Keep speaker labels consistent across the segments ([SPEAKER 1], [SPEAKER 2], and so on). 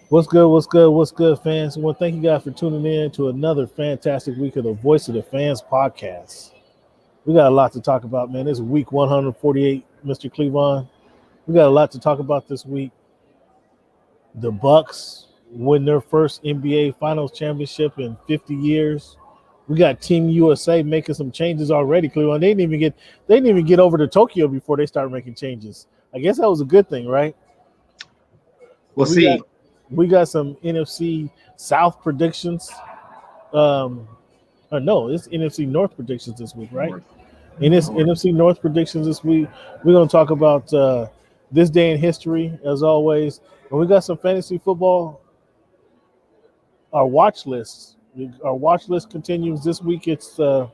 [SPEAKER 1] What's good? What's good? What's good, fans? Well, thank you guys for tuning in to another fantastic week of the Voice of the Fans podcast. We got a lot to talk about, man. This is week 148, Mr. Cleavon. We got a lot to talk about this week. The Bucks win their first NBA Finals championship in 50 years. We got Team USA making some changes already, Cleveland. They didn't even get over to Tokyo before they started making changes. I guess that was a good thing, right?
[SPEAKER 2] We'll see.
[SPEAKER 1] We got some NFC South predictions. No, it's NFC North predictions this week, right? In this NFC North predictions this week, we're going to talk about this day in history, as always. And we got some fantasy football. Our watch list continues this week. It's our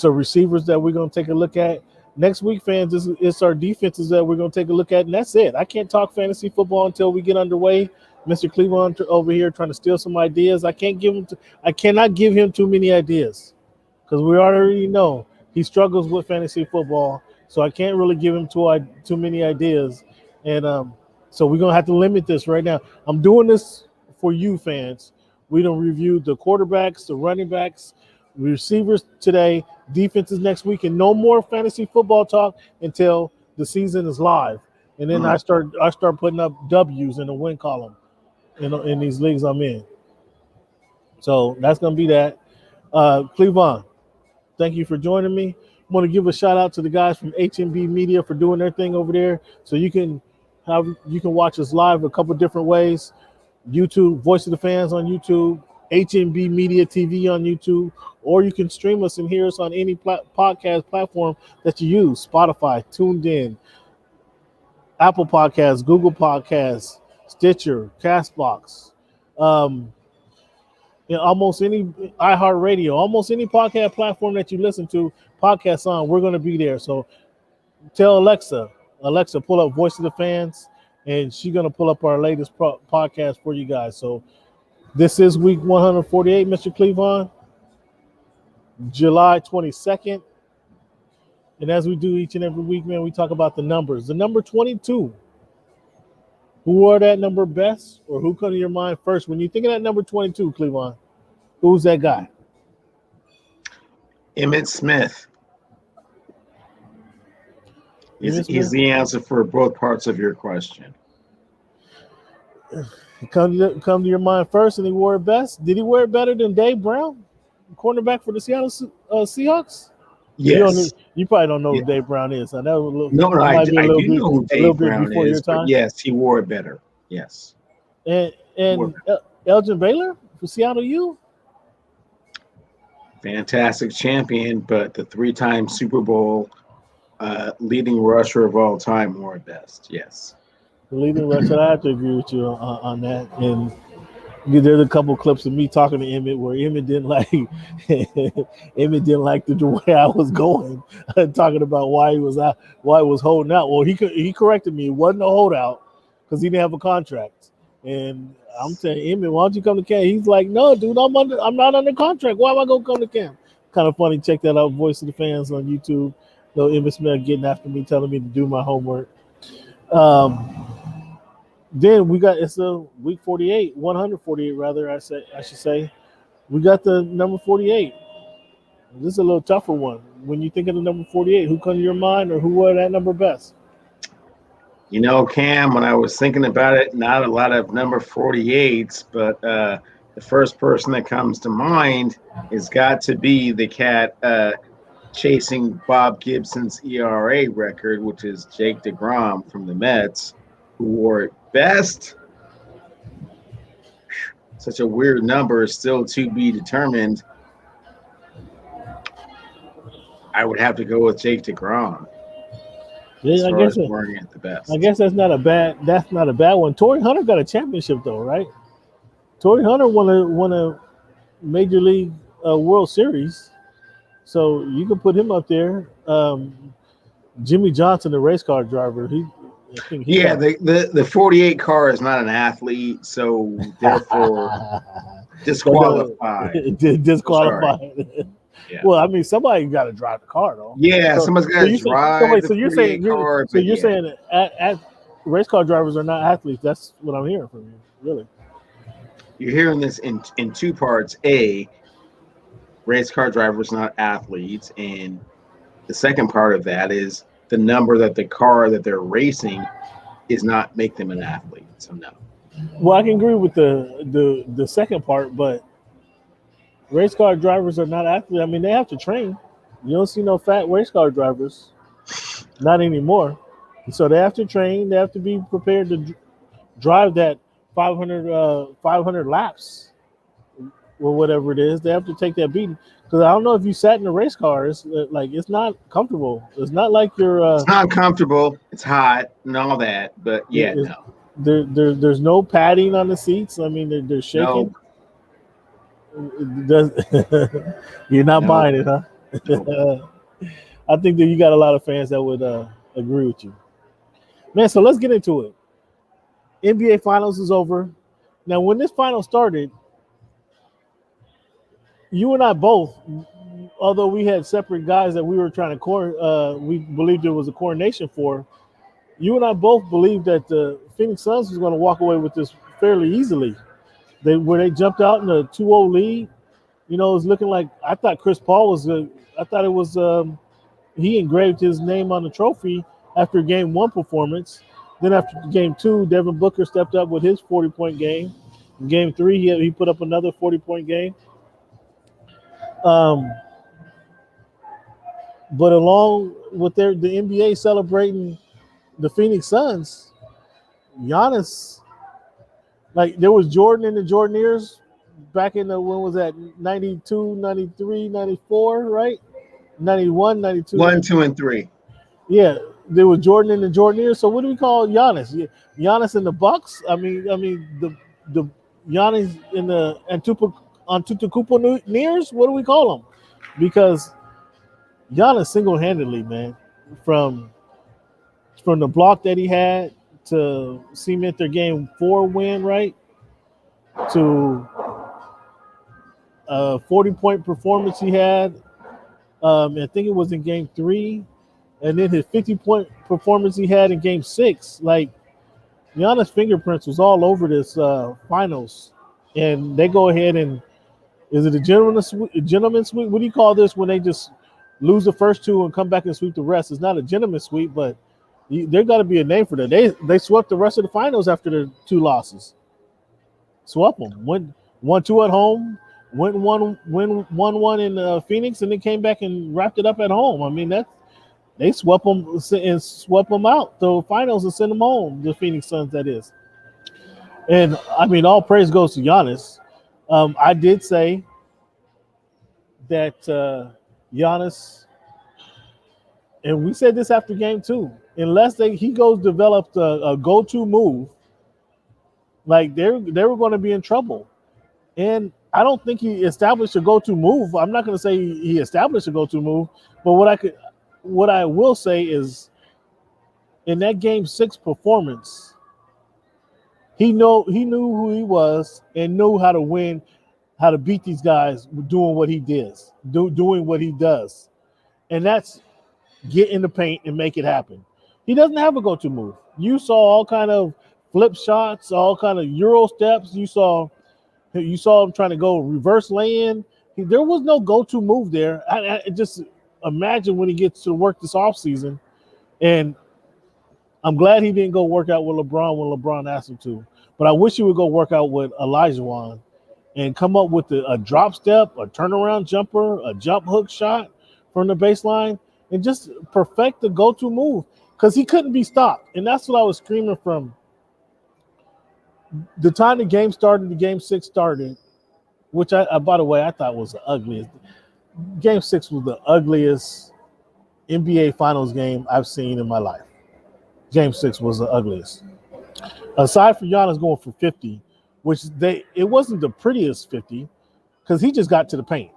[SPEAKER 1] receivers that we're going to take a look at. Next week, fans, it's our defenses that we're going to take a look at, and that's it. I can't talk fantasy football until we get underway. Mr. Cleveland over here trying to steal some ideas. I cannot give him too many ideas because we already know he struggles with fantasy football, so I can't really give him too many ideas. And so we're going to have to limit this right now. I'm doing this for you, fans. We don't review the quarterbacks, the running backs, receivers today, defenses next week, and no more fantasy football talk until the season is live. And then I start putting up W's in the win column in these leagues I'm in. So that's going to be that. Cleavon, thank you for joining me. I want to give a shout out to the guys from HMB Media for doing their thing over there. So you can watch us live a couple different ways. YouTube, Voice of the Fans on YouTube, HMB Media TV on YouTube, or you can stream us and hear us on any podcast platform that you use. Spotify, Tuned In, Apple Podcasts, Google Podcasts, Stitcher, Castbox, almost any iHeartRadio, almost any podcast platform that you listen to podcasts on, we're going to be there. So tell Alexa, pull up Voice of the Fans, and she's going to pull up our latest podcast for you guys. So this is week 148, Mr. Cleavon, July 22nd. And as we do each and every week, man, we talk about the numbers. The number 22. Who wore that number best, or who comes to your mind first? When you think of that number 22, Cleavon, who's that guy?
[SPEAKER 2] Emmitt Smith. He's the answer for both parts of your question.
[SPEAKER 1] Come to your mind first, and he wore it best. Did he wear it better than Dave Brown, cornerback for the Seattle Seahawks?
[SPEAKER 2] Yes.
[SPEAKER 1] You probably don't know who Dave Brown is. I know
[SPEAKER 2] I do know who Dave Brown is.
[SPEAKER 1] But
[SPEAKER 2] yes, he wore it better. Yes.
[SPEAKER 1] And Elgin Baylor for Seattle U.
[SPEAKER 2] Fantastic champion, but the 3-time Super Bowl leading rusher of all time wore it best. Yes.
[SPEAKER 1] The leading rusher, I have to agree with you on that. And there's a couple clips of me talking to Emmitt where Emmitt didn't like the way I was going, talking about why he was holding out. Well, he corrected me. It wasn't a holdout because he didn't have a contract. And I'm saying, Emmitt, why don't you come to camp? He's like, no, dude, I'm not under contract. Why am I gonna come to camp? Kind of funny. Check that out, Voice of the Fans on YouTube. So Emmitt Smith getting after me, telling me to do my homework. Then we got, it's a week 48, 148 rather, I should say. We got the number 48. This is a little tougher one. When you think of the number 48, who comes to your mind, or who wore that number best?
[SPEAKER 2] You know, Cam, when I was thinking about it, not a lot of number 48s, but the first person that comes to mind has got to be the cat chasing Bob Gibson's ERA record, which is Jake DeGrom from the Mets, who wore it best. Such a weird number, still to be determined. I would have to go with Jake DeGrom.
[SPEAKER 1] Yeah, I guess
[SPEAKER 2] wearing it the best.
[SPEAKER 1] I guess that's not a bad one. Torrey Hunter got a championship though, right? Torrey Hunter won a Major League World Series, so you can put him up there. Jimmy Johnson, the race car driver,
[SPEAKER 2] the 48 car is not an athlete, so therefore disqualified.
[SPEAKER 1] Disqualified. Yeah. Well, I mean, somebody got to drive the car, though.
[SPEAKER 2] Yeah, somebody's got to drive.
[SPEAKER 1] So you're saying race car drivers are not athletes. That's what I'm hearing from you, really.
[SPEAKER 2] You're hearing this in two parts. A, race car drivers not athletes, and the second part of that is the number that the car that they're racing is not make them an athlete. So no.
[SPEAKER 1] Well, I can agree with the second part, but race car drivers are not athletes. I mean, they have to train. You don't see no fat race car drivers, not anymore. So they have to train. They have to be prepared to drive that 500 laps or whatever it is. They have to take that beating. Because I don't know if you sat in a race car. It's it's not comfortable. It's not like you're.
[SPEAKER 2] It's not comfortable. It's hot and all that. But yeah, no.
[SPEAKER 1] There's no padding on the seats. I mean, they're shaking. No. You're not buying it, huh? No. I think that you got a lot of fans that would agree with you. Man, so let's get into it. NBA Finals is over. Now, when this final started, you and I both, although we had separate guys that we were trying to we believed there was a coronation for, you and I both believed that the Phoenix Suns was going to walk away with this fairly easily. Where they jumped out in a 2-0 lead. You know, it was looking like I thought Chris Paul was I thought it was he engraved his name on the trophy after game 1 performance. Then after game 2, Devin Booker stepped up with his 40-point game. In game 3, he put up another 40-point game. But along with the NBA celebrating the Phoenix Suns, Giannis, like there was Jordan and the Jordanaires back in the, when was that, 92, 93, 94, right? 91, 92.
[SPEAKER 2] 1, 2, and 3. Yeah.
[SPEAKER 1] There was Jordan and the Jordanaires. So what do we call Giannis? Giannis and the Bucks? I mean the Giannis in the Antetokounmpo-neers? What do we call them? Because Giannis single-handedly, man, from the block that he had to cement their game 4 win, right? To a 40-point performance he had. I think it was in game 3. And then his 50-point performance he had in game 6. Like, Giannis' fingerprints was all over this finals. And they go ahead and, is it a gentleman's sweep? What do you call this when they just lose the first 2 and come back and sweep the rest? It's not a gentleman's sweep, but there got to be a name for that. They swept the rest of the finals after the 2 losses. Swept them. Went 1-2 at home, went 1-1 in Phoenix, and then came back and wrapped it up at home. I mean, they swept them out the finals and sent them home, the Phoenix Suns, that is. And, I mean, all praise goes to Giannis. I did say that Giannis, and we said this after game 2, unless he goes developed a go-to move, like they were going to be in trouble. And I don't think he established a go-to move. I'm not going to say he established a go-to move, but what I will say is, in that game 6 performance, he knew who he was and knew how to win, how to beat these guys doing what he does, doing what he does. And that's get in the paint and make it happen. He doesn't have a go-to move. You saw all kind of flip shots, all kind of Euro steps. You saw him trying to go reverse lay-in. There was no go-to move there. I just imagine when he gets to work this offseason. And I'm glad he didn't go work out with LeBron when LeBron asked him to. But I wish he would go work out with Olajuwon and come up with a drop step, a turnaround jumper, a jump hook shot from the baseline, and just perfect the go-to move. Because he couldn't be stopped. And that's what I was screaming from the time the game started, the game 6 started, which I by the way, I thought was the ugliest. Game 6 was the ugliest NBA Finals game I've seen in my life. Game 6 was the ugliest. Aside from Giannis going for 50, which it wasn't the prettiest 50, because he just got to the paint.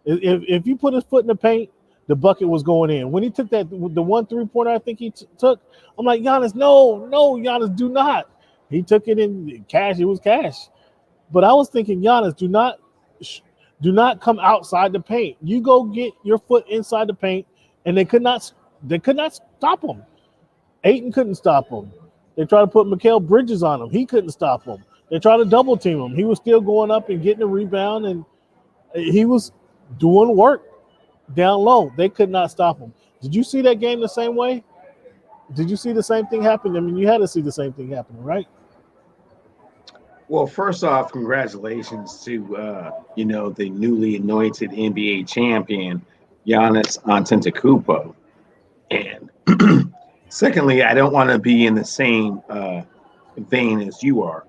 [SPEAKER 1] If you put his foot in the paint, the bucket was going in. When he took the 1 3-pointer I think he took, I'm like, Giannis, no, Giannis, do not. He took it in cash. It was cash. But I was thinking, Giannis, do not come outside the paint. You go get your foot inside the paint, and they could not stop him. Ayton couldn't stop him. They tried to put Mikal Bridges on him. He couldn't stop him. They tried to double team him. He was still going up and getting a rebound, and he was doing work down low. They could not stop him. Did you see that game the same way? Did you see the same thing happen? I mean, you had to see the same thing happening, right?
[SPEAKER 2] Well, first off, congratulations to the newly anointed NBA champion, Giannis Antetokounmpo. And secondly, I don't want to be in the same vein as you are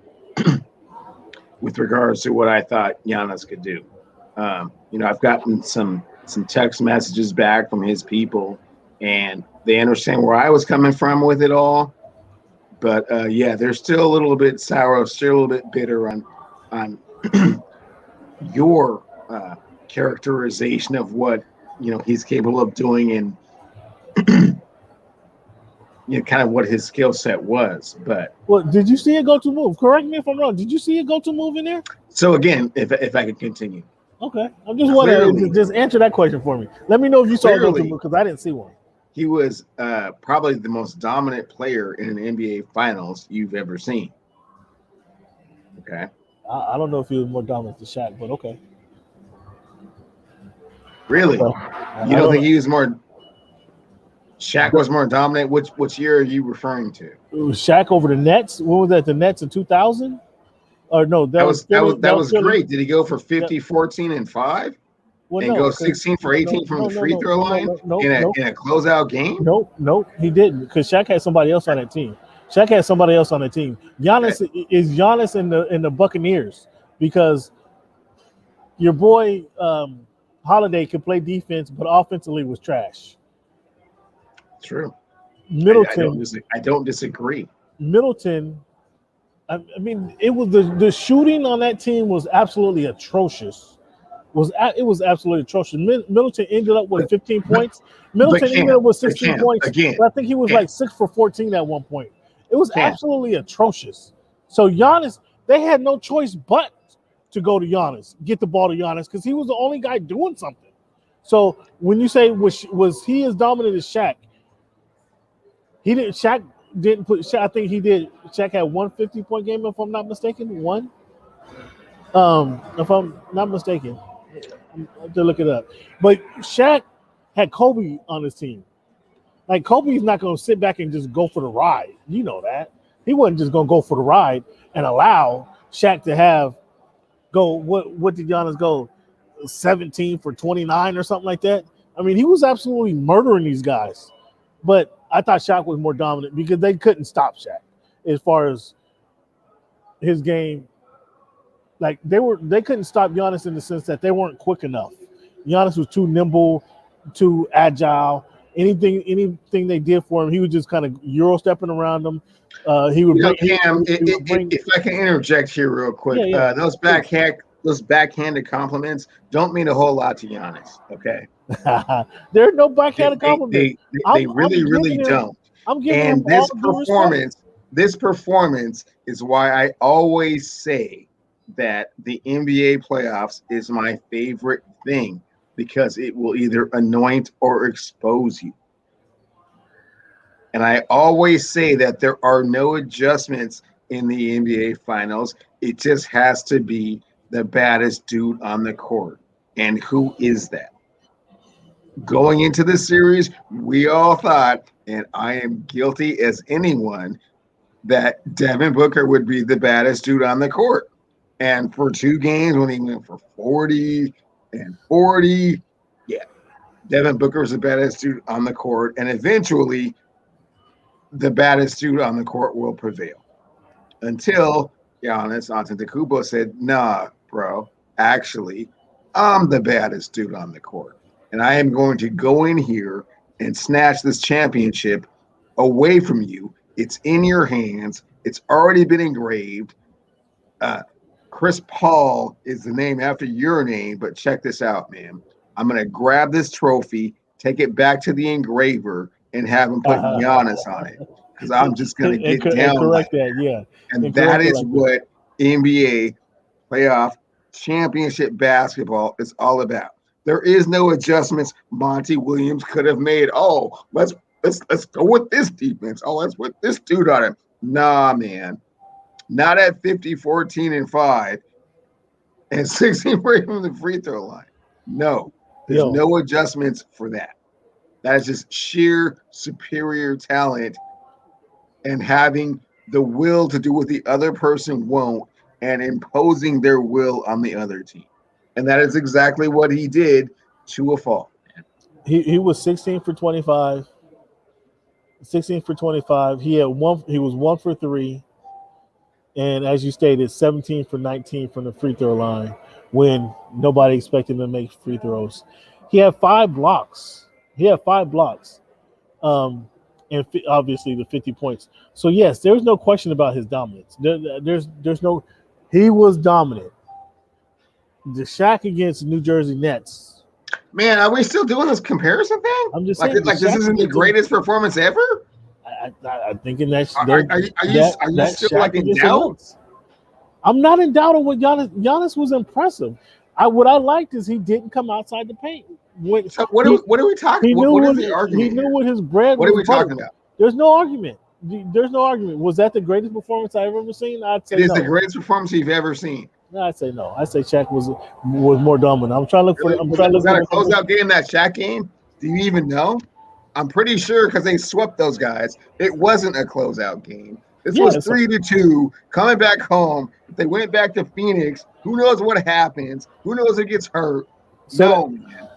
[SPEAKER 2] with regards to what I thought Giannis could do. I've gotten some text messages back from his people, and they understand where I was coming from with it all. But they're still a little bit sour, still a little bit bitter on your characterization of what he's capable of doing, and kind of what his skill set was. But
[SPEAKER 1] did you see it go to move? Correct me if I'm wrong. Did you see it go to move in there?
[SPEAKER 2] So again, if I could continue.
[SPEAKER 1] Okay, I'm just wondering. Just answer that question for me. Let me know if you saw it go to move, because I didn't see one.
[SPEAKER 2] He was probably the most dominant player in an NBA Finals you've ever seen. Okay.
[SPEAKER 1] I don't know if he was more dominant than Shaq, but okay.
[SPEAKER 2] Really? You don't think he was more? Shaq was more dominant. Which year are you referring to?
[SPEAKER 1] It was Shaq over the Nets. When was that? The Nets in 2000? Or no? That was
[SPEAKER 2] great. Did he go for 50, 14, and 5? Well, and go 16 for 18 from the free throw line in a closeout game?
[SPEAKER 1] Nope, he didn't, because Shaq had somebody else on that team. Giannis is Giannis in the Buccaneers, because your boy Holiday could play defense, but offensively was trash.
[SPEAKER 2] True.
[SPEAKER 1] Middleton.
[SPEAKER 2] I don't disagree.
[SPEAKER 1] Middleton. I mean, it was the shooting on that team was absolutely atrocious. It was absolutely atrocious. Middleton ended up with 15 points. Middleton ended up with 16 points. Again, I think he was like 6 for 14 at one point. It was absolutely atrocious. So Giannis, they had no choice but to go to Giannis, get the ball to Giannis, because he was the only guy doing something. So when you say was he as dominant as Shaq, he didn't. Shaq didn't put. I think he did. Shaq had 1 50-point game, if I'm not mistaken. One. If I'm not mistaken. I have to look it up. But Shaq had Kobe on his team. Like, Kobe's not going to sit back and just go for the ride. You know that. He wasn't just going to go for the ride and allow Shaq to go. What did Giannis go? 17 for 29 or something like that? I mean, he was absolutely murdering these guys. But I thought Shaq was more dominant because they couldn't stop Shaq as far as his game. Like, they couldn't stop Giannis in the sense that they weren't quick enough. Giannis was too nimble, too agile. Anything they did for him, he was just kind of Euro stepping around them. He would
[SPEAKER 2] Cam, if I can interject here real quick, those backhanded compliments don't mean a whole lot to Giannis. Okay,
[SPEAKER 1] there's no backhanded compliments.
[SPEAKER 2] They really don't.
[SPEAKER 1] I'm giving him
[SPEAKER 2] this performance is why I always say that the NBA playoffs is my favorite thing, because it will either anoint or expose you. And I always say that there are no adjustments in the NBA finals. It just has to be the baddest dude on the court. And who is that? Going into the series, we all thought, and I am guilty as anyone, that Devin Booker would be the baddest dude on the court. And for 2 games, when he went for 40 and 40, Devin Booker was the baddest dude on the court. And eventually, the baddest dude on the court will prevail. Until Giannis Antetokounmpo said, nah, bro, actually, I'm the baddest dude on the court. And I am going to go in here and snatch this championship away from you. It's in your hands. It's already been engraved. Chris Paul is the name after your name, but check this out, man. I'm going to grab this trophy, take it back to the engraver, and have him put Giannis on it, because I'm just going to get down
[SPEAKER 1] correct like that. Yeah.
[SPEAKER 2] And that is what NBA playoff championship basketball is all about. There is no adjustments Monty Williams could have made. Oh, let's go with this defense. Oh, let's put this dude on it. Nah, man. Not at 50, 14, and 5, and 16 away from the free throw line. No. There's no adjustments for that. That is just sheer superior talent and having the will to do what the other person won't and imposing their will on the other team. And that is exactly what he did to a fault.
[SPEAKER 1] He was 16 for 25. 16 for 25. He was 1 for 3. And as you stated, 17 for 19 from the free throw line when nobody expected him to make free throws. He had 5 blocks. And obviously the 50 points. So yes, there's no question about his dominance. There's no. He was dominant. The Shaq against New Jersey Nets.
[SPEAKER 2] Man, are we still doing this comparison thing?
[SPEAKER 1] I'm just
[SPEAKER 2] saying, like this isn't the greatest performance ever.
[SPEAKER 1] I'm thinking that's.
[SPEAKER 2] Are you still like in doubt?
[SPEAKER 1] I'm not in doubt on what Giannis was impressive. What I liked is he didn't come outside the paint. What are
[SPEAKER 2] we talking about? What is the argument?
[SPEAKER 1] He knew what his bread was.
[SPEAKER 2] What are we talking about?
[SPEAKER 1] There's no argument. Was that the greatest performance I've ever seen? I'd say
[SPEAKER 2] it is the greatest performance you've ever seen.
[SPEAKER 1] No, I'd say no. I'd say Shaq was more dominant. I'm trying to look for.
[SPEAKER 2] Was that a closeout game? That Shaq game? Do you even know? I'm pretty sure because they swept those guys. It wasn't a closeout game. This was 3-2 coming back home. If they went back to Phoenix, who knows what happens? Who knows who gets hurt? Man.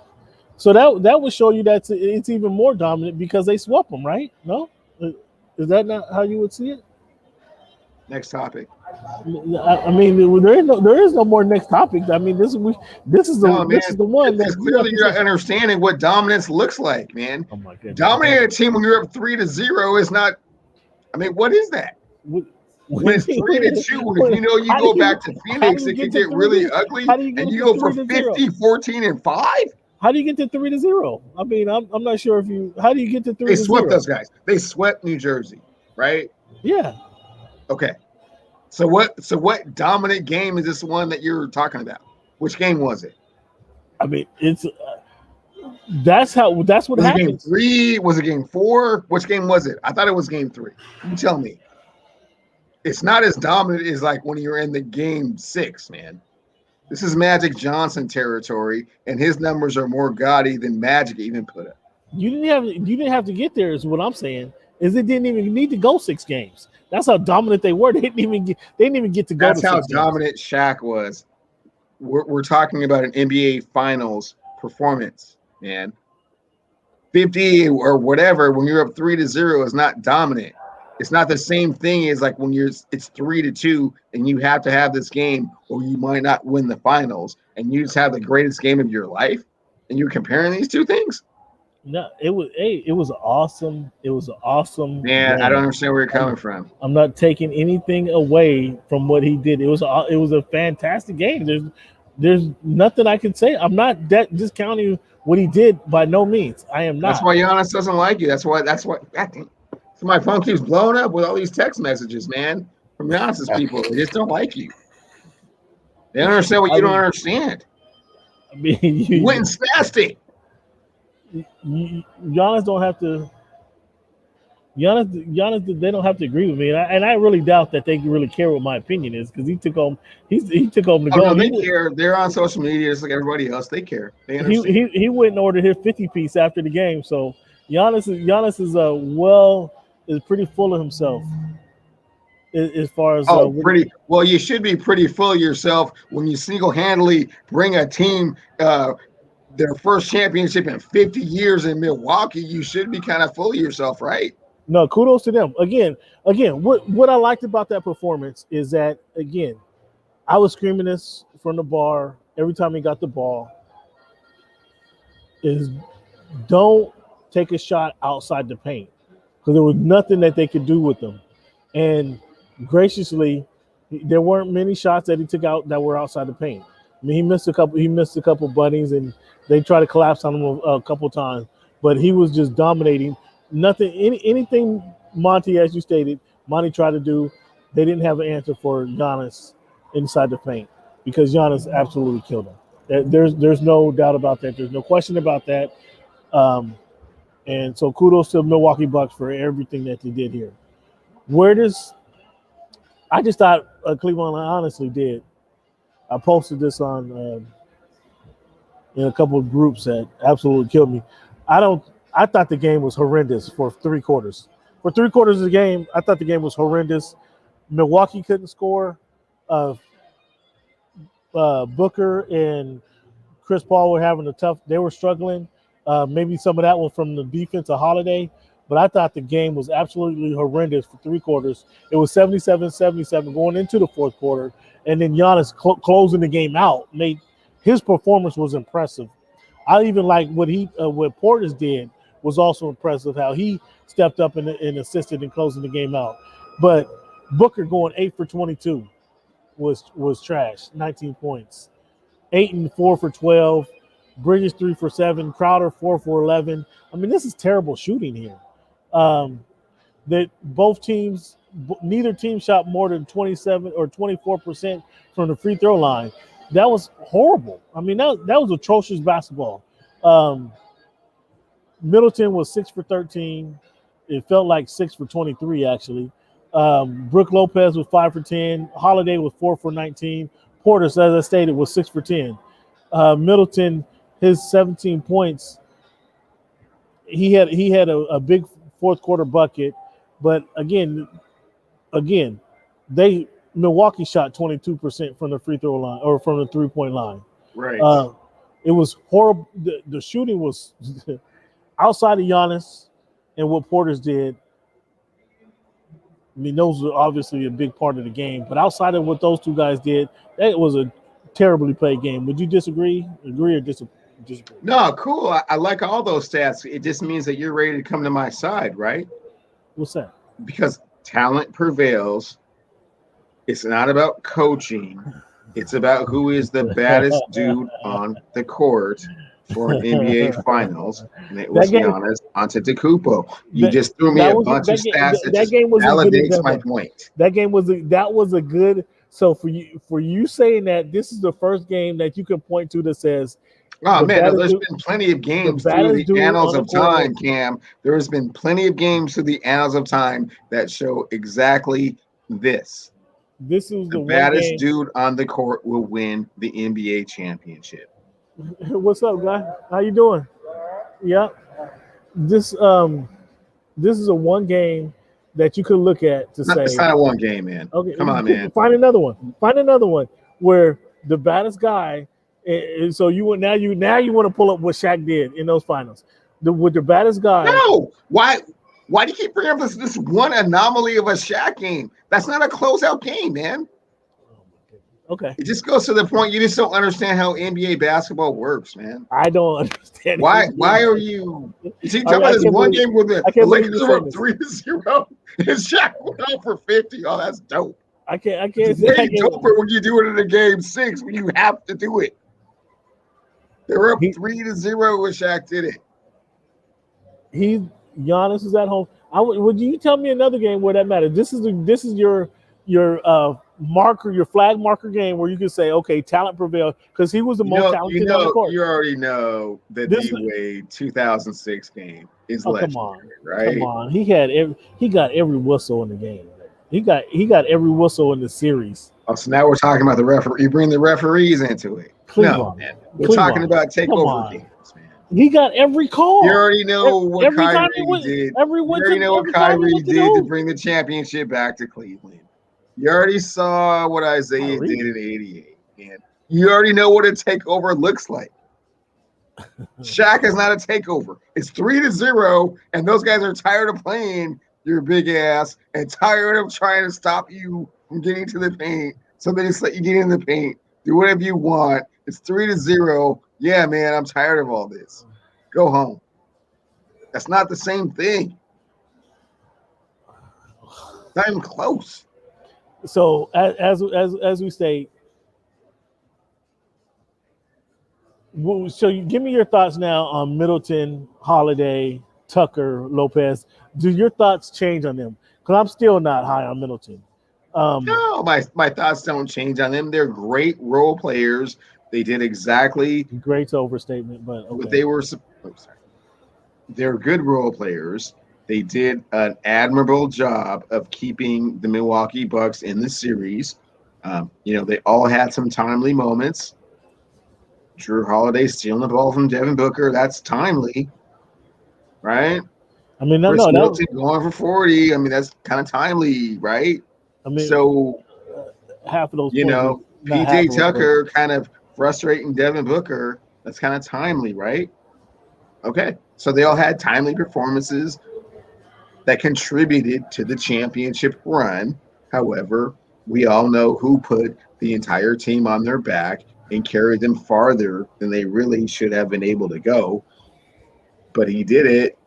[SPEAKER 1] So that would show you that it's even more dominant because they swept them, right? No, is that not how you would see it?
[SPEAKER 2] Next topic.
[SPEAKER 1] I mean, there is no more next topic. I mean, this is the one.
[SPEAKER 2] It's clearly you're not understanding what dominance looks like, man. Oh my goodness. Dominating a team when you're up 3-0 is not. I mean, what is that? When it's 3-2, if you know you go back to Phoenix, it can get really ugly, and you go for 50, 14, and 5.
[SPEAKER 1] How do you get to 3-0? I mean, I'm not sure if you. How do you get to 3-0?
[SPEAKER 2] They swept those guys. They swept New Jersey, right?
[SPEAKER 1] Yeah.
[SPEAKER 2] Okay. So what dominant game is this one that you're talking about? Which game was it?
[SPEAKER 1] I mean, it's that's what happened.
[SPEAKER 2] Game 3? Was it game 4? Which game was it? I thought it was game 3. You tell me. It's not as dominant as like when you're in the game 6, man. This is Magic Johnson territory, and his numbers are more gaudy than Magic even put up.
[SPEAKER 1] You didn't have to get there. Is what I'm saying. Is it didn't even need to go 6 games. That's how dominant they were. They didn't even get to go.
[SPEAKER 2] That's how dominant Shaq was. We're talking about an NBA Finals performance, man. 50 or whatever when you're up 3-0 is not dominant. It's not the same thing as like when it's 3-2 and you have to have this game or you might not win the finals and you just have the greatest game of your life and you're comparing these two things.
[SPEAKER 1] No, it was awesome. It was awesome.
[SPEAKER 2] Man, I don't understand where you're coming from.
[SPEAKER 1] I'm not taking anything away from what he did. It was a fantastic game. There's nothing I can say. I'm not discounting what he did by no means. I am not.
[SPEAKER 2] That's why Giannis doesn't like you. That's why so my phone keeps blowing up with all these text messages, man, from Giannis's people. They just don't like you. They don't understand what you don't understand. I mean, you went and smashed it.
[SPEAKER 1] Giannis don't have to. Giannis, they don't have to agree with me, and I really doubt that they really care what my opinion is because he took home the goal.
[SPEAKER 2] No, they care. They're on social media just like everybody else. They care. They understand.
[SPEAKER 1] He went and ordered his 50-piece after the game. So Giannis is pretty full of himself. As far as
[SPEAKER 2] pretty well, you should be pretty full of yourself when you single-handedly bring a team their first championship in 50 years in Milwaukee. You should be kind of full of yourself, right?
[SPEAKER 1] No, kudos to them. Again, what I liked about that performance is that, again, I was screaming this from the bar every time he got the ball, is don't take a shot outside the paint because there was nothing that they could do with them. And graciously, there weren't many shots that he took out that were outside the paint. I mean, he missed a couple bunnies, and they tried to collapse on him a couple times, but he was just dominating. Anything Monty, as you stated, Monty tried to do, they didn't have an answer for Giannis inside the paint because Giannis absolutely killed him. There's no doubt about that. There's no question about that. And so kudos to Milwaukee Bucks for everything that they did here. Where does I just thought Cleveland honestly did. I posted this on in a couple of groups that absolutely killed me. I don't. I thought the game was horrendous for 3 quarters. For 3 quarters of the game, I thought the game was horrendous. Milwaukee couldn't score. Uh, Booker and Chris Paul were having a tough. They were struggling. Maybe some of that was from the defense of Holiday. But I thought the game was absolutely horrendous for 3 quarters. It was 77-77 going into the fourth quarter. And then Giannis closing the game out. His performance was impressive. I even like what Portis did was also impressive, how he stepped up and assisted in closing the game out. But Booker going 8 for 22 was trash, 19 points. 8 and 4 for 12. Bridges 3 for 7. Crowder 4 for 11. I mean, this is terrible shooting here. That both teams, neither team shot more than 27 or 24% from the free throw line. That was horrible. I mean, that was atrocious basketball. Middleton was 6 for 13. It felt like 6 for 23, actually. Brook Lopez was 5 for 10. Holiday was 4 for 19. Portis, as I stated, was 6 for 10. Middleton, his 17 points, he had a big fourth quarter bucket, but again, Milwaukee shot 22% from the free throw line or from the 3-point line.
[SPEAKER 2] Right.
[SPEAKER 1] It was horrible. The shooting was outside of Giannis and what Portis did. I mean, those were obviously a big part of the game, but outside of what those two guys did, that was a terribly played game. Would you disagree? Agree or disagree?
[SPEAKER 2] No, cool. I like all those stats. It just means that you're ready to come to my side, right?
[SPEAKER 1] What's that?
[SPEAKER 2] Because talent prevails. It's not about coaching. It's about who is the baddest dude on the court for an NBA Finals, and it was Giannis Antetokounmpo. You just threw me a bunch of stats that validates my point.
[SPEAKER 1] That was a good. So for you saying that this is the first game that you can point to that says,
[SPEAKER 2] oh man, there's been plenty of games through the annals of time, Cam. There has been plenty of games through the annals of time that show exactly this.
[SPEAKER 1] This is the
[SPEAKER 2] baddest dude on the court will win the NBA championship.
[SPEAKER 1] What's up, guy? How you doing? Yeah. This is a one game that you could look at to say
[SPEAKER 2] it's not a one game, man. Okay, come on, man.
[SPEAKER 1] Find another one where the baddest guy. And so you want to pull up what Shaq did in those finals. With the baddest guy.
[SPEAKER 2] No, why do you keep bringing up this one anomaly of a Shaq game? That's not a closeout game, man.
[SPEAKER 1] Okay.
[SPEAKER 2] It just goes to the point you just don't understand how NBA basketball works, man.
[SPEAKER 1] I don't understand.
[SPEAKER 2] Why are you talking about this one game with the Lakers were 3-0 and Shaq went out for 50? Oh, that's dope.
[SPEAKER 1] I can't.
[SPEAKER 2] It's way doper when you do it in a game 6 when you have to do it. They were up 3-0 when Shaq did it.
[SPEAKER 1] Giannis is at home. Would you tell me another game where that matters? This is your marker, your flag marker game where you can say, okay, talent prevailed because he was the most talented on the court.
[SPEAKER 2] You already know the D-Wade 2006 game is legendary, right?
[SPEAKER 1] Come on, he got every whistle in the game. He got every whistle in the series.
[SPEAKER 2] Oh, so now we're talking about the referee. You bring the referees into it. No, man. We're talking about takeover games, man.
[SPEAKER 1] He got every call.
[SPEAKER 2] You already know what Kyrie did. You already know what Kyrie did to bring the championship back to Cleveland. You already saw what Isaiah did in '88. And you already know what a takeover looks like. Shaq is not a takeover. It's 3-0, and those guys are tired of playing your big ass and tired of trying to stop you from getting to the paint. So they just let you get in the paint. Do whatever you want. It's 3-0. Yeah, man, I'm tired of all this. Go home. That's not the same thing. Not even close.
[SPEAKER 1] So as we say, so you give me your thoughts now on Middleton, Holiday, Tucker, Lopez. Do your thoughts change on them? Because I'm still not high on Middleton.
[SPEAKER 2] No, my thoughts don't change on them. They're great role players. They did exactly
[SPEAKER 1] great's overstatement, but okay.
[SPEAKER 2] What they were. They're good role players. They did an admirable job of keeping the Milwaukee Bucks in the series. They all had some timely moments. Drew Holiday stealing the ball from Devin Booker, that's timely, right?
[SPEAKER 1] I mean,
[SPEAKER 2] Chris
[SPEAKER 1] no, that was,
[SPEAKER 2] Middleton going for 40. I mean, that's kind of timely, right?
[SPEAKER 1] I mean,
[SPEAKER 2] So,
[SPEAKER 1] half of those points, not half
[SPEAKER 2] PJ
[SPEAKER 1] of it,
[SPEAKER 2] Tucker kind of frustrating Devin Booker, that's kind of timely, right? Okay. So they all had timely performances that contributed to the championship run. However, we all know who put the entire team on their back and carried them farther than they really should have been able to go. But he did it.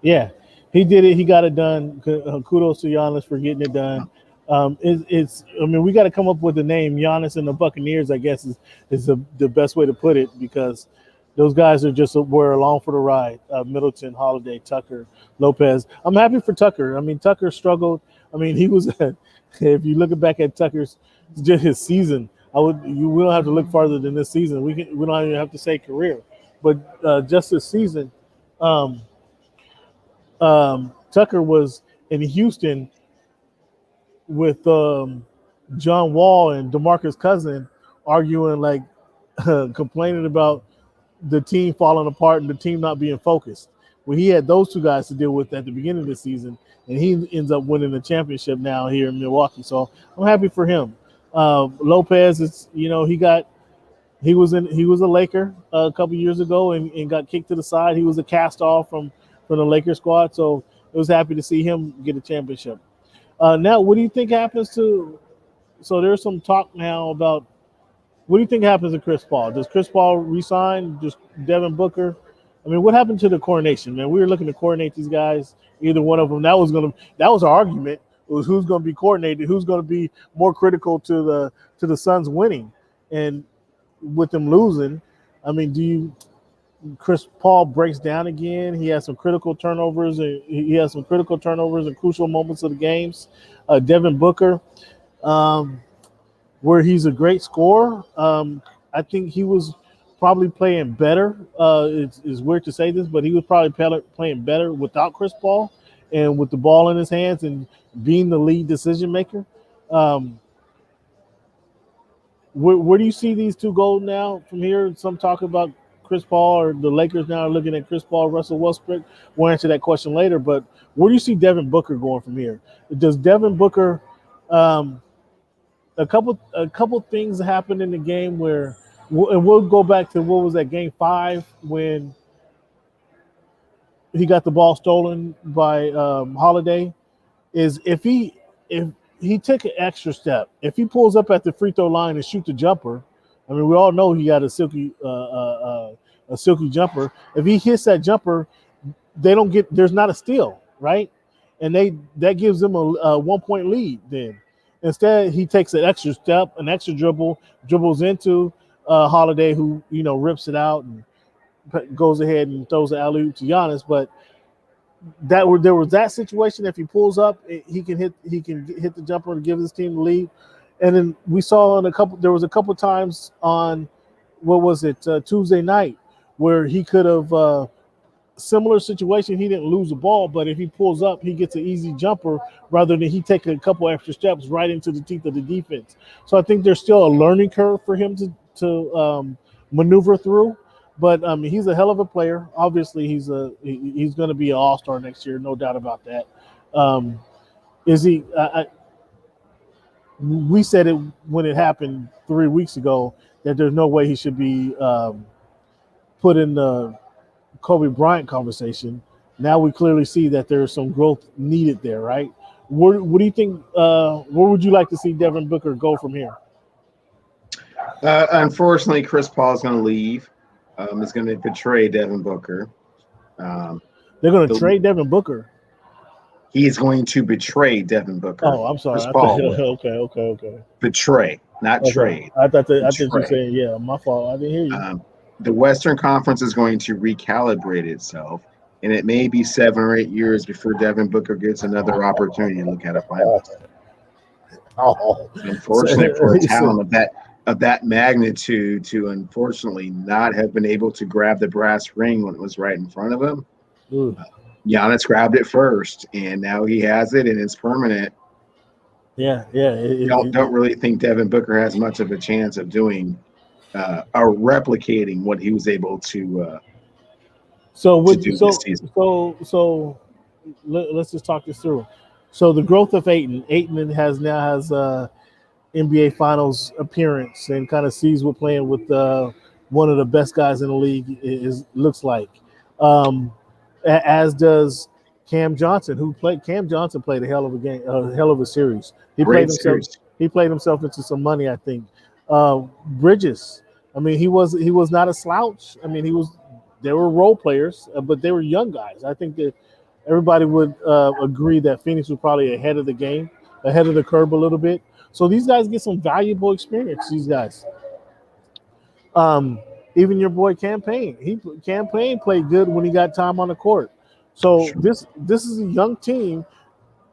[SPEAKER 1] yeah, he did it. He got it done. Kudos to Giannis for getting it done. I mean, we got to come up with a name. Giannis and the Buccaneers, I guess, is the best way to put it, because those guys are just were along for the ride. Middleton, Holiday, Tucker, Lopez. I'm happy for Tucker. I mean, Tucker struggled. I mean, he was. If you look back at Tucker's just his season, we don't have to look farther than this season. We don't even have to say career, but just this season. Um, Tucker was in Houston with John Wall and DeMarcus Cousins arguing, like complaining about the team falling apart and the team not being focused. Well, he had those two guys to deal with at the beginning of the season, and he ends up winning the championship now here in Milwaukee. So I'm happy for him. Lopez is, he was a Laker a couple years ago and got kicked to the side. He was a cast off from the Lakers squad, so I was happy to see him get a championship. Now, what do you think happens to? So there's some talk now about what do you think happens to Chris Paul? Does Chris Paul resign? Just Devin Booker? I mean, what happened to the coronation, man? We were looking to coordinate these guys. Either one of them. That was our argument. It was who's going to be coordinated, who's going to be more critical to the Suns winning, and with them losing. I mean, Chris Paul breaks down again. He has some critical turnovers, and in crucial moments of the games. Devin Booker, where he's a great scorer. I think he was probably playing better. It's weird to say this, but he was probably playing better without Chris Paul and with the ball in his hands and being the lead decision maker. Where do you see these two go now from here? Some talk about Chris Paul, or the Lakers now are looking at Chris Paul, Russell Westbrook. We'll answer that question later. But where do you see Devin Booker going from here? Does Devin Booker a couple things happened in the game where, and we'll go back to what was that game 5 when he got the ball stolen by Holiday. Is if he took an extra step, if he pulls up at the free throw line and shoot the jumper. I mean, we all know he got a silky jumper. If he hits that jumper, there's not a steal, right? And that gives them a 1 point lead. Then instead, he takes an extra step, an extra dribbles into Holiday, who rips it out and goes ahead and throws the alley-oop to Giannis. But there was that situation. If he pulls up, he can hit the jumper and give his team the lead. And then we saw there was a couple times on, what was it, Tuesday night, where he could have similar situation. He didn't lose the ball, but if he pulls up, he gets an easy jumper rather than he take a couple extra steps right into the teeth of the defense. So I think there's still a learning curve for him to maneuver through. But he's a hell of a player. Obviously, he's going to be an all-star next year, no doubt about that. Is he? We said it when it happened 3 weeks ago that there's no way he should be put in the Kobe Bryant conversation. Now we clearly see that there's some growth needed there, right? What do you think? Where would you like to see Devin Booker go from here?
[SPEAKER 2] Unfortunately, Chris Paul is going to leave. Is going to betray Devin Booker.
[SPEAKER 1] They're going to trade Devin Booker.
[SPEAKER 2] He is going to betray Devin Booker.
[SPEAKER 1] Oh, I'm sorry.
[SPEAKER 2] Chris Paul
[SPEAKER 1] Okay.
[SPEAKER 2] Betray, not trade.
[SPEAKER 1] I thought you were saying, yeah, my fault. I didn't hear you.
[SPEAKER 2] The Western Conference is going to recalibrate itself, and it may be 7 or 8 years before Devin Booker gets another opportunity to look at a finals. Unfortunately, for a talent of that magnitude to unfortunately not have been able to grab the brass ring when it was right in front of him. Giannis grabbed it first, and now he has it, and it's permanent.
[SPEAKER 1] Yeah.
[SPEAKER 2] Don't really think Devin Booker has much of a chance of doing or replicating what he was able to do this season.
[SPEAKER 1] Let's just talk this through. So the growth of Ayton has NBA Finals appearance and kind of sees what playing with one of the best guys in the league looks like. As does Cam Johnson, Cam Johnson played a hell of a game, a hell of a series. He played himself into some money, I think. Bridges, I mean, he was not a slouch. I mean, they were role players, but they were young guys. I think that everybody would agree that Phoenix was probably ahead of the game, ahead of the curve a little bit. So these guys get some valuable experience. These guys, even your boy Campaign, Campaign played good when he got time on the court. So sure. This is a young team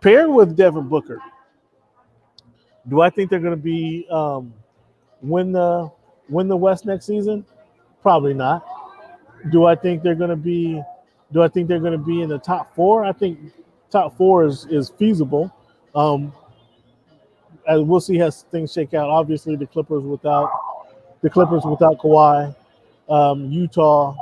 [SPEAKER 1] paired with Devin Booker. Do I think they're going to be win the West next season? Probably not. Do I think they're going to be in the top four? I think top four is feasible. As we'll see how things shake out. Obviously, the Clippers without Kawhi, Utah.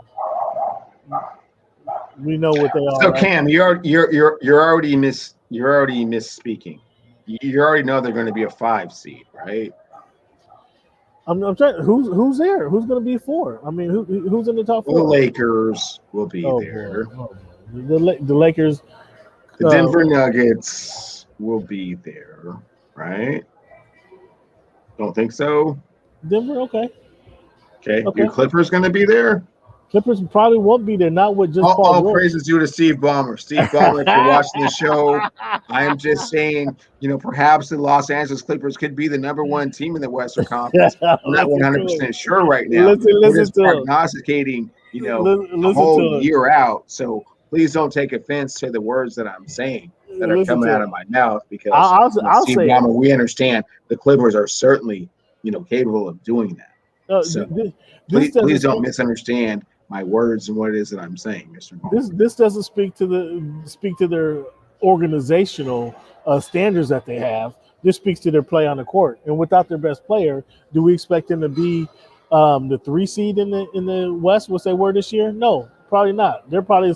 [SPEAKER 1] We know what they are.
[SPEAKER 2] So Cam, you're already misspeaking. You already know they're going to be a 5 seed, right?
[SPEAKER 1] I'm trying. Who's there? Who's going to be 4? I mean, who's in the top 4?
[SPEAKER 2] The Lakers will be there.
[SPEAKER 1] The Lakers.
[SPEAKER 2] The Denver Nuggets will be there, right? Don't think so.
[SPEAKER 1] Denver, okay.
[SPEAKER 2] Your Clippers going to be there?
[SPEAKER 1] Clippers probably won't be there. Not with just Paul George.
[SPEAKER 2] All praises due to Steve Ballmer. Steve Ballmer, if you're watching the show, I am just saying, perhaps the Los Angeles Clippers could be the number 1 team in the Western Conference. I'm not 100% sure right now. We're just prognosticating, a whole year out. So please don't take offense to the words that I'm saying that are coming out of my mouth, because
[SPEAKER 1] I'll
[SPEAKER 2] Steve Ballmer, we understand the Clippers are certainly, capable of doing that. So please don't misunderstand my words and what it is that I'm saying, Mr. Ballmer.
[SPEAKER 1] This doesn't speak to their organizational standards that they have. This speaks to their play on the court. And without their best player, do we expect them to be the 3 seed in the West, which they were this year? No, probably not. They're probably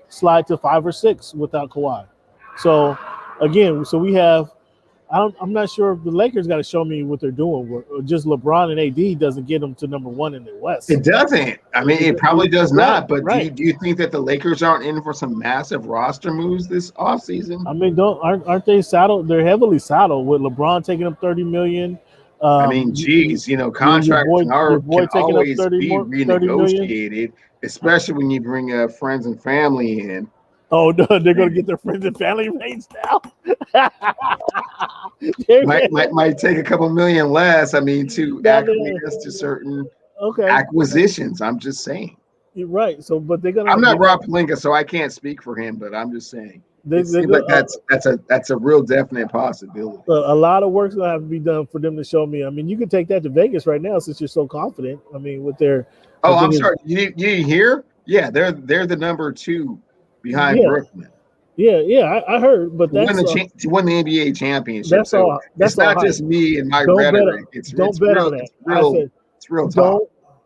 [SPEAKER 1] slide to 5 or 6 without Kawhi. So again, we have. I'm not sure if the Lakers got to show me what they're doing. Just LeBron and AD doesn't get them to number 1 in the West.
[SPEAKER 2] It doesn't. I mean, it probably does not. But do you think that the Lakers aren't in for some massive roster moves this offseason?
[SPEAKER 1] I mean, aren't they saddled? They're heavily saddled with LeBron taking up $30 million.
[SPEAKER 2] Contracts can always be renegotiated, especially when you bring friends and family in.
[SPEAKER 1] Oh no, they're going to get their friends and family rates now.
[SPEAKER 2] might take a couple million less. I mean, to acclimate to certain acquisitions. I'm just saying.
[SPEAKER 1] You're right. So, but they're going to.
[SPEAKER 2] I'm not Rob Pelinka, so I can't speak for him. But I'm just saying. That's a real definite possibility.
[SPEAKER 1] A lot of work's going to have to be done for them to show me. I mean, you can take that to Vegas right now since you're so confident. I mean, with their.
[SPEAKER 2] Oh, I'm sorry. You didn't hear? Yeah, they're the number 2. Behind Brooklyn.
[SPEAKER 1] Yeah, I heard, but that's
[SPEAKER 2] to win the NBA championship.
[SPEAKER 1] That's all. That's
[SPEAKER 2] it's not just me and my rhetoric. It's real talk.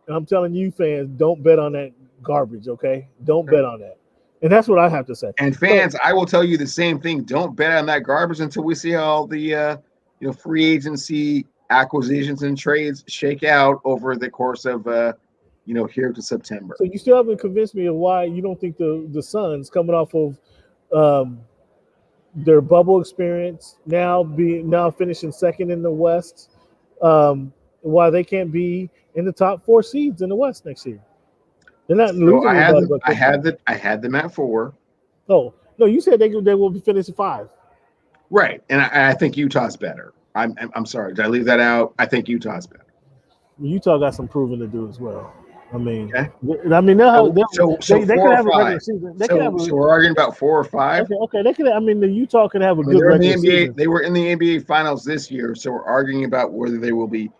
[SPEAKER 1] I'm telling you, fans, don't bet on that garbage. Okay, don't bet on that. And that's what I have to say.
[SPEAKER 2] And fans, I will tell you the same thing. Don't bet on that garbage until we see all the free agency acquisitions and trades shake out over the course of here to September.
[SPEAKER 1] So you still haven't convinced me of why you don't think the Suns, coming off of their bubble experience, now finishing second in the West, why they can't be in the top 4 seeds in the West next year. They're not losing.
[SPEAKER 2] I had them at 4.
[SPEAKER 1] Oh no, you said they will be finishing 5.
[SPEAKER 2] Right, and I think Utah's better. I'm sorry, did I leave that out? I think Utah's better.
[SPEAKER 1] Utah got some proving to do as well. I mean,
[SPEAKER 2] okay.
[SPEAKER 1] They could have a regular season.
[SPEAKER 2] So we're arguing about 4 or 5.
[SPEAKER 1] Okay. They could. I mean, the Utah could have a good regular season.
[SPEAKER 2] They were in the NBA Finals this year, so we're arguing about whether they will be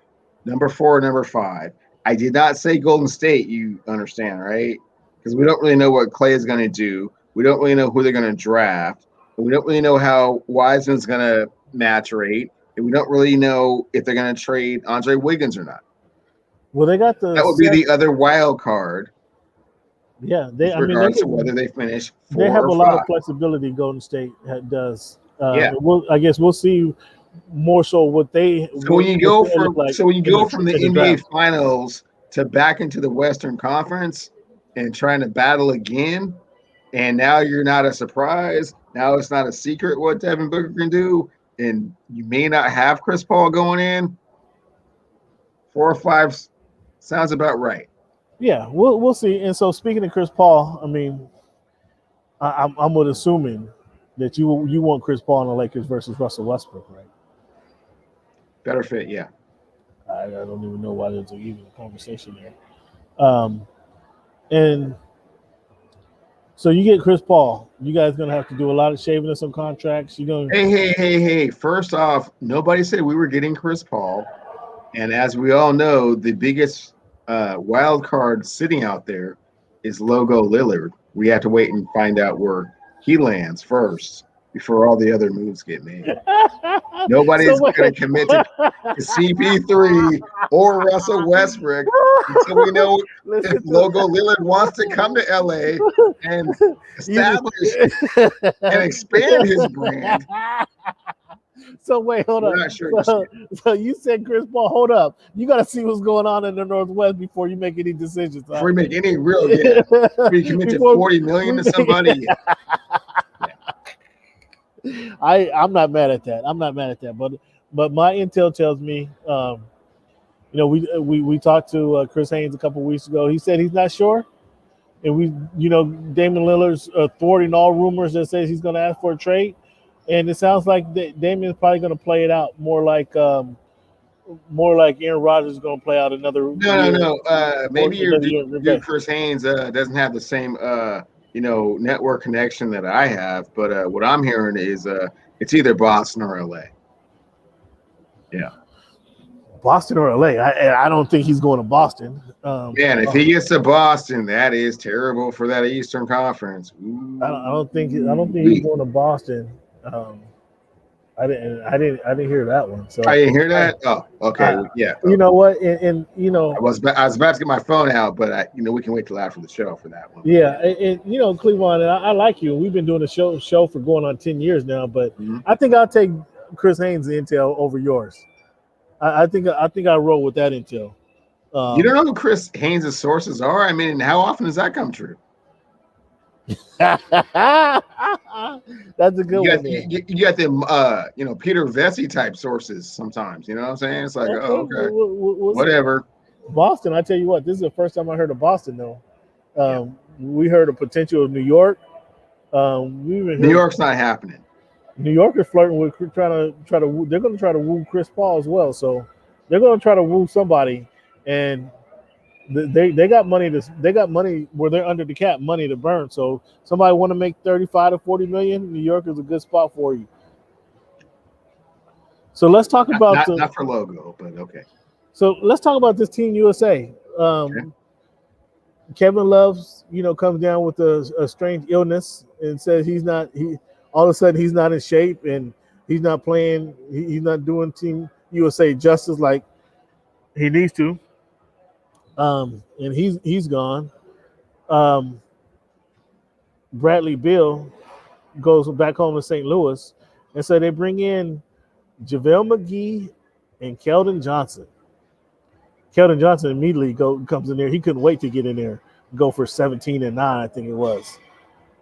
[SPEAKER 2] number 4 or number 5. I did not say Golden State. You understand, right? Because we don't really know what Clay is going to do. We don't really know who they're going to draft. We don't really know how Wiseman's going to match rate. And we don't really know if they're going to trade Andre Wiggins or not.
[SPEAKER 1] Well, they got
[SPEAKER 2] that would be the other wild card.
[SPEAKER 1] Yeah,
[SPEAKER 2] regardless of whether they finish 4
[SPEAKER 1] they have
[SPEAKER 2] or
[SPEAKER 1] a
[SPEAKER 2] 5.
[SPEAKER 1] lot of flexibility. Golden State does.
[SPEAKER 2] Yeah.
[SPEAKER 1] I guess we'll see more so what they.
[SPEAKER 2] So when you go from the NBA
[SPEAKER 1] draft.
[SPEAKER 2] Finals to back into the Western Conference and trying to battle again, and now you're not a surprise. Now it's not a secret what Devin Booker can do, and you may not have Chris Paul going in. 4 or 5 sounds about right.
[SPEAKER 1] Yeah, we'll see. And so speaking of Chris Paul, I mean, I'm assuming that you want Chris Paul on the Lakers versus Russell Westbrook, right?
[SPEAKER 2] Better fit, yeah.
[SPEAKER 1] I don't even know why there's even a conversation there. And so you get Chris Paul. You guys gonna have to do a lot of shaving of some contracts. You're gonna
[SPEAKER 2] Hey. First off, nobody said we were getting Chris Paul. And as we all know, the biggest wild card sitting out there is Logo Lillard. We have to wait and find out where he lands first before all the other moves get made. Nobody's going to commit to CP3 or Russell Westbrook until we know if Logo Lillard wants to come to LA and establish and expand his brand.
[SPEAKER 1] So wait, hold on. So you said Chris Paul. Hold up. You got to see what's going on in the Northwest before you make any decisions.
[SPEAKER 2] Before you make any real, we commit to $40 million to somebody.
[SPEAKER 1] I'm not mad at that. But my intel tells me, we talked to Chris Haynes a couple of weeks ago. He said he's not sure, and Damian Lillard's thwarting all rumors that says he's going to ask for a trade. And it sounds like Damian's probably going to play it out more like Aaron Rodgers is going to play out another.
[SPEAKER 2] No. Maybe your dude Chris Haynes doesn't have the same network connection that I have. But what I'm hearing is it's either Boston or LA. Yeah,
[SPEAKER 1] Boston or LA. I don't think he's going to Boston.
[SPEAKER 2] Man, if he gets to Boston, that is terrible for that Eastern Conference.
[SPEAKER 1] I don't think he's going to Boston. I didn't hear that one. So
[SPEAKER 2] I didn't hear that. Oh, okay, yeah.
[SPEAKER 1] You know what? And
[SPEAKER 2] I was about to get my phone out, but we can wait till after the show for that one.
[SPEAKER 1] Yeah, and Cleveland, and I like you. We've been doing a show for going on 10 years now, but I think I'll take Chris Haynes' intel over yours. I think I roll with that intel.
[SPEAKER 2] You don't know who Chris Haynes' sources are? I mean, how often does that come true?
[SPEAKER 1] That's a good one.
[SPEAKER 2] You got them, Peter Vesey type sources sometimes. You know what I'm saying? It's like, okay, whatever.
[SPEAKER 1] Boston, I tell you what, this is the first time I heard of Boston, though. We heard of potential of New York.
[SPEAKER 2] New York's not happening.
[SPEAKER 1] New York is flirting with they're going to try to woo Chris Paul as well. So they're going to try to woo somebody, and they got money where they're under the cap, money to burn. So somebody want to make 35 to 40 million, New York is a good spot for you. So let's talk about
[SPEAKER 2] not for Logo, but okay.
[SPEAKER 1] So let's talk about this Team USA. Kevin Love, comes down with a strange illness and says all of a sudden he's not in shape and he's not playing. He's not doing Team USA justice like he needs to. And he's gone. Bradley Beal goes back home to St. Louis, and so they bring in JaVale McGee and Keldon Johnson. Keldon Johnson immediately comes in there. He couldn't wait to get in there, go for 17-9, I think it was.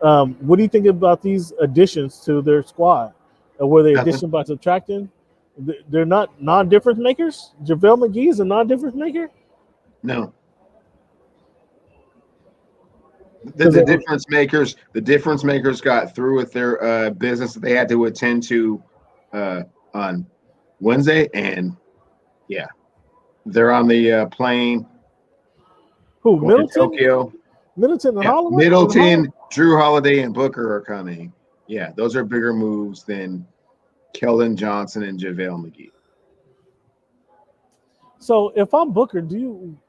[SPEAKER 1] What do you think about these additions to their squad? Were they addition by subtracting? They're not non-difference makers? JaVale McGee is a non-difference maker?
[SPEAKER 2] No. The difference makers got through with their business that they had to attend to on Wednesday, and they're on the plane.
[SPEAKER 1] Who, Middleton?
[SPEAKER 2] Tokyo.
[SPEAKER 1] Middleton and Holloway?
[SPEAKER 2] Middleton, Drew Holiday, and Booker are coming. Yeah, those are bigger moves than Keldon Johnson and JaVale McGee.
[SPEAKER 1] So if I'm Booker,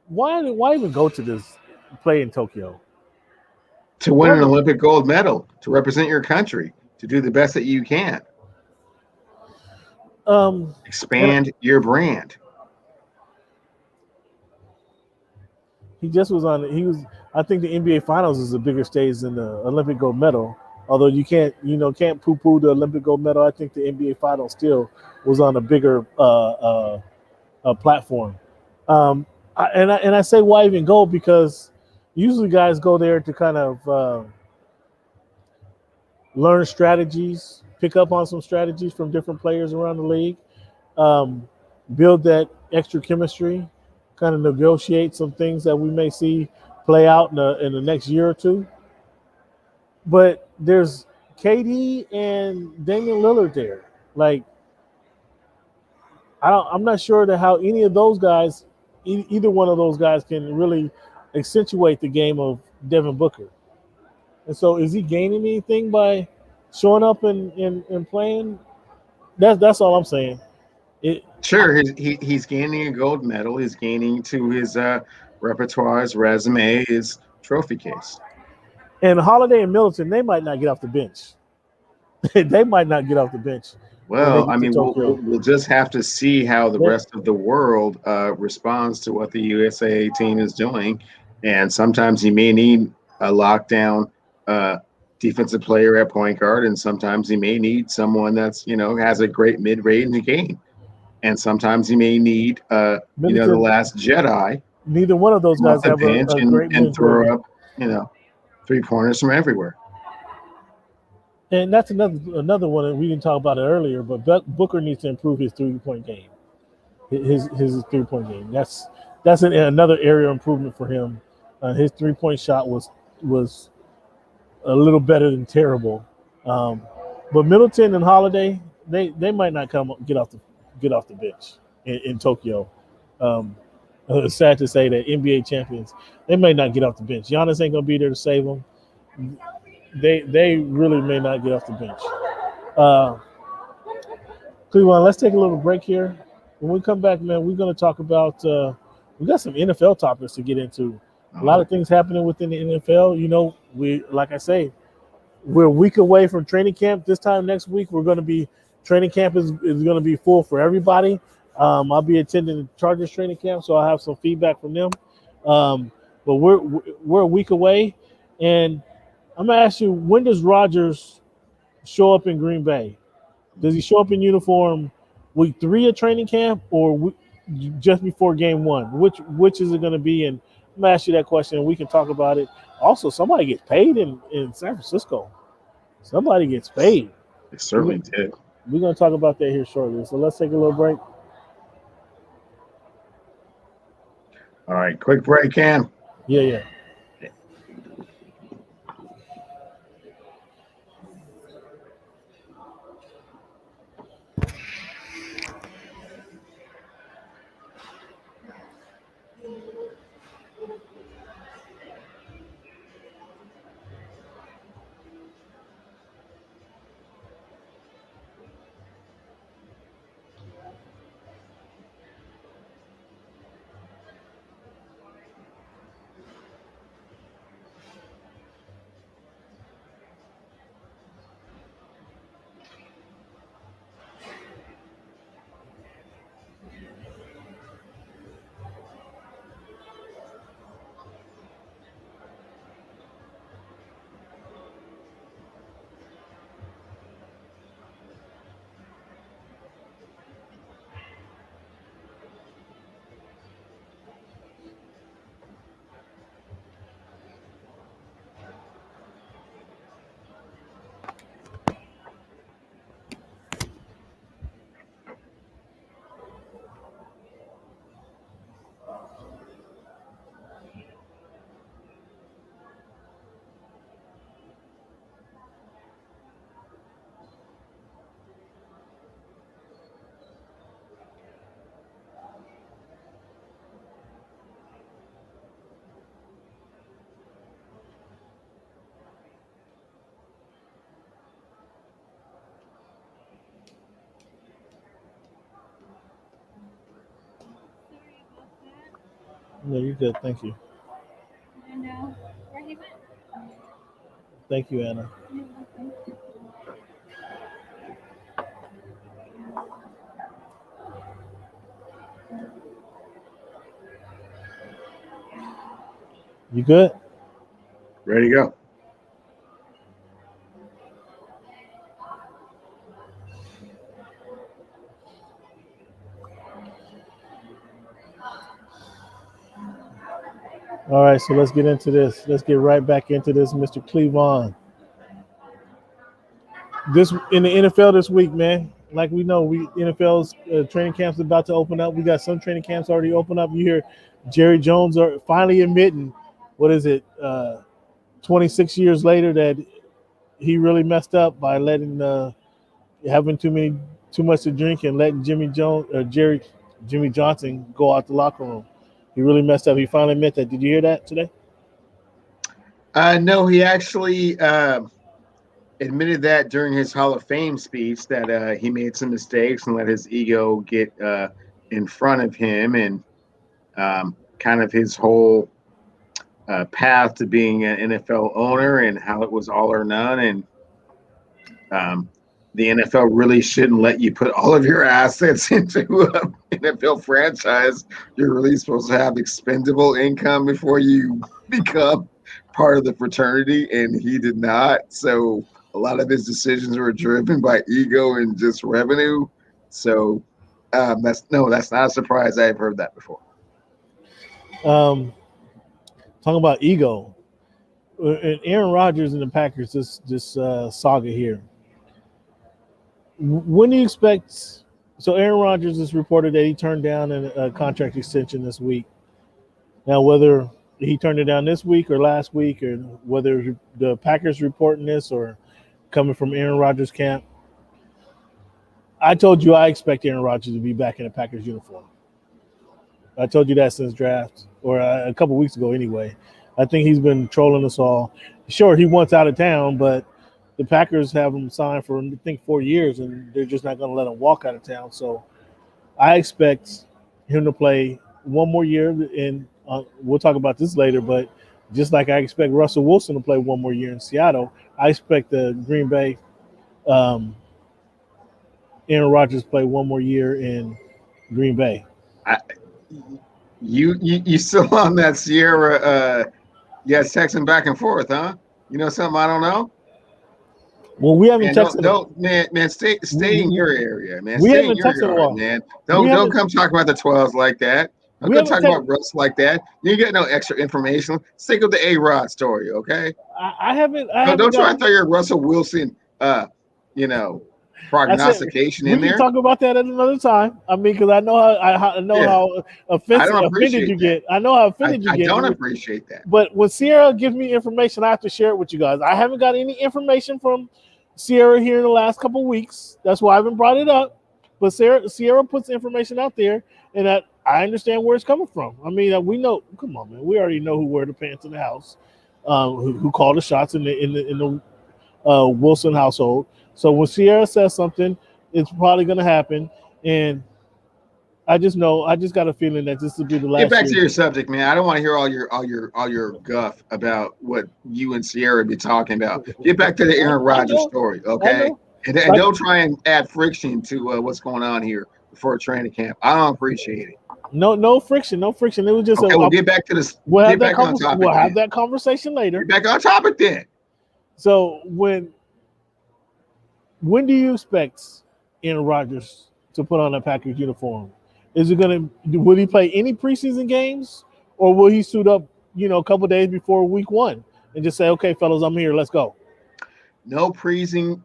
[SPEAKER 1] why even go to this play in Tokyo?
[SPEAKER 2] to win an
[SPEAKER 1] Right.
[SPEAKER 2] Olympic gold medal, to represent your country, to do the best that you can,
[SPEAKER 1] And
[SPEAKER 2] expand your brand.
[SPEAKER 1] he just was on. He was. I think the NBA Finals is a bigger stage than the Olympic gold medal. Although you can't poo-poo the Olympic gold medal. I think the NBA Finals still was on a bigger platform. And I say why even go, because usually guys go there to kind of learn strategies, pick up on some strategies from different players around the league, um, build that extra chemistry, kind of negotiate some things that we may see play out in the next year or two. But there's KD and Damian Lillard there. Like, I'm not sure that how any of those guys, either one of those guys, can really accentuate the game of Devin Booker. And so, is he gaining anything by showing up and playing? That's all I'm saying. It, I,
[SPEAKER 2] Sure, he's gaining a gold medal. He's gaining to his repertoire, his resume, his trophy case.
[SPEAKER 1] and Holiday and Middleton, they might not get off the bench. They might not get off the bench when they
[SPEAKER 2] Well, I
[SPEAKER 1] get to
[SPEAKER 2] mean,
[SPEAKER 1] Tokyo.
[SPEAKER 2] we'll just have to see how the
[SPEAKER 1] They,
[SPEAKER 2] rest of the world responds to what the USA team is doing, and sometimes you may need a lockdown defensive player at point guard, and sometimes you may need someone that's has a great mid-range game, and sometimes you may need the
[SPEAKER 1] Middleton,
[SPEAKER 2] last Jedi
[SPEAKER 1] neither one of those
[SPEAKER 2] come off
[SPEAKER 1] guys
[SPEAKER 2] the
[SPEAKER 1] have
[SPEAKER 2] bench
[SPEAKER 1] a
[SPEAKER 2] and
[SPEAKER 1] great
[SPEAKER 2] and
[SPEAKER 1] mid range.
[SPEAKER 2] throw up 3-pointers from everywhere.
[SPEAKER 1] And that's another one that we didn't talk about it earlier. But Booker needs to improve his 3-point game. His 3-point game. That's another area of improvement for him. His 3-point shot was a little better than terrible. Um, but Middleton and Holiday, they might not get off the bench in Tokyo. Um, it's sad to say that NBA champions, they may not get off the bench. Giannis ain't gonna be there to save them. They really may not get off the bench. Uh, Cleveland, let's take a little break here. When we come back, man, we're gonna talk about we got some NFL topics to get into. A lot of things happening within the NFL. We like I say, we're a week away from training camp. This time next week, we're going to be training camp is going to be full for everybody. I'll be attending the Chargers training camp, so I'll have some feedback from them. But we're a week away, and I'm gonna ask you, when does Rodgers show up in Green Bay? Does he show up in uniform week 3 of training camp, or just before game 1? Which is it going to be? And I'm gonna ask you that question, and we can talk about it. Also, somebody gets paid in San Francisco. Somebody gets paid.
[SPEAKER 2] They certainly did.
[SPEAKER 1] We're going to talk about that here shortly. So let's take a little break.
[SPEAKER 2] All right, quick break, Cam.
[SPEAKER 1] Yeah. No, you're good. Thank you. Thank you, Anna. You good?
[SPEAKER 2] Ready to go.
[SPEAKER 1] All right, so let's get into this. Let's get right back into this, Mr. Cleveland. This in the NFL this week, man. Like we know, NFL's training camps about to open up. We got some training camps already open up. You hear Jerry Jones are finally admitting, what is it, 26 years later, that he really messed up by letting having too much to drink and letting Jimmy Johnson go out the locker room. He really messed up. He finally admitted that. Did you hear that today?
[SPEAKER 2] No, he actually admitted that during his Hall of Fame speech that he made some mistakes and let his ego get in front of him, and kind of his whole path to being an NFL owner and how it was all or none. And the NFL really shouldn't let you put all of your assets into an NFL franchise. You're really supposed to have expendable income before you become part of the fraternity, and he did not. So a lot of his decisions were driven by ego and just revenue. So that's not a surprise. I've heard that before.
[SPEAKER 1] Talking about ego, and Aaron Rodgers and the Packers, this saga here. When do you expect? So Aaron Rodgers has reported that he turned down a contract extension this week. Now, whether he turned it down this week or last week, or whether the Packers reporting this or coming from Aaron Rodgers' camp, I told you I expect Aaron Rodgers to be back in a Packers uniform. I told you that since draft, or a couple weeks ago anyway. I think he's been trolling us all. Sure, he wants out of town, but the Packers have him signed for, I think, 4 years, and they're just not going to let him walk out of town. So I expect him to play one more year, and we'll talk about this later, but just like I expect Russell Wilson to play one more year in Seattle, I expect the Green Bay Aaron Rodgers to play one more year in Green Bay.
[SPEAKER 2] You still on that Sierra texting back and forth, huh? You know something I don't know?
[SPEAKER 1] Well, we haven't texted.
[SPEAKER 2] Stay in your area, man.
[SPEAKER 1] We
[SPEAKER 2] stay
[SPEAKER 1] haven't
[SPEAKER 2] in your
[SPEAKER 1] texted in a
[SPEAKER 2] yard,
[SPEAKER 1] while.
[SPEAKER 2] man. Don't come talk about the 12s like that. Don't come talk about Russ like that. You get no extra information. Stick with the A-Rod story, okay?
[SPEAKER 1] I haven't.
[SPEAKER 2] Don't try to throw your Russell Wilson, prognostication in there.
[SPEAKER 1] We can talk about that at another time. I mean, because I know how offended you get. I know how offended you get.
[SPEAKER 2] I don't appreciate that.
[SPEAKER 1] But when Sierra gives me information, I have to share it with you guys. I haven't got any information from Sierra here in the last couple of weeks. That's why I haven't brought it up. But Sierra puts information out there, and that I understand where it's coming from. I mean, we know. Come on, man. We already know who wear the pants in the house, who called the shots in the Wilson household. So when Sierra says something, it's probably going to happen. And I just got a feeling that this will be the last.
[SPEAKER 2] Get back to your subject, man. I don't want to hear all your guff about what you and Sierra be talking about. Get back to the Aaron Rodgers story, okay? And don't try and add friction to what's going on here before training camp. I don't appreciate it.
[SPEAKER 1] No friction. It was just
[SPEAKER 2] we'll get back to this.
[SPEAKER 1] We'll have that conversation later.
[SPEAKER 2] Get back on topic then.
[SPEAKER 1] So when do you expect Aaron Rodgers to put on a Packers uniform? Will he play any preseason games, or will he suit up, a couple days before week 1 and just say, "Okay, fellas, I'm here. Let's go."
[SPEAKER 2] No preseason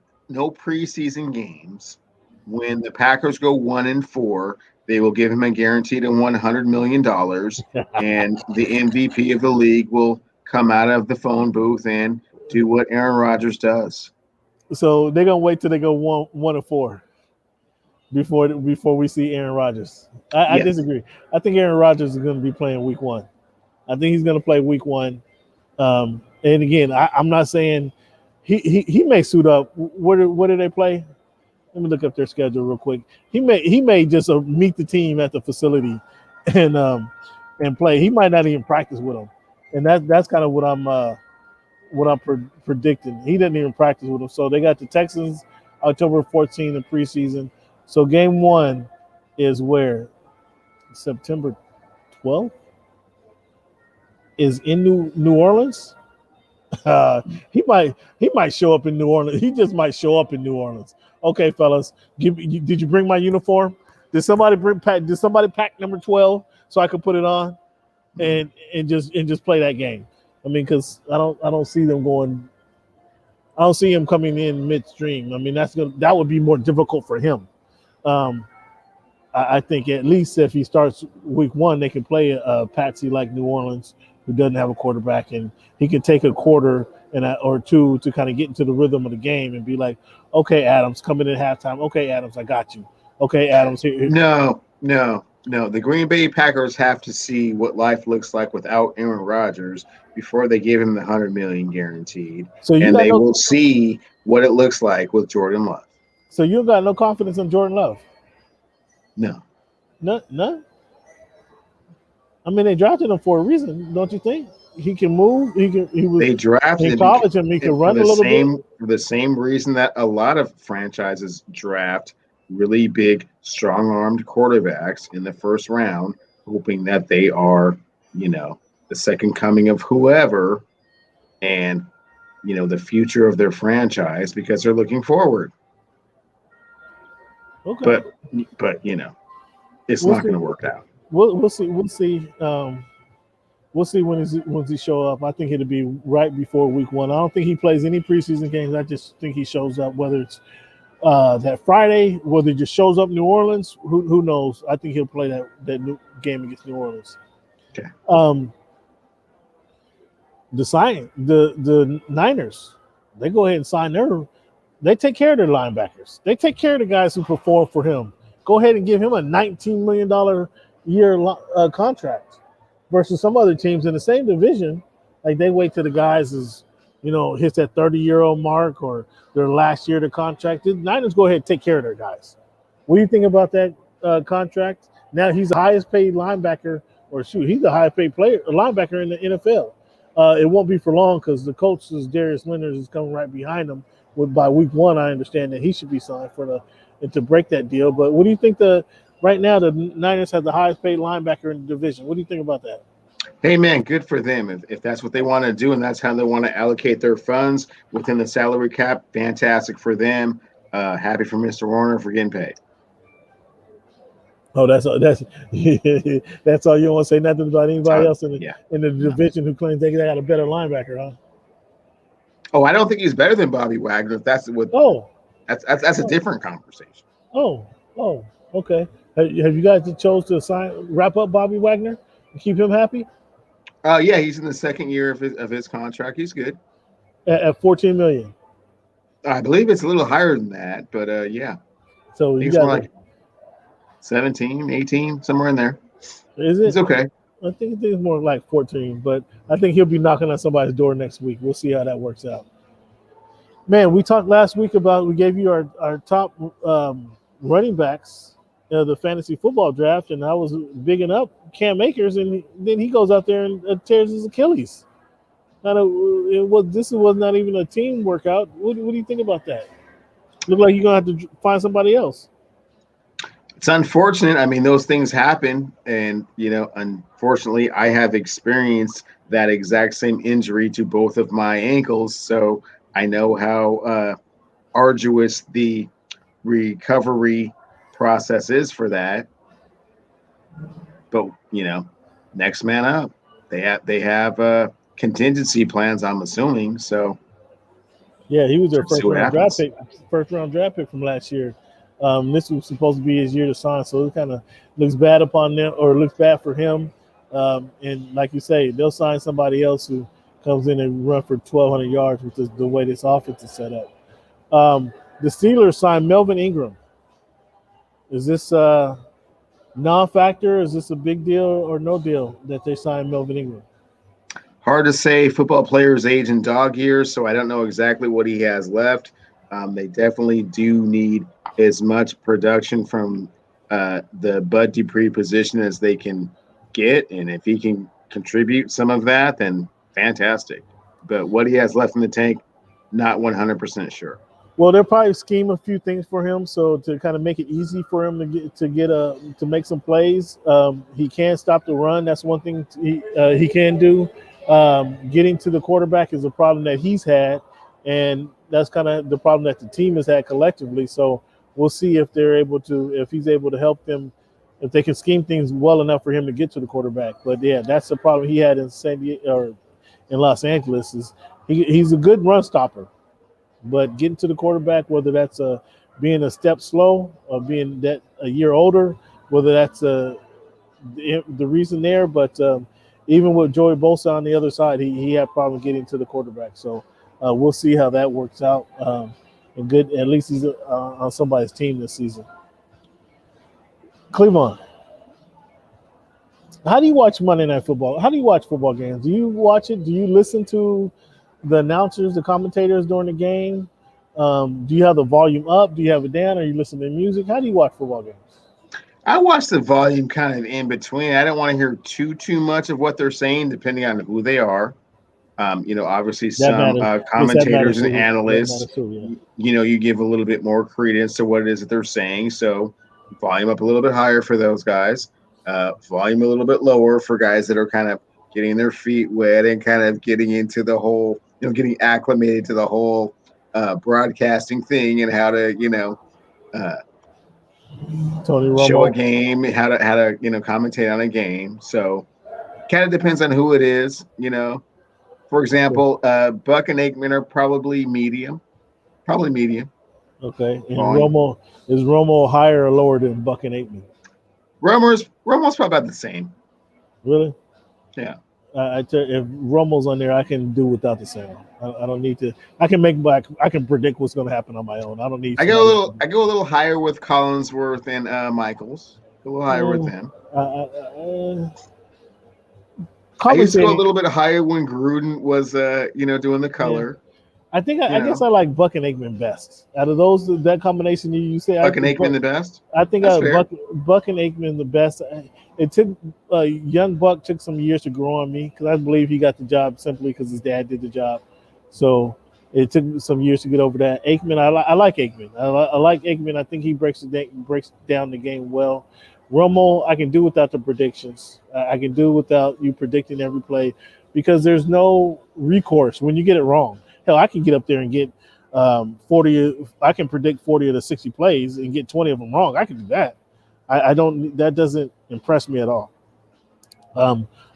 [SPEAKER 2] games. When the Packers go 1-4, they will give him a guaranteed $100 million, and the MVP of the league will come out of the phone booth and do what Aaron Rodgers does.
[SPEAKER 1] So they're gonna wait till they go 1-4 before we see Aaron Rodgers. I disagree. I think Aaron Rodgers is going to be playing week 1. I think he's going to play week 1. And again, I'm not saying he may suit up. What do they play? Let me look up their schedule real quick. He may just meet the team at the facility and play. He might not even practice with them, and that's kind of what I'm what I'm predicting. He didn't even practice with them. So they got the Texans October 14th in preseason. So game 1 is where September 12th is in New Orleans. He might show up in New Orleans. He just might show up in New Orleans. Okay, fellas, did you bring my uniform? Did somebody pack number 12 so I could put it on and just play that game? I mean, because I don't see them going. I don't see him coming in midstream. I mean, that would be more difficult for him. I think at least if he starts week 1, they can play a patsy like New Orleans, who doesn't have a quarterback, and he can take a quarter or two to kind of get into the rhythm of the game and be like, okay, Adams, coming in at halftime. Okay, Adams, I got you. Okay, Adams, here.
[SPEAKER 2] No. The Green Bay Packers have to see what life looks like without Aaron Rodgers before they give him the $100 million guaranteed, and they will see what it looks like with Jordan Love.
[SPEAKER 1] So you got no confidence in Jordan Love?
[SPEAKER 2] No.
[SPEAKER 1] None. I mean, they drafted him for a reason, don't you think? He can move.
[SPEAKER 2] They drafted
[SPEAKER 1] in college, and he can run a little bit.
[SPEAKER 2] For the same reason that a lot of franchises draft really big, strong-armed quarterbacks in the first round, hoping that they are, the second coming of whoever, and the future of their franchise, because they're looking forward.
[SPEAKER 1] Okay.
[SPEAKER 2] But it's not going to work out.
[SPEAKER 1] We'll see. We'll see when he show up. I think it'll be right before week 1. I don't think he plays any preseason games. I just think he shows up, whether it's that Friday, whether he just shows up in New Orleans. Who knows? I think he'll play that new game against New Orleans.
[SPEAKER 2] Okay.
[SPEAKER 1] The Niners, they go ahead and sign they take care of their linebackers. They take care of the guys who perform for him. Go ahead and give him a $19 million year contract versus some other teams in the same division. Like, they wait till the guys hits that 30-year-old mark or their last year of the contract. The Niners go ahead and take care of their guys. What do you think about that contract? Now he's the highest paid linebacker, he's the highest paid linebacker in the NFL. It won't be for long because the coach, Darius Leonard, is coming right behind him. By week 1, I understand that he should be signed to break that deal. But what do you think right now the Niners have the highest paid linebacker in the division? What do you think about that?
[SPEAKER 2] Hey, man, good for them. If that's what they want to do and that's how they want to allocate their funds within the salary cap, fantastic for them. Happy for Mr. Warner for getting paid.
[SPEAKER 1] Oh, that's all you don't want to say nothing about anybody else in the division who claims they got a better linebacker, huh?
[SPEAKER 2] Oh, I don't think he's better than Bobby Wagner. That's a different conversation.
[SPEAKER 1] Oh, okay. Have you guys chose to wrap up Bobby Wagner and keep him happy?
[SPEAKER 2] Yeah, he's in the second year of his contract. He's good.
[SPEAKER 1] At $14 million.
[SPEAKER 2] I believe it's a little higher than that, but yeah.
[SPEAKER 1] So you got like
[SPEAKER 2] 17, 18, somewhere in there.
[SPEAKER 1] Is it?
[SPEAKER 2] It's okay.
[SPEAKER 1] I think it's more like 14, but I think he'll be knocking on somebody's door next week. We'll see how that works out. Man, we talked last week we gave you our top running backs of the fantasy football draft, and I was bigging up Cam Akers, and then he goes out there and tears his Achilles. This was not even a team workout. What do you think about that? Look like you're going to have to find somebody else.
[SPEAKER 2] It's unfortunate. I mean, those things happen. And, unfortunately, I have experienced that exact same injury to both of my ankles. So I know how arduous the recovery process is for that. But, next man up. They have contingency plans, I'm assuming. So,
[SPEAKER 1] yeah, he was their first round draft pick from last year. This was supposed to be his year to sign, so it kind of looks bad upon them, or looks bad for him. And like you say, they'll sign somebody else who comes in and run for 1,200 yards with the way this offense is set up. The Steelers signed Melvin Ingram. Is this a non-factor? Is this a big deal or no deal that they signed Melvin Ingram?
[SPEAKER 2] Hard to say. Football players age in dog years, so I don't know exactly what he has left. They definitely do need as much production from the Bud Dupree position as they can get, and if he can contribute some of that, then fantastic. but what he has left in the tank, not 100% sure.
[SPEAKER 1] Well, they'll probably scheme a few things for him, so to kind of make it easy for him to make some plays. He can stop the run. That's one thing he can do. Getting to the quarterback is a problem that he's had, and that's kind of the problem that the team has had collectively. So we'll see if he's able to help them, if they can scheme things well enough for him to get to the quarterback. But yeah, that's the problem he had in San Diego or in Los Angeles. Is he's a good run stopper. But getting to the quarterback, whether that's being a step slow or being that a year older, whether that's the reason there. But even with Joey Bosa on the other side, he had problems getting to the quarterback. So we'll see how that works out. And good, at least he's on somebody's team this season. Cleveland, how do you watch Monday Night Football? How do you watch football games? Do you watch it? Do you listen to the announcers, the commentators during the game? Do you have the volume up? Do you have it down? Are you listening to music? How do you watch football games?
[SPEAKER 2] I watch the volume kind of in between. I don't want to hear too much of what they're saying, depending on who they are. Obviously some commentators and analysts, too, yeah. You give a little bit more credence to what it is that they're saying. So volume up a little bit higher for those guys. Volume a little bit lower for guys that are kind of getting their feet wet and kind of getting into the whole, getting acclimated to the whole broadcasting thing and how to,
[SPEAKER 1] Tony Romo.
[SPEAKER 2] Show a game, how to commentate on a game. So kind of depends on who it is, For example, Buck and Aikman are probably medium.
[SPEAKER 1] Okay. And Romo higher or lower than Buck and Aikman?
[SPEAKER 2] Romo's probably about the same.
[SPEAKER 1] Really?
[SPEAKER 2] Yeah.
[SPEAKER 1] If Romo's on there, I can do without the sound. I don't need to. I can predict what's going to happen on my own. I don't need.
[SPEAKER 2] I go a little higher with Collinsworth and Michaels. A little higher with them. I used to go a little bit higher when Gruden was, doing the color.
[SPEAKER 1] Yeah. I guess I like Buck and Aikman best. Out of those, that combination you say,
[SPEAKER 2] Buck and Aikman the best.
[SPEAKER 1] I think Buck and Aikman the best. It took young Buck took some years to grow on me because I believe he got the job simply because his dad did the job. So it took some years to get over that. Aikman, I like Aikman. I like Aikman. I think he breaks down the game well. Romo, I can do without the predictions. I can do without you predicting every play because there's no recourse when you get it wrong. Hell, I can get up there and get 40. I can predict 40 of the 60 plays and get 20 of them wrong. I can do that. I don't. That doesn't impress me at all.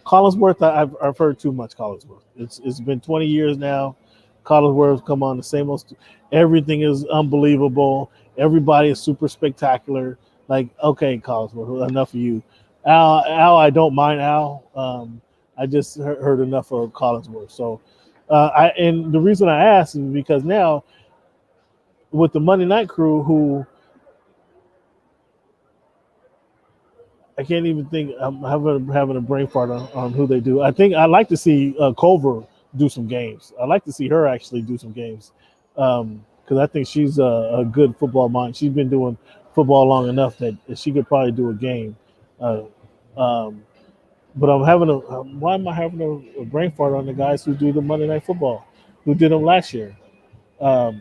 [SPEAKER 1] Collinsworth, I've heard too much Collinsworth. It's been 20 years now. Collinsworth, come on, the same old. Everything is unbelievable. Everybody is super spectacular. Like, okay, Collinsworth, enough of you. Al, I don't mind Al. I just heard enough of Collinsworth. So, and the reason I asked is because now with the Monday Night Crew, who I can't even think. I'm having a brain fart on who they do. I think I'd like to see Culver do some games. I'd like to see her actually do some games because I think she's a good football mind. She's been doing football long enough that she could probably do a game. But I'm having why am I having a brain fart on the guys who do the Monday Night Football, who did them last year?
[SPEAKER 2] Last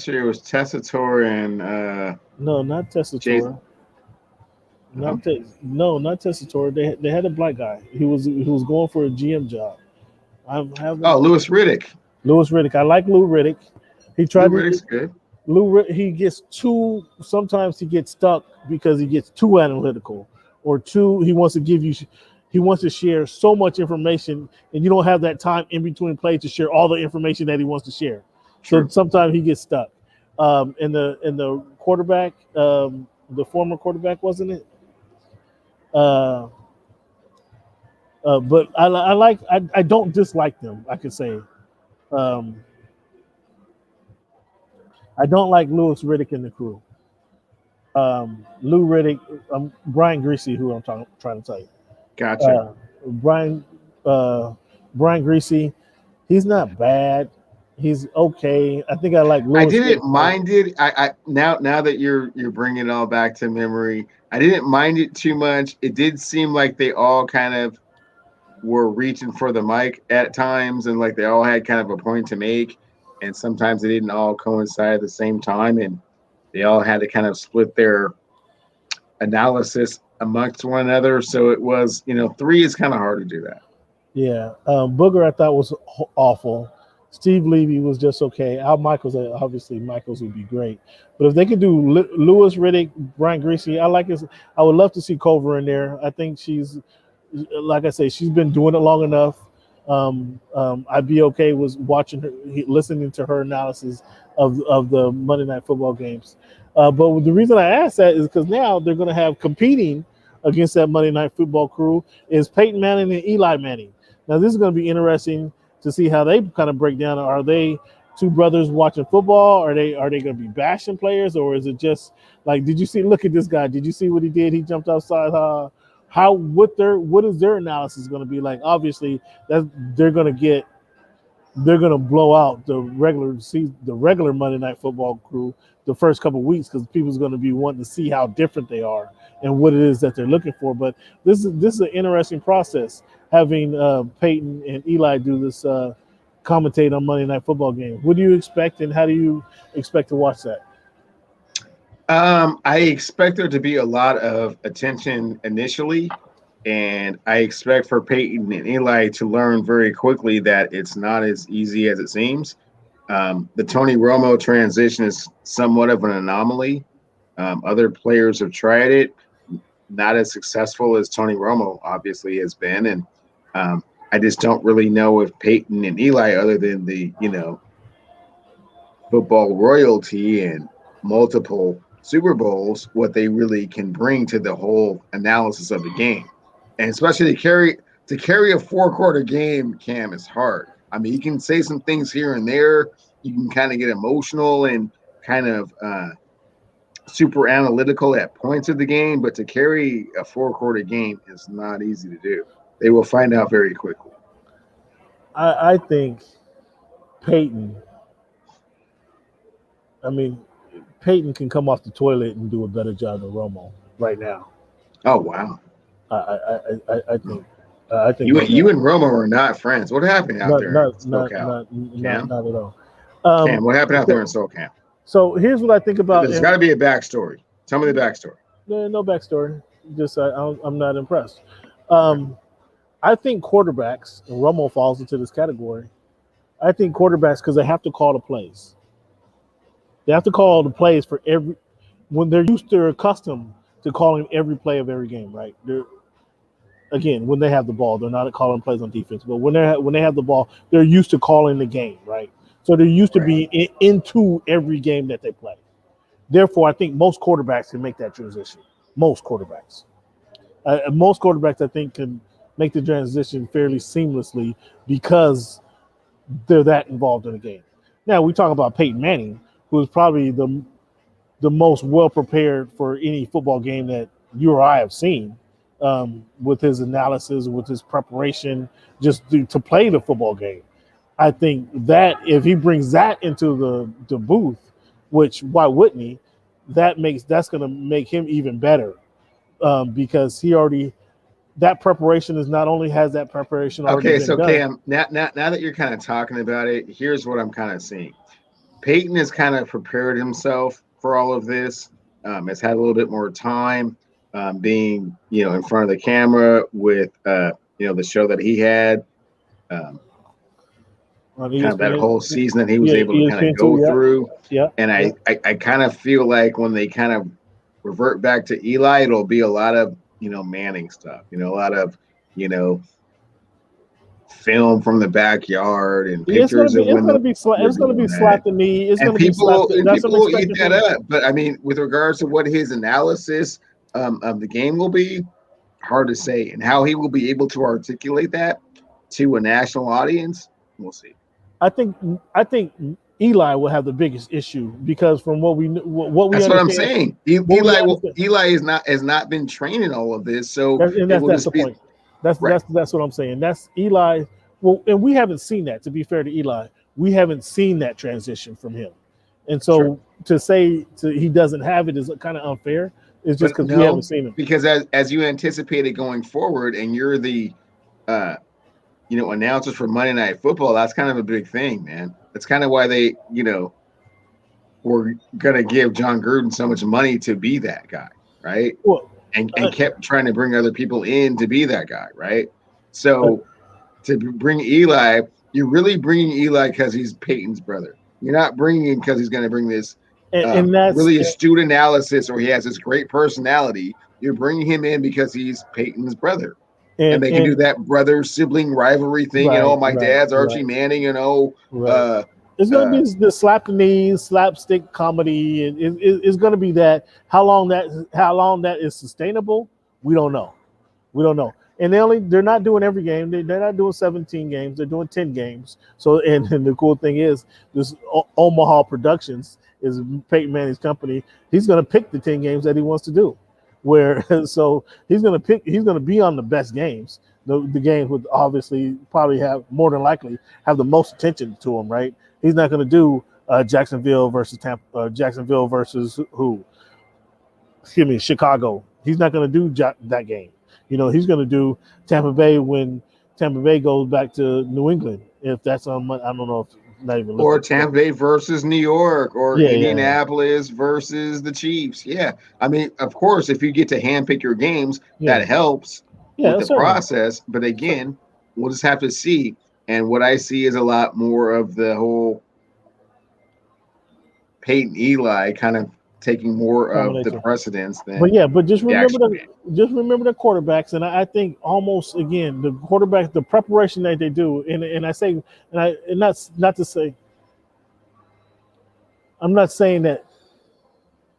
[SPEAKER 2] year it was Tessitore and
[SPEAKER 1] no, not Tessitore. Not Tessitore. They had a black guy. He was going for a GM job.
[SPEAKER 2] Louis Riddick.
[SPEAKER 1] Louis Riddick. I like Lou Riddick. He tried.
[SPEAKER 2] Lou Riddick's good.
[SPEAKER 1] He gets too. Sometimes he gets stuck because he gets too analytical, or he wants to share so much information, and you don't have that time in between plays to share all the information that he wants to share. True. So sometimes he gets stuck. And the quarterback, the former quarterback, wasn't it? But I don't dislike them. I could say, I don't like Louis Riddick and the crew. Lou Riddick, Brian Greasy, who I'm trying to tell you.
[SPEAKER 2] Gotcha.
[SPEAKER 1] Brian Greasy, he's not bad. He's okay. I think I like Louis.
[SPEAKER 2] I didn't mind it. I now that you're bringing it all back to memory, I didn't mind it too much. It did seem like they all kind of were reaching for the mic at times, and like they all had kind of a point to make, and sometimes they didn't all coincide at the same time, and they all had to kind of split their analysis amongst one another. So it was, 3 is kind of hard to do that.
[SPEAKER 1] Yeah, Booger I thought was awful. Steve Levy was just okay. Al Michaels, obviously Michaels would be great, but if they could do Lewis Riddick, Brian Greasy, I would love to see Culver in there. I think she's, like I say, she's been doing it long enough. I'd be okay with watching her, listening to her analysis of the Monday Night Football games. But the reason I asked that is because now they're going to have competing against that Monday Night Football crew is Peyton Manning and Eli Manning. Now this is going to be interesting to see how they kind of break down. Are they two brothers watching football? Are they going to be bashing players, or is it just like, did you see? Look at this guy. Did you see what he did? He jumped outside. What is their analysis going to be like? Obviously, that they're going to blow out the regular Monday Night Football crew the first couple of weeks because people's going to be wanting to see how different they are and what it is that they're looking for. But this is an interesting process, having Peyton and Eli do this commentate on Monday Night Football game. What do you expect, and how do you expect to watch that?
[SPEAKER 2] I expect there to be a lot of attention initially, and I expect for Peyton and Eli to learn very quickly that it's not as easy as it seems. The Tony Romo transition is somewhat of an anomaly. Other players have tried it, not as successful as Tony Romo obviously has been, and I just don't really know if Peyton and Eli, other than the football royalty and multiple Super Bowls, what they really can bring to the whole analysis of the game. And especially to carry a 4-quarter game, Cam, is hard. I mean, you can say some things here and there. You can kind of get emotional and kind of super analytical at points of the game, but to carry a 4-quarter game is not easy to do. They will find out very quickly.
[SPEAKER 1] I think Peyton can come off the toilet and do a better job than Romo right now.
[SPEAKER 2] Oh, wow.
[SPEAKER 1] I think
[SPEAKER 2] you and Romo are not friends. What happened out there in SoCal?
[SPEAKER 1] Not at all.
[SPEAKER 2] Cam, what happened out there in SoCal?
[SPEAKER 1] So here's what I think about.
[SPEAKER 2] There's got to be a backstory. Tell me the backstory.
[SPEAKER 1] No backstory. Just I'm not impressed. I think quarterbacks, and Romo falls into this category. I think quarterbacks, because they have to call the plays. They have to call the plays for every. When they're accustomed to calling every play of every game, right? When they have the ball, they're not calling plays on defense, but when they have the ball, they're used to calling the game, right? So they're used to being into every game that they play. Therefore, I think most quarterbacks can make that transition. Most quarterbacks, I think, can make the transition fairly seamlessly because they're that involved in the game. Now we talk about Peyton Manning, who is probably the most well prepared for any football game that you or I have seen, with his analysis, with his preparation, just to play the football game. I think that if he brings that into the booth, which why wouldn't he? That's going to make him even better, because that preparation is not only has that preparation already been done.
[SPEAKER 2] Okay, so Cam, now that you're kind of talking about it, here's what I'm kind of seeing. Peyton has kind of prepared himself for all of this. Has had a little bit more time being, in front of the camera with, the show that he had. Kind of that whole season that he was able to kind of go through.
[SPEAKER 1] Yeah.
[SPEAKER 2] And I kind of feel like when they kind of revert back to Eli, it'll be a lot of, Manning stuff, a lot of, film from the backyard and pictures of when
[SPEAKER 1] it's going to be slap the knee. It's going to be slap.
[SPEAKER 2] People will eat that up. But I mean, with regards to what his analysis of the game will be, hard to say, and how he will be able to articulate that to a national audience, we'll see.
[SPEAKER 1] I think Eli will have the biggest issue because from what we
[SPEAKER 2] that's
[SPEAKER 1] understand,
[SPEAKER 2] what I'm saying. Eli has not been training all of this, so
[SPEAKER 1] that's the point. That's what I'm saying. That's Eli. Well, and we haven't seen that. To be fair to Eli, we haven't seen that transition from him, and so to say he doesn't have it is kind of unfair. It's just because we haven't seen him.
[SPEAKER 2] Because as you anticipated going forward, and you're the announcers for Monday Night Football, that's kind of a big thing, man. That's kind of why they, were going to give John Gruden so much money to be that guy, right?
[SPEAKER 1] Well,
[SPEAKER 2] and kept trying to bring other people in to be that guy, right? So to bring Eli, you're really bringing Eli because he's Peyton's brother. You're not bringing him because he's going to bring this
[SPEAKER 1] and that's
[SPEAKER 2] really astute analysis or he has this great personality. You're bringing him in because he's Peyton's brother. And they can do that brother-sibling rivalry thing.
[SPEAKER 1] Right,
[SPEAKER 2] my dad's Archie
[SPEAKER 1] right.
[SPEAKER 2] Manning,
[SPEAKER 1] Right. It's going to be the slap the knees, slapstick comedy, and it's going to be that. How long that is sustainable, we don't know. And they're not doing every game. They're not doing 17 games. They're doing 10 games. So and the cool thing is this Omaha Productions is Peyton Manning's company. He's going to pick the 10 games that he wants to do. So he's going to be on the best games. The games would obviously probably have more than likely have the most attention to him, right? He's not going to do Jacksonville versus Jacksonville versus who? Excuse me, Chicago. He's not going to do that game. He's going to do Tampa Bay when Tampa Bay goes back to New England. If that's on, I don't know if not even.
[SPEAKER 2] Or Tampa Bay versus New York, or Indianapolis versus the Chiefs. Yeah, I mean, of course, if you get to handpick your games, that helps with the process. But again, we'll just have to see. And what I see is a lot more of the whole Peyton Eli kind of taking more of the precedence than.
[SPEAKER 1] But just remember the quarterbacks, and I think almost again the quarterback, the preparation that they do, and I say, and that's not to say. I'm not saying that.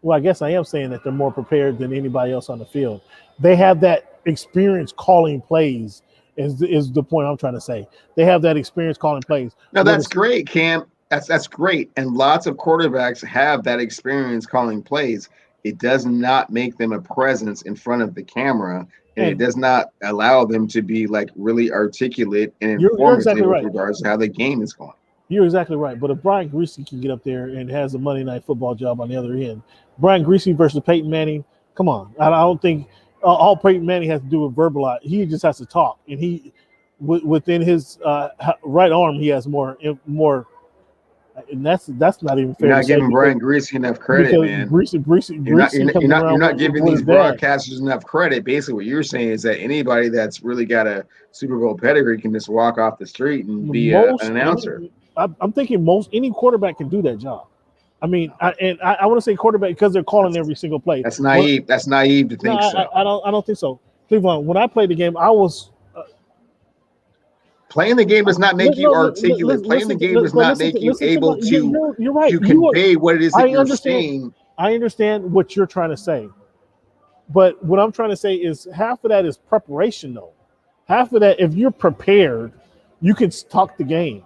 [SPEAKER 1] Well, I guess I am saying that they're more prepared than anybody else on the field. They have that experience calling plays. Is the point I'm trying to say? They have that experience calling plays.
[SPEAKER 2] No, that's great, Cam. That's great, and lots of quarterbacks have that experience calling plays. It does not make them a presence in front of the camera, and it does not allow them to be like really articulate and informative with regards to how the game is going.
[SPEAKER 1] You're exactly right. But if Brian Greasy can get up there and has a Monday Night Football job on the other end, Brian Greasy versus Peyton Manning, come on. I don't think all Peyton Manning has to do is verbalize. He just has to talk, and he within his right arm he has more. And that's not even fair.
[SPEAKER 2] You're not giving Brian Greasy enough credit, man. You're not giving these broadcasters enough credit. Basically, what you're saying is that anybody that's really got a Super Bowl pedigree can just walk off the street and be an announcer.
[SPEAKER 1] I'm thinking any quarterback can do that job. I mean, I want to say quarterback because they're calling every single play.
[SPEAKER 2] That's naive. That's naive to think so.
[SPEAKER 1] I don't think so. Cleveland, when I played the game, I was.
[SPEAKER 2] Playing the game does not make you articulate. Playing the game does not make you able to convey what it is that you're saying.
[SPEAKER 1] I understand what you're trying to say. But what I'm trying to say is half of that is preparation, though. Half of that, if you're prepared, you can talk the game.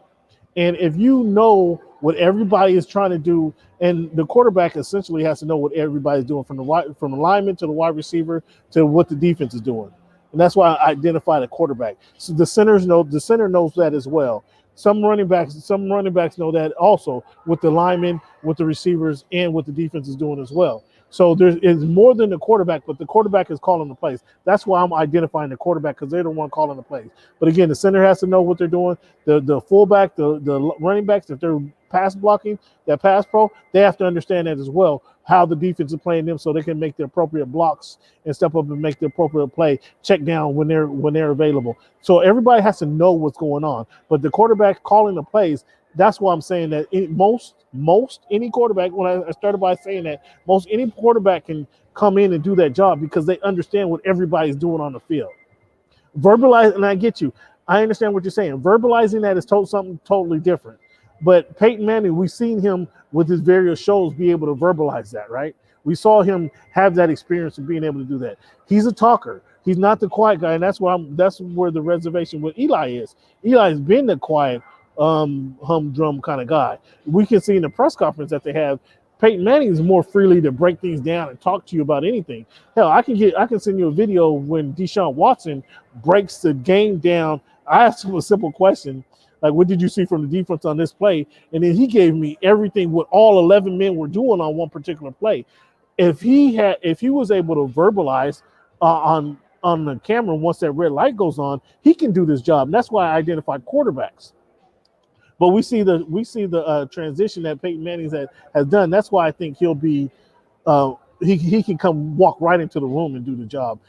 [SPEAKER 1] And if you know what everybody is trying to do, and the quarterback essentially has to know what everybody's doing from the lineman to the wide receiver to what the defense is doing. And that's why I identify the quarterback. So the center knows that as well. Some running backs know that also with the linemen, with the receivers, and what the defense is doing as well. So there's more than the quarterback, but the quarterback is calling the plays. That's why I'm identifying the quarterback, because they're the one calling the plays. But again, the center has to know what they're doing. The fullback, the running backs, if they're pass blocking, that pass pro, they have to understand that as well, how the defense is playing them, so they can make the appropriate blocks and step up and make the appropriate play, check down when they're available. So everybody has to know what's going on. But the quarterback calling the plays, that's why I'm saying that most any quarterback, when I started by saying that, most any quarterback can come in and do that job because they understand what everybody's doing on the field. Verbalize, and I get you. I understand what you're saying. Verbalizing that is something totally different. But Peyton Manning, we've seen him with his various shows be able to verbalize that, right? We saw him have that experience of being able to do that. He's a talker. He's not the quiet guy, and that's where the reservation with Eli is. Eli's been the quiet, humdrum kind of guy. We can see in the press conference that they have, Peyton Manning is more freely to break things down and talk to you about anything. Hell, I can send you a video when Deshaun Watson breaks the game down. I asked him a simple question, like, what did you see from the defense on this play? And then he gave me everything what all 11 men were doing on one particular play. If he was able to verbalize on on the camera, once that red light goes on, he can do this job. And that's why I identified quarterbacks. But we see the transition that Peyton Manning has done. That's why I think he'll be he can come walk right into the room and do the job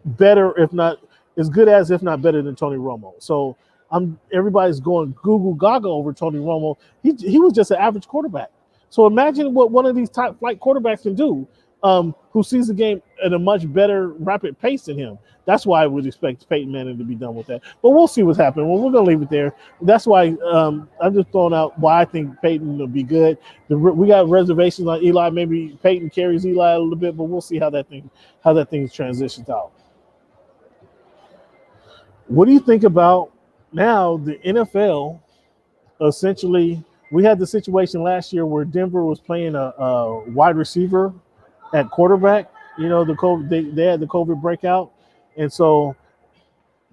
[SPEAKER 1] better, if not as good as, if not better than Tony Romo. So everybody's going Google Gaga over Tony Romo. He was just an average quarterback. So imagine what one of these top flight quarterbacks can do, who sees the game at a much better rapid pace than him. That's why I would expect Peyton Manning to be done with that. But we'll see what's happening. Well, we're going to leave it there. That's why I'm just throwing out why I think Peyton will be good. We got reservations on Eli. Maybe Peyton carries Eli a little bit, but we'll see how that thing transitions out. What do you think about now the NFL? Essentially, we had the situation last year where Denver was playing a wide receiver at quarterback. You know, they had the COVID breakout, and so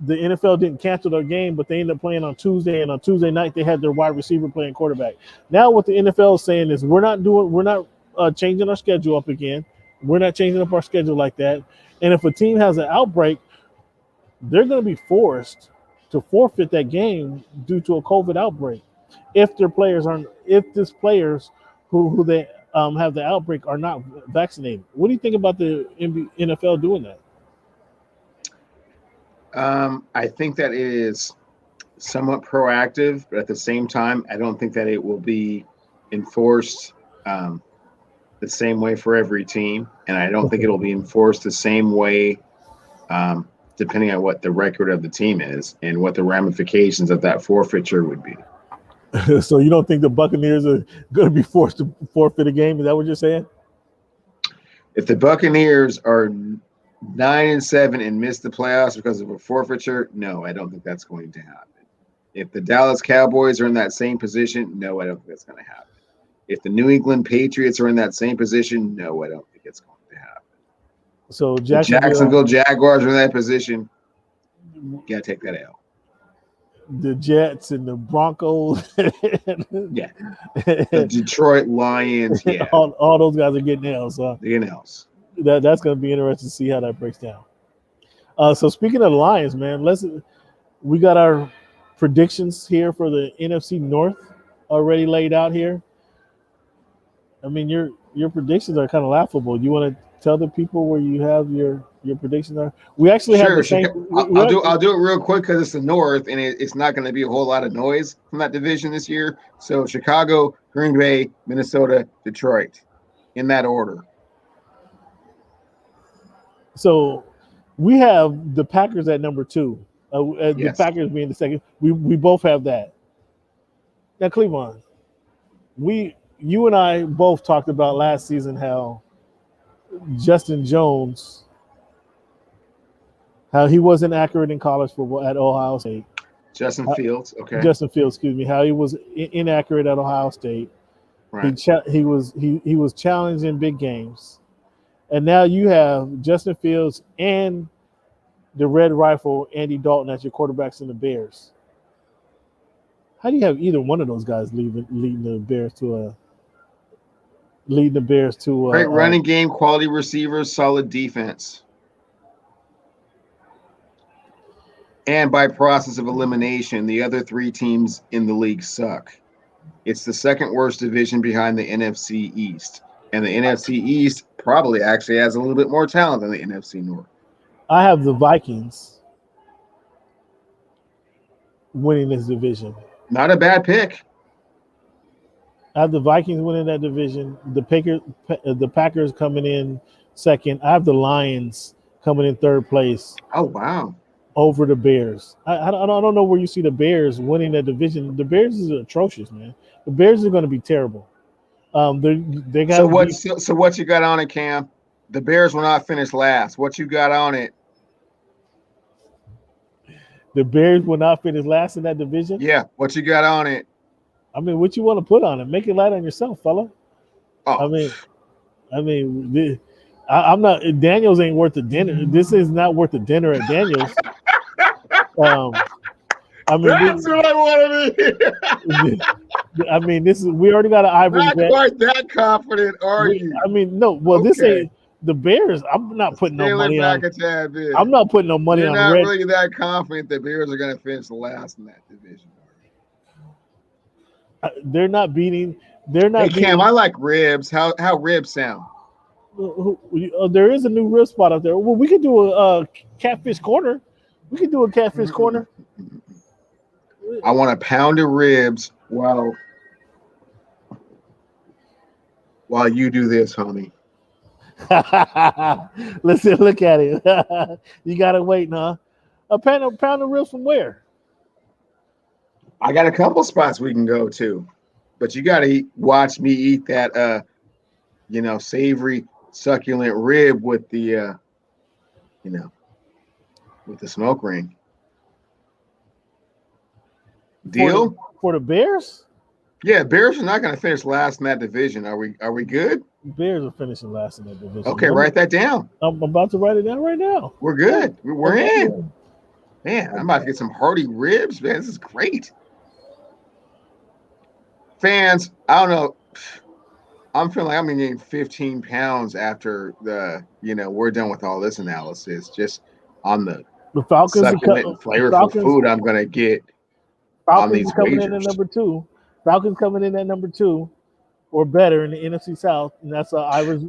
[SPEAKER 1] the NFL didn't cancel their game, but they ended up playing on Tuesday, and on Tuesday night they had their wide receiver playing quarterback. Now what the NFL is saying is we're not changing our schedule up again. We're not changing up our schedule like that. And if a team has an outbreak, they're going to be forced to forfeit that game due to a COVID outbreak. If these players who they have the outbreak are not vaccinated. What do you think about the NFL doing that?
[SPEAKER 2] I think that it is somewhat proactive, but at the same time, I don't think that it will be enforced the same way for every team, and I don't think it'll be enforced the same way depending on what the record of the team is and what the ramifications of that forfeiture would be.
[SPEAKER 1] So you don't think the Buccaneers are going to be forced to forfeit a game? Is that what you're saying?
[SPEAKER 2] If the Buccaneers are 9-7 and miss the playoffs because of a forfeiture, no, I don't think that's going to happen. If the Dallas Cowboys are in that same position, no, I don't think that's going to happen. If the New England Patriots are in that same position, no, I don't think it's going to happen.
[SPEAKER 1] So
[SPEAKER 2] Jacksonville Jaguars are in that position, you got to take that out.
[SPEAKER 1] The Jets and the Broncos.
[SPEAKER 2] Yeah. The Detroit Lions. Yeah.
[SPEAKER 1] All those guys are getting L's. So
[SPEAKER 2] they're getting L's.
[SPEAKER 1] That's going to be interesting to see how that breaks down. So speaking of the Lions, man, we got our predictions here for the NFC North already laid out here. I mean, your predictions are kind of laughable. You want to tell the people where you have your predictions are? We actually have the same.
[SPEAKER 2] I'll do it real quick because it's the North and it's not going to be a whole lot of noise from that division this year. So Chicago, Green Bay, Minnesota, Detroit, in that order. So
[SPEAKER 1] we have the Packers at number 2.
[SPEAKER 2] Yes.
[SPEAKER 1] The Packers being the second. We both have that. Now, Cleveland, you and I both talked about last season how Justin Jones, how he wasn't accurate in college football at Ohio State.
[SPEAKER 2] Justin Fields,
[SPEAKER 1] excuse me, how he was inaccurate at Ohio State.
[SPEAKER 2] Right.
[SPEAKER 1] He was challenged in big games. And now you have Justin Fields and the Red Rifle, Andy Dalton, as your quarterbacks in the Bears. How do you have either one of those guys leading the Bears to
[SPEAKER 2] great running game, quality receivers, solid defense? And by process of elimination, the other 3 teams in the league suck. It's the second worst division behind the NFC East. And the NFC East probably actually has a little bit more talent than the NFC North.
[SPEAKER 1] I have the Vikings winning this division.
[SPEAKER 2] Not a bad pick.
[SPEAKER 1] I have the Vikings winning that division. The Packers coming in second. I have the Lions coming in third place.
[SPEAKER 2] Oh, wow.
[SPEAKER 1] Over the Bears. I don't know where you see the Bears winning that division. The Bears is atrocious, man. The Bears are going to be terrible. They got
[SPEAKER 2] so what you got on it, Cam? The Bears will not finish last. What you got on it?
[SPEAKER 1] The Bears will not finish last in that division?
[SPEAKER 2] Yeah. What you got on it?
[SPEAKER 1] I mean, what you want to put on it? Make it light on yourself, fella.
[SPEAKER 2] Oh.
[SPEAKER 1] I'm not. Daniels ain't worth the dinner. This is not worth the dinner at Daniels.
[SPEAKER 2] That's what I wanted to hear.
[SPEAKER 1] I mean, we already got an Ivory.
[SPEAKER 2] Not quite that confident, are you?
[SPEAKER 1] I mean, no. Well, okay. The Bears. I'm not putting no money on.
[SPEAKER 3] Back a tad bit.
[SPEAKER 1] I'm not putting no money
[SPEAKER 3] You're
[SPEAKER 1] on.
[SPEAKER 3] not really that confident the Bears are going to finish last in that division.
[SPEAKER 1] They're not beating. They're not.
[SPEAKER 3] Hey Cam, I like ribs. How ribs sound?
[SPEAKER 1] There is a new rib spot up there. Well, we could do a catfish corner. We could do a catfish corner.
[SPEAKER 3] I want a pound of ribs while you do this, homie.
[SPEAKER 1] Listen, look at it. You gotta wait, huh? A pound of ribs from where?
[SPEAKER 3] I got a couple spots we can go to, but you gotta watch me eat that savory, succulent rib with the with the smoke ring. Deal?
[SPEAKER 1] For the Bears?
[SPEAKER 3] Yeah, Bears are not going to finish last in that division. Are we good?
[SPEAKER 1] Bears are finishing last in that division.
[SPEAKER 3] Okay, write that down.
[SPEAKER 1] I'm about to write it down right now.
[SPEAKER 3] We're good. We're in. Man, I'm about to get some hearty ribs, man. This is great. Fans, I don't know. I'm feeling like I'm going to gain 15 pounds after we're done with all this analysis. Just on the
[SPEAKER 1] Falcons
[SPEAKER 3] succulent and flavorful food I'm going to get.
[SPEAKER 1] Falcons coming in at number 2. Falcons coming in at number 2 or better in the NFC South, and that's Irish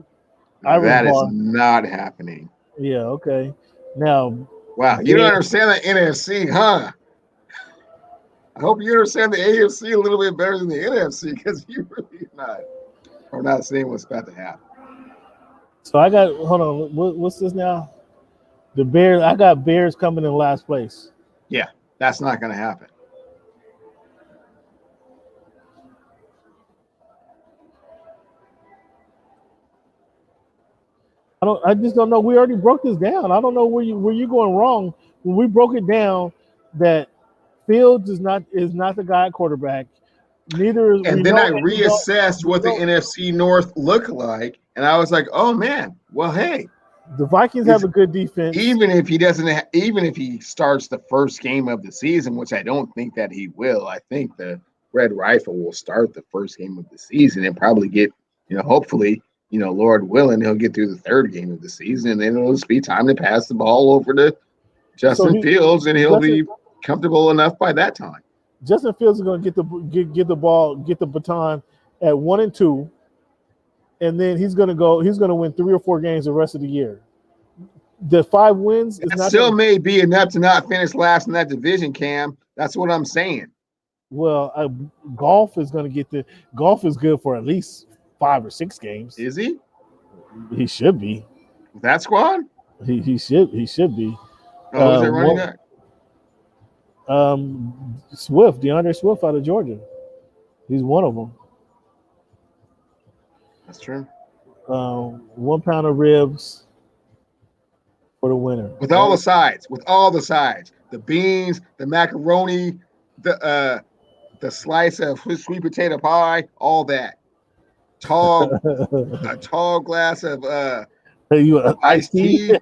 [SPEAKER 3] that
[SPEAKER 1] bar.
[SPEAKER 3] Is not happening.
[SPEAKER 1] Yeah, okay. Now,
[SPEAKER 3] wow, you don't understand the NFC, huh? I hope you understand the AFC a little bit better than the NFC because you really are not seeing what's about to happen.
[SPEAKER 1] So I got hold on. What's this now? The Bears. I got Bears coming in last place.
[SPEAKER 3] Yeah, that's not going to happen.
[SPEAKER 1] I just don't know. We already broke this down. I don't know where you going wrong. When we broke it down, that Fields is not the guy at quarterback. Neither is.
[SPEAKER 3] And then I reassessed what the NFC North looked like, and I was like, "Oh man, well, hey,
[SPEAKER 1] the Vikings have a good defense.
[SPEAKER 3] Even if he starts the first game of the season, which I don't think that he will. I think the Red Rifle will start the first game of the season and probably get, hopefully." Lord willing, he'll get through the third game of the season, and then it'll just be time to pass the ball over to Justin Fields, and he'll be comfortable enough by that time.
[SPEAKER 1] Justin Fields is going to get the baton at 1 and 2, and then he's going to win 3 or 4 games the rest of the year. The 5 wins is not
[SPEAKER 3] still may be enough to not finish last in that division, Cam. That's what I'm saying.
[SPEAKER 1] Well, golf is good for at least 5 or 6 games.
[SPEAKER 3] Is he?
[SPEAKER 1] He should be.
[SPEAKER 3] That squad?
[SPEAKER 1] He should be.
[SPEAKER 3] Oh, is it running back?
[SPEAKER 1] DeAndre Swift out of Georgia. He's one of them.
[SPEAKER 3] That's true.
[SPEAKER 1] 1 pound of ribs for the winner.
[SPEAKER 3] With all the sides. The beans, the macaroni, the slice of sweet potato pie, all that. A tall glass of iced tea.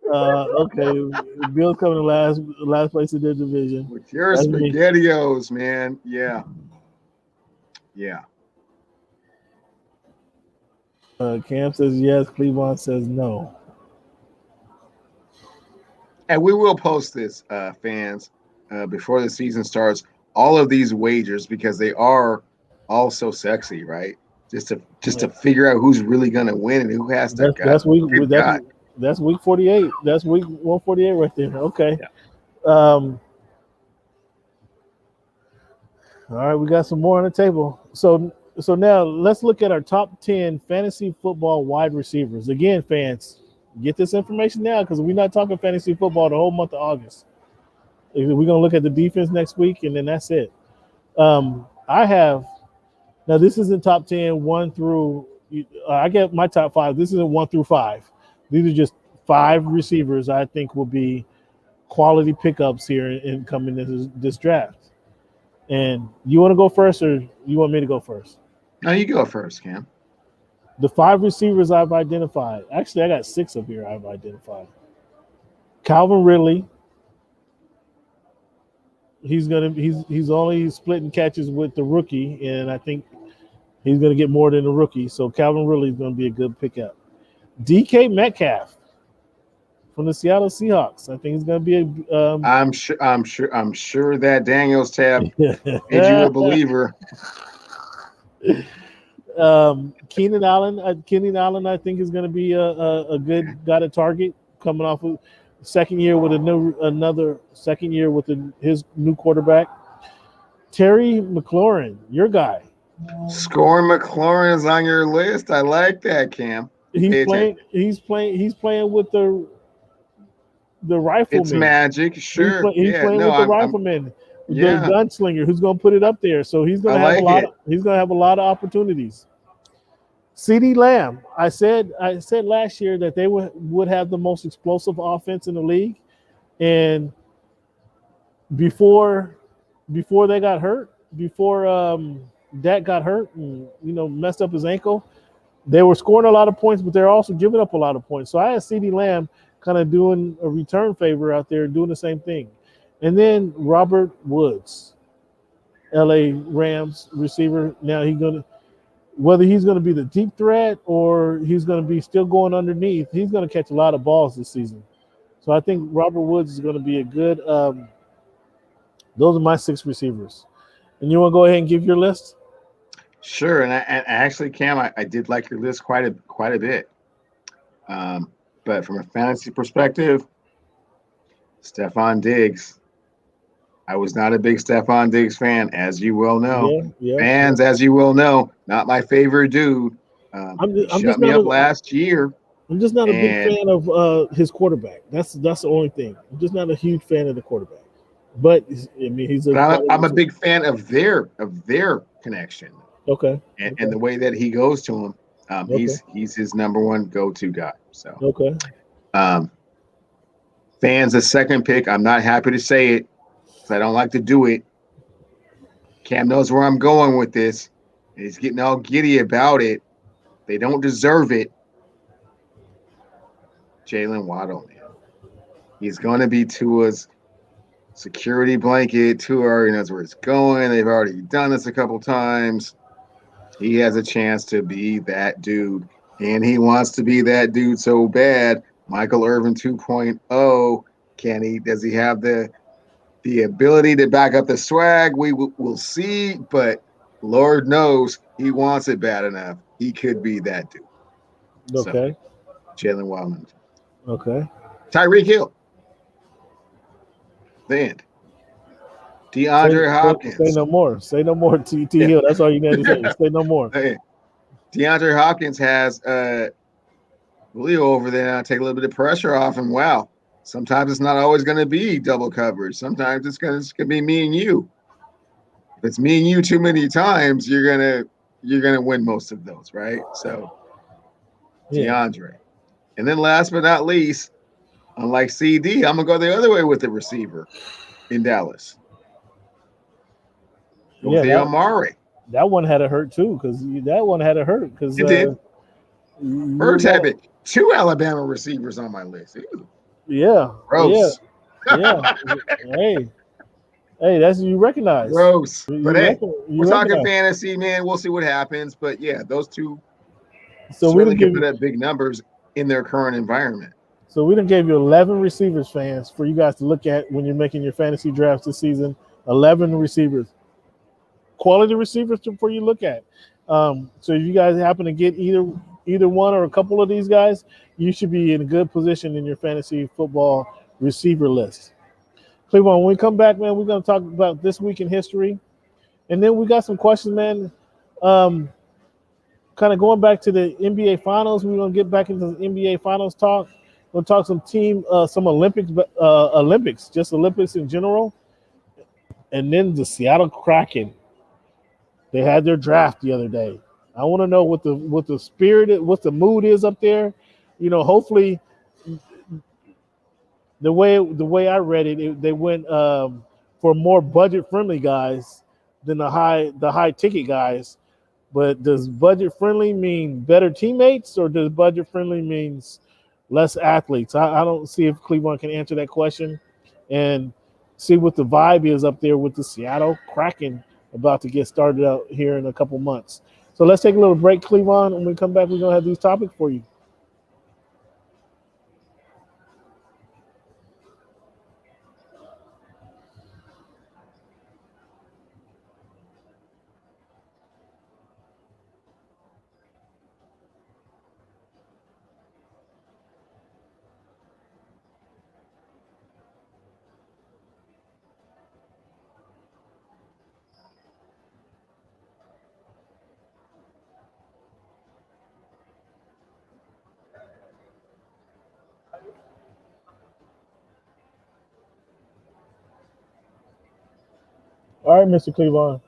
[SPEAKER 1] Okay. Bill's coming to last place in their division.
[SPEAKER 3] With your SpaghettiOs, man. Yeah.
[SPEAKER 1] Cam says yes. Cleveland says no.
[SPEAKER 3] And we will post this, fans. Before the season starts, all of these wagers, because they are all so sexy, right? Just to figure out who's really going to win and who has to.
[SPEAKER 1] That's week 48. That's week 148 right there. Okay.
[SPEAKER 3] Yeah.
[SPEAKER 1] All right, we got some more on the table. So now let's look at our top 10 fantasy football wide receivers. Again, fans, get this information now because we're not talking fantasy football the whole month of August. We're going to look at the defense next week, and then that's it. Now this isn't top 10, 1 through I get my top 5. This isn't 1 through 5. These are just 5 receivers I think will be quality pickups here and coming into this draft. And you want to go first, or you want me to go first?
[SPEAKER 3] No, you go first, Cam.
[SPEAKER 1] The 5 receivers I've identified. Actually, I got 6 up here I've identified. Calvin Ridley. he's only splitting catches with the rookie, and I think he's gonna get more than the rookie. So Calvin Ridley is gonna be a good pickup. DK Metcalf from the Seattle Seahawks. I think he's gonna be a.
[SPEAKER 3] I'm sure that Daniels tab made you a believer.
[SPEAKER 1] Keenan Allen, I think is going to be a good guy to target coming off of second year with another second year with his new quarterback. Terry McLaurin, your guy.
[SPEAKER 3] Score McLaurin is on your list. I like that, Cam.
[SPEAKER 1] He's playing with the rifleman.
[SPEAKER 3] It's magic, sure.
[SPEAKER 1] He's playing with the rifleman. The gunslinger who's going to put it up there, so he's going to have a lot of opportunities. CeeDee Lamb, I said last year that they would have the most explosive offense in the league, and before they got hurt, before Dak got hurt and messed up his ankle, they were scoring a lot of points, but they're also giving up a lot of points. So I had CeeDee Lamb kind of doing a return favor out there, doing the same thing. And then Robert Woods, LA Rams receiver. Now whether he's going to be the deep threat or he's going to be still going underneath, he's going to catch a lot of balls this season. So I think Robert Woods is going to be a good those are my 6 receivers. And you want to go ahead and give your list?
[SPEAKER 3] Sure. And I actually, Cam, I did like your list quite a bit. But from a fantasy perspective, Stephon Diggs. I was not a big Stephon Diggs fan, as you well know. Fans, as you well know, not my favorite dude. Shut me up last year.
[SPEAKER 1] I'm just not a big fan of his quarterback. That's the only thing. I'm just not a huge fan of the quarterback. But I mean,
[SPEAKER 3] I'm a big fan of their connection.
[SPEAKER 1] Okay.
[SPEAKER 3] And the way that he goes to him, he's his number one go-to guy. So
[SPEAKER 1] okay.
[SPEAKER 3] Fans, a second pick. I'm not happy to say it because I don't like to do it. Cam knows where I'm going with this. And he's getting all giddy about it. They don't deserve it. Jalen Waddle, man. He's going to be Tua's security blanket. Tua already knows where it's going. They've already done this a couple times. He has a chance to be that dude. And he wants to be that dude so bad. Michael Irvin 2.0. Does he have the ability to back up the swag? We'll see, but Lord knows he wants it bad enough. He could be that dude.
[SPEAKER 1] Okay.
[SPEAKER 3] So, Jalen Waddle.
[SPEAKER 1] Okay.
[SPEAKER 3] Tyreek Hill. The end. DeAndre Hopkins.
[SPEAKER 1] Say no more. Say no more, T. Hill. That's all you got to say. Say no more.
[SPEAKER 3] Hey, DeAndre Hopkins has Julio over there now, take a little bit of pressure off him. Wow. Sometimes it's not always going to be double coverage. Sometimes it's going to be me and you. If it's me and you too many times, you're gonna win most of those, right? So DeAndre. And then last but not least, unlike CD, I'm gonna go the other way with the receiver in Dallas. Amari.
[SPEAKER 1] That one had to hurt too, because it did.
[SPEAKER 3] Birds had 2 Alabama receivers on my list. Ew.
[SPEAKER 1] Yeah.
[SPEAKER 3] Gross.
[SPEAKER 1] Yeah. Hey, that's you recognize.
[SPEAKER 3] Gross. But we're talking fantasy, man. We'll see what happens. But yeah, those two certainly can put up big numbers in their current environment.
[SPEAKER 1] So we done gave you 11 receivers, fans, for you guys to look at when you're making your fantasy drafts this season. 11 receivers. Quality receivers for you to look at. So if you guys happen to get either one or a couple of these guys, you should be in a good position in your fantasy football receiver list. Cleveland, when we come back, man, we're going to talk about this week in history. And then we got some questions, man. Kind of going back to the NBA Finals. We're going to get back into the NBA Finals talk. We'll talk some Olympics, just Olympics in general. And then the Seattle Kraken. They had their draft the other day. I want to know what the spirit, what the mood is up there. You know, hopefully the way I read it, they went for more budget-friendly guys than the high ticket guys. But does budget-friendly mean better teammates, or does budget-friendly means less athletes? I don't see if Cleveland can answer that question. And see what the vibe is up there with the Seattle Kraken about to get started out here in a couple months. So let's take a little break, Cleavon. When we come back, we're going to have these topics for you. All right, Mr. Cleavon.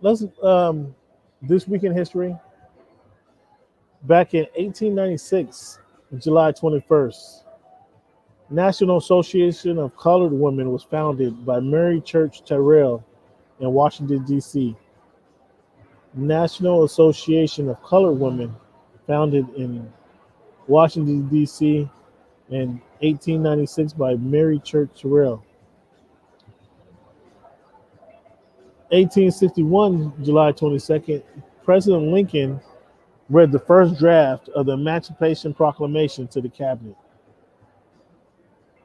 [SPEAKER 1] Let's this week in history. Back in 1896, July 21st, National Association of Colored Women was founded by Mary Church Terrell in Washington, D.C. National Association of Colored Women, founded in Washington, D.C. in 1896 by Mary Church Terrell. 1861, July 22nd, President Lincoln read the first draft of the Emancipation Proclamation to the cabinet.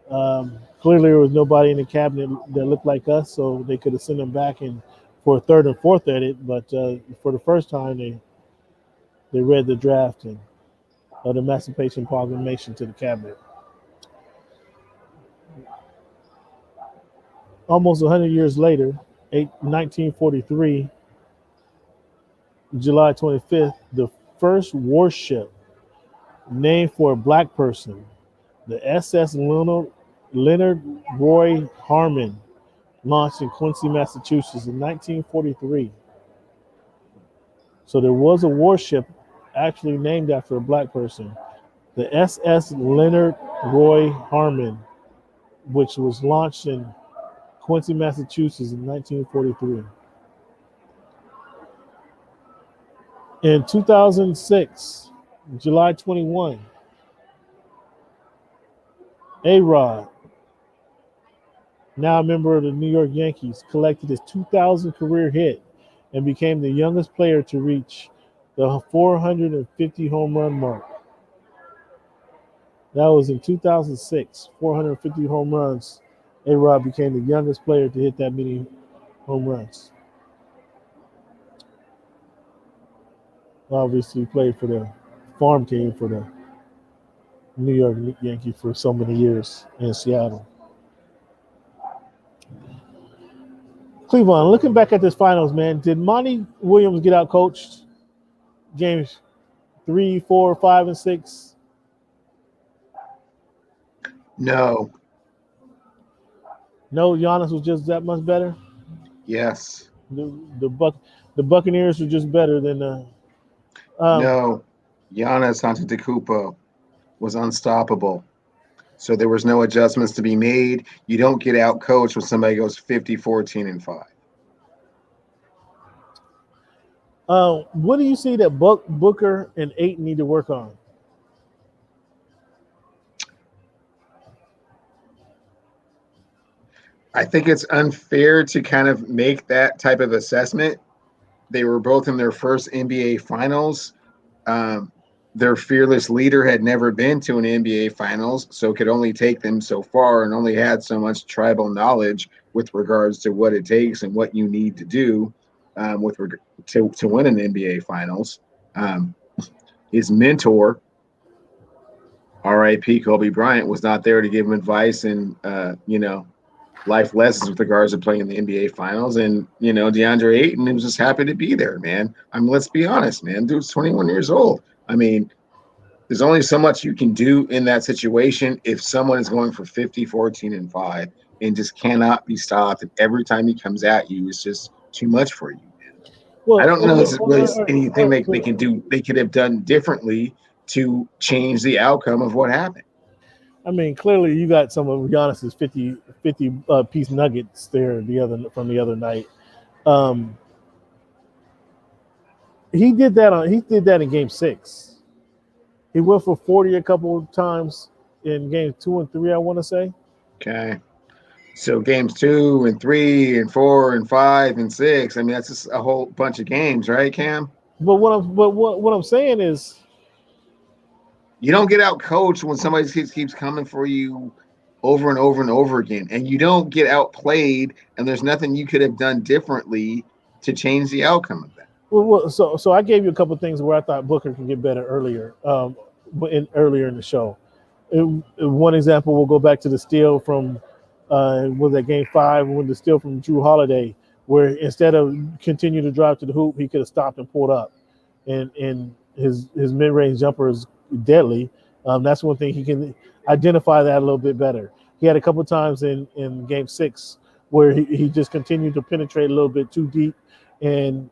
[SPEAKER 1] Clearly, there was nobody in the cabinet that looked like us, so they could have sent them back in for a third and fourth edit. But for the first time, they read the draft of the Emancipation Proclamation to the cabinet. Almost 100 years later, 1943, July 25th, the first warship named for a black person, the SS Leonard Roy Harmon, launched in Quincy, Massachusetts in 1943. So there was a warship actually named after a black person, the SS Leonard Roy Harmon, which was launched in Quincy, Massachusetts in 1943. In 2006, July 21, A-Rod, now a member of the New York Yankees, collected his 2,000 career hit and became the youngest player to reach the 450 home run mark. That was in 2006, 450 home runs. A-Rod became the youngest player to hit that many home runs. Obviously, he played for the farm team for the New York Yankees for so many years in Seattle. Cleveland, looking back at this finals, man, did Monty Williams get out coached games 3, 4, 5, and 6?
[SPEAKER 3] No.
[SPEAKER 1] No, Giannis was just that much better.
[SPEAKER 3] Yes.
[SPEAKER 1] The Buccaneers were just better than the.
[SPEAKER 3] No. Giannis Antetokounmpo was unstoppable. So there was no adjustments to be made. You don't get out coached when somebody goes 50, 14, and 5.
[SPEAKER 1] What do you see that Booker and Ayton need to work on?
[SPEAKER 3] I think it's unfair to kind of make that type of assessment. They were both in their first NBA finals. Their fearless leader had never been to an NBA finals, so could only take them so far and only had so much tribal knowledge with regards to what it takes and what you need to do to win an NBA finals. His mentor, R.I.P. Kobe Bryant, was not there to give him advice and life lessons with regards to playing in the NBA finals. And DeAndre Ayton was just happy to be there, man. I mean, let's be honest, man. Dude's 21 years old. I mean, there's only so much you can do in that situation if someone is going for 50, 14, and 5 and just cannot be stopped. And every time he comes at you, it's just too much for you, man. Well, I don't know if there's really anything they can do. They could have done differently to change the outcome of what happened.
[SPEAKER 1] I mean, clearly you got some of Giannis's 50 piece nuggets there from the other night. He did that in Game 6. He went for 40 a couple of times in Games 2 and 3, I want to say.
[SPEAKER 3] Okay. So games 2 and 3 and 4 and 5 and 6. I mean, that's just a whole bunch of games, right, Cam?
[SPEAKER 1] But what I'm saying is,
[SPEAKER 3] You don't get out coached when somebody keeps coming for you over and over and over again, and you don't get outplayed, and there's nothing you could have done differently to change the outcome of that.
[SPEAKER 1] so I gave you a couple of things where I thought Booker could get better earlier, earlier in the show. One example, we'll go back to the steal from was that game 5 when the steal from Drew Holiday, where instead of continue to drive to the hoop, he could have stopped and pulled up, and his mid-range jumper is deadly. That's one thing he can identify that a little bit better. He had a couple of times in game 6 where he just continued to penetrate a little bit too deep and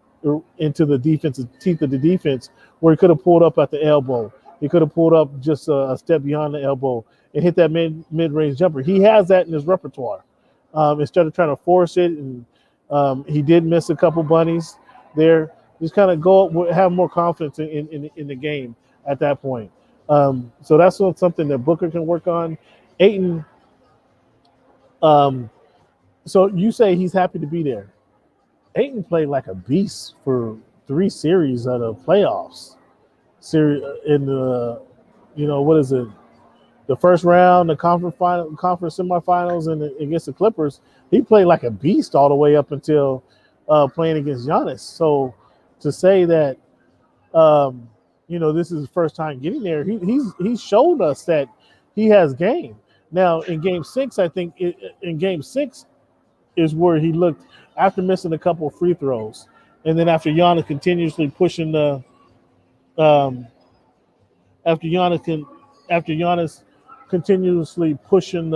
[SPEAKER 1] into the defensive teeth of the defense, where he could have pulled up at the elbow. He could have pulled up just a step beyond the elbow and hit that mid-range jumper. He has that in his repertoire. Instead of trying to force it, and he did miss a couple bunnies there. Just kind of go up, have more confidence in the game at that point. So that's something that Booker can work on. Ayton, so you say he's happy to be there. Ayton played like a beast for 3 series of the playoffs. Series in the, what is it? The first round, the conference semifinals, and against the Clippers, he played like a beast all the way up until playing against Giannis. So to say that, this is his first time getting there, he's showed us that he has game. Now in Game 6, I think in Game 6 is where he looked after missing a couple of free throws, and then after Giannis continuously pushing the, after Giannis continuously pushing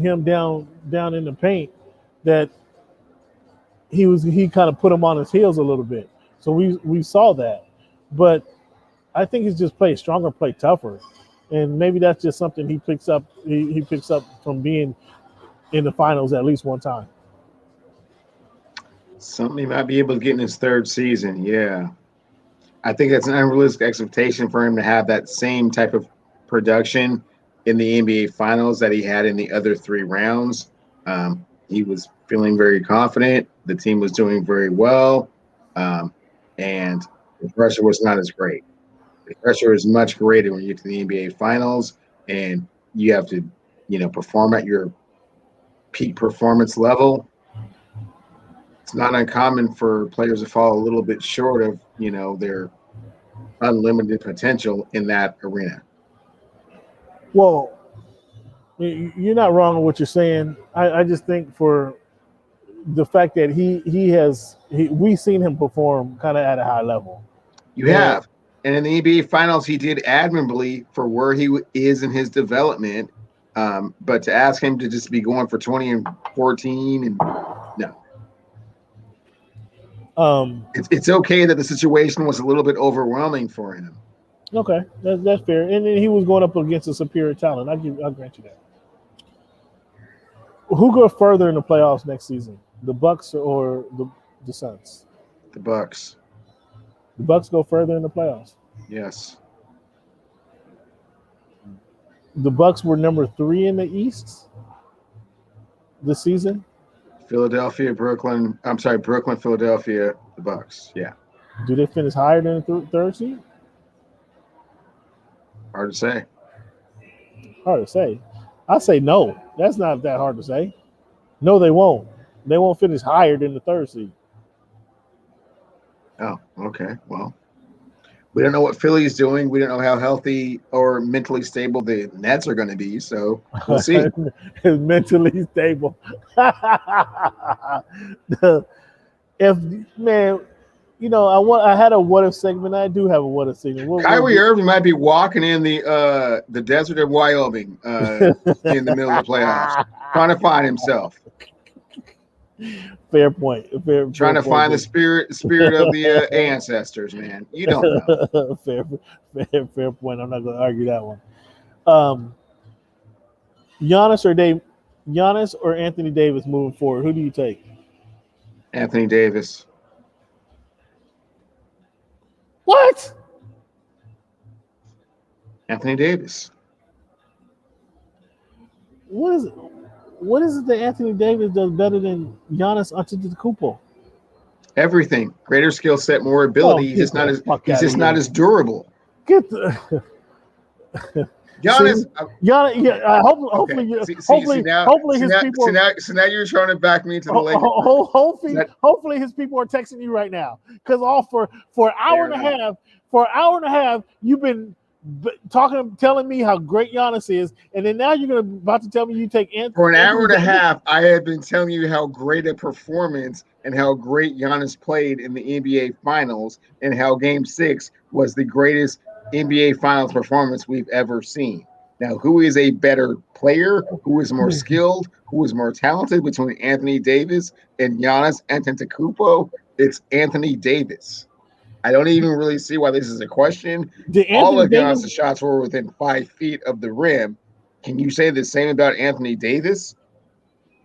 [SPEAKER 1] him down in the paint, that he kind of put him on his heels a little bit. So we saw that, but I think he's just played stronger, played tougher, and maybe that's just something he picks up. He picks up from being in the finals at least one time.
[SPEAKER 3] Something he might be able to get in his 3rd season. Yeah, I think that's an unrealistic expectation for him to have that same type of production in the NBA Finals that he had in the other 3 rounds. He was feeling very confident. The team was doing very well, and the pressure was not as great. The pressure is much greater when you get to the NBA Finals, and you have to, perform at your peak performance level. It's not uncommon for players to fall a little bit short of, their unlimited potential in that arena.
[SPEAKER 1] Well, you're not wrong in what you're saying. I just think for the fact that we've seen him perform kind of at a high level.
[SPEAKER 3] You have. And in the NBA Finals, he did admirably for where he is in his development. But to ask him to just be going for 20 and 14, and no. It's okay that the situation was a little bit overwhelming for him.
[SPEAKER 1] Okay, that's fair. And then he was going up against a superior talent. I'll grant you that. Who goes further in the playoffs next season? The Bucks or the Suns?
[SPEAKER 3] The Bucks.
[SPEAKER 1] The Bucks go further in the playoffs.
[SPEAKER 3] Yes.
[SPEAKER 1] The Bucks were number 3 in the East this season.
[SPEAKER 3] Brooklyn, Philadelphia, the Bucks. Yeah.
[SPEAKER 1] Do they finish higher than the 3rd seed?
[SPEAKER 3] Hard to say.
[SPEAKER 1] Hard to say. I say no. That's not that hard to say. No, they won't. They won't finish higher than the 3rd seed.
[SPEAKER 3] Oh, okay. Well, we don't know what Philly's doing. We don't know how healthy or mentally stable the Nets are going to be. So we'll see.
[SPEAKER 1] Mentally stable. I had a what if segment. I do have a what if segment.
[SPEAKER 3] Kyrie Irving might be walking in the desert of Wyoming in the middle of the playoffs, trying to find himself.
[SPEAKER 1] Fair point.
[SPEAKER 3] Trying to find the spirit of the ancestors, man. You don't know.
[SPEAKER 1] Fair point. I'm not going to argue that one. Giannis or Anthony Davis moving forward? Who do you take?
[SPEAKER 3] Anthony Davis.
[SPEAKER 1] What?
[SPEAKER 3] Anthony Davis.
[SPEAKER 1] What is it? What is it that Anthony Davis does better than Giannis Antetokounmpo?
[SPEAKER 3] Everything. Greater skill set, more ability. He's just not as durable.
[SPEAKER 1] Get the
[SPEAKER 3] Giannis.
[SPEAKER 1] hopefully his people.
[SPEAKER 3] So now you're trying to back me into the Lakers.
[SPEAKER 1] Hopefully his people are texting you right now, because for an hour and a half, you've been telling me how great Giannis is, and then now you're about to tell me you take Anthony.
[SPEAKER 3] For an hour and a half, I have been telling you how great a performance and how great Giannis played in the NBA Finals, and how Game 6 was the greatest NBA Finals performance we've ever seen. Now, who is a better player? Who is more skilled? Who is more talented between Anthony Davis and Giannis Antetokounmpo? It's Anthony Davis. I don't even really see why this is a question. All of Giannis' shots were within 5 feet of the rim. Can you say the same about Anthony Davis?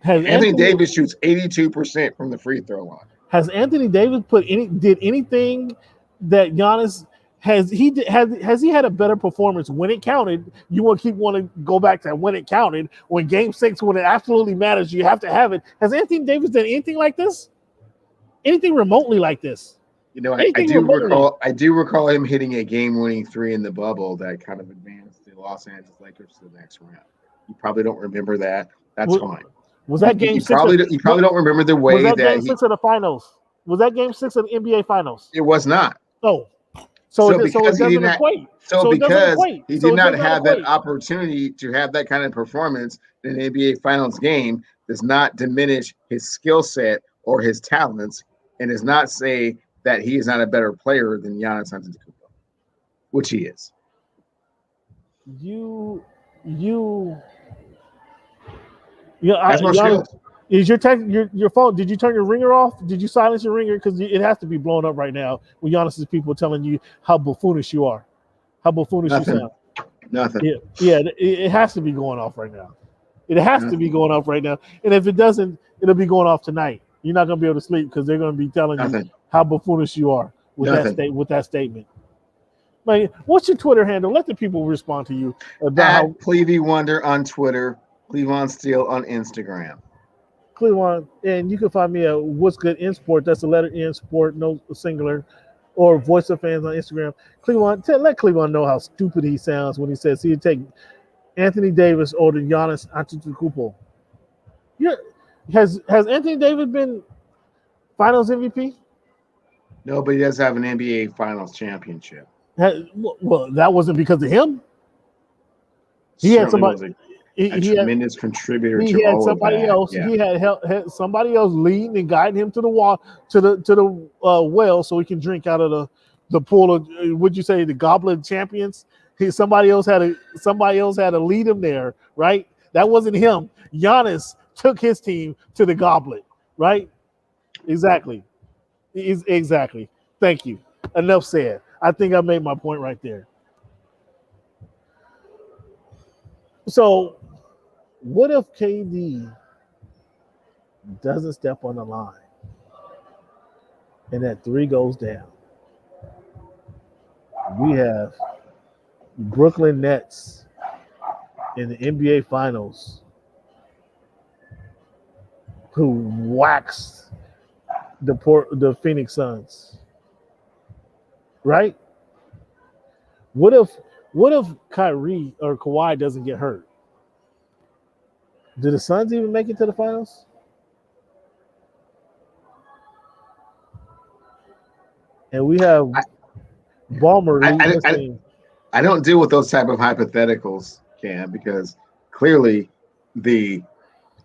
[SPEAKER 3] Anthony Davis shoots 82% from the free throw line.
[SPEAKER 1] Has Anthony Davis did anything that Giannis has he had a better performance when it counted? You want to go back to when it counted, when Game 6, when it absolutely matters, you have to have it. Has Anthony Davis done anything like this? Anything remotely like this?
[SPEAKER 3] You know, I do recall him hitting a game-winning 3 in the bubble that kind of advanced the Los Angeles Lakers to the next round. You probably don't remember that. That's fine.
[SPEAKER 1] Was that Game 6?
[SPEAKER 3] You probably don't remember the way that
[SPEAKER 1] Game 6 of the finals. Was that Game 6 of the NBA Finals?
[SPEAKER 3] It was not.
[SPEAKER 1] Oh, so because he did
[SPEAKER 3] not have that opportunity to have that kind of performance in an NBA Finals game, does not diminish his skill set or his talents, and does not say that he is not a better player than Giannis Antetokounmpo, which he is.
[SPEAKER 1] Is your phone? Did you turn your ringer off? Did you silence your ringer? Because it has to be blown up right now with Giannis's people telling you how buffoonish you are, how buffoonish you sound.
[SPEAKER 3] Nothing.
[SPEAKER 1] Yeah. It has to be going off right now. It has to be going off right now. And if it doesn't, it'll be going off tonight. You're not going to be able to sleep because they're going to be telling you how buffoonish you are with that statement. Like, what's your Twitter handle? Let the people respond to you about
[SPEAKER 3] Clevie Wonder on Twitter, Cleavon Steele on Instagram.
[SPEAKER 1] Cleavon, and you can find me at What's Good in Sport. That's the letter N Sport, no singular, or Voice of Fans on Instagram. Cleavon, let Cleavon know how stupid he sounds when he says he'd take Anthony Davis over Giannis Antetokounmpo. Has Anthony Davis been Finals MVP?
[SPEAKER 3] No, but he does have an NBA Finals championship.
[SPEAKER 1] Well, that wasn't because of him. He had somebody.
[SPEAKER 3] A tremendous contributor.
[SPEAKER 1] He had somebody else. Yeah. He had somebody else leading and guiding him to the wall, to the well, so he can drink out of the pool of. Would you say the Goblet of Champions? Somebody else had to lead him there, right? That wasn't him. Giannis took his team to the Goblet, right? Exactly. Thank you. Enough said. I think I made my point right there. So, what if KD doesn't step on the line and that 3 goes down? We have Brooklyn Nets in the NBA Finals who waxed the Phoenix Suns. Right? What if Kyrie or Kawhi doesn't get hurt? Do the Suns even make it to the finals? And we have Ballmer.
[SPEAKER 3] I don't deal with those type of hypotheticals, Cam, because clearly the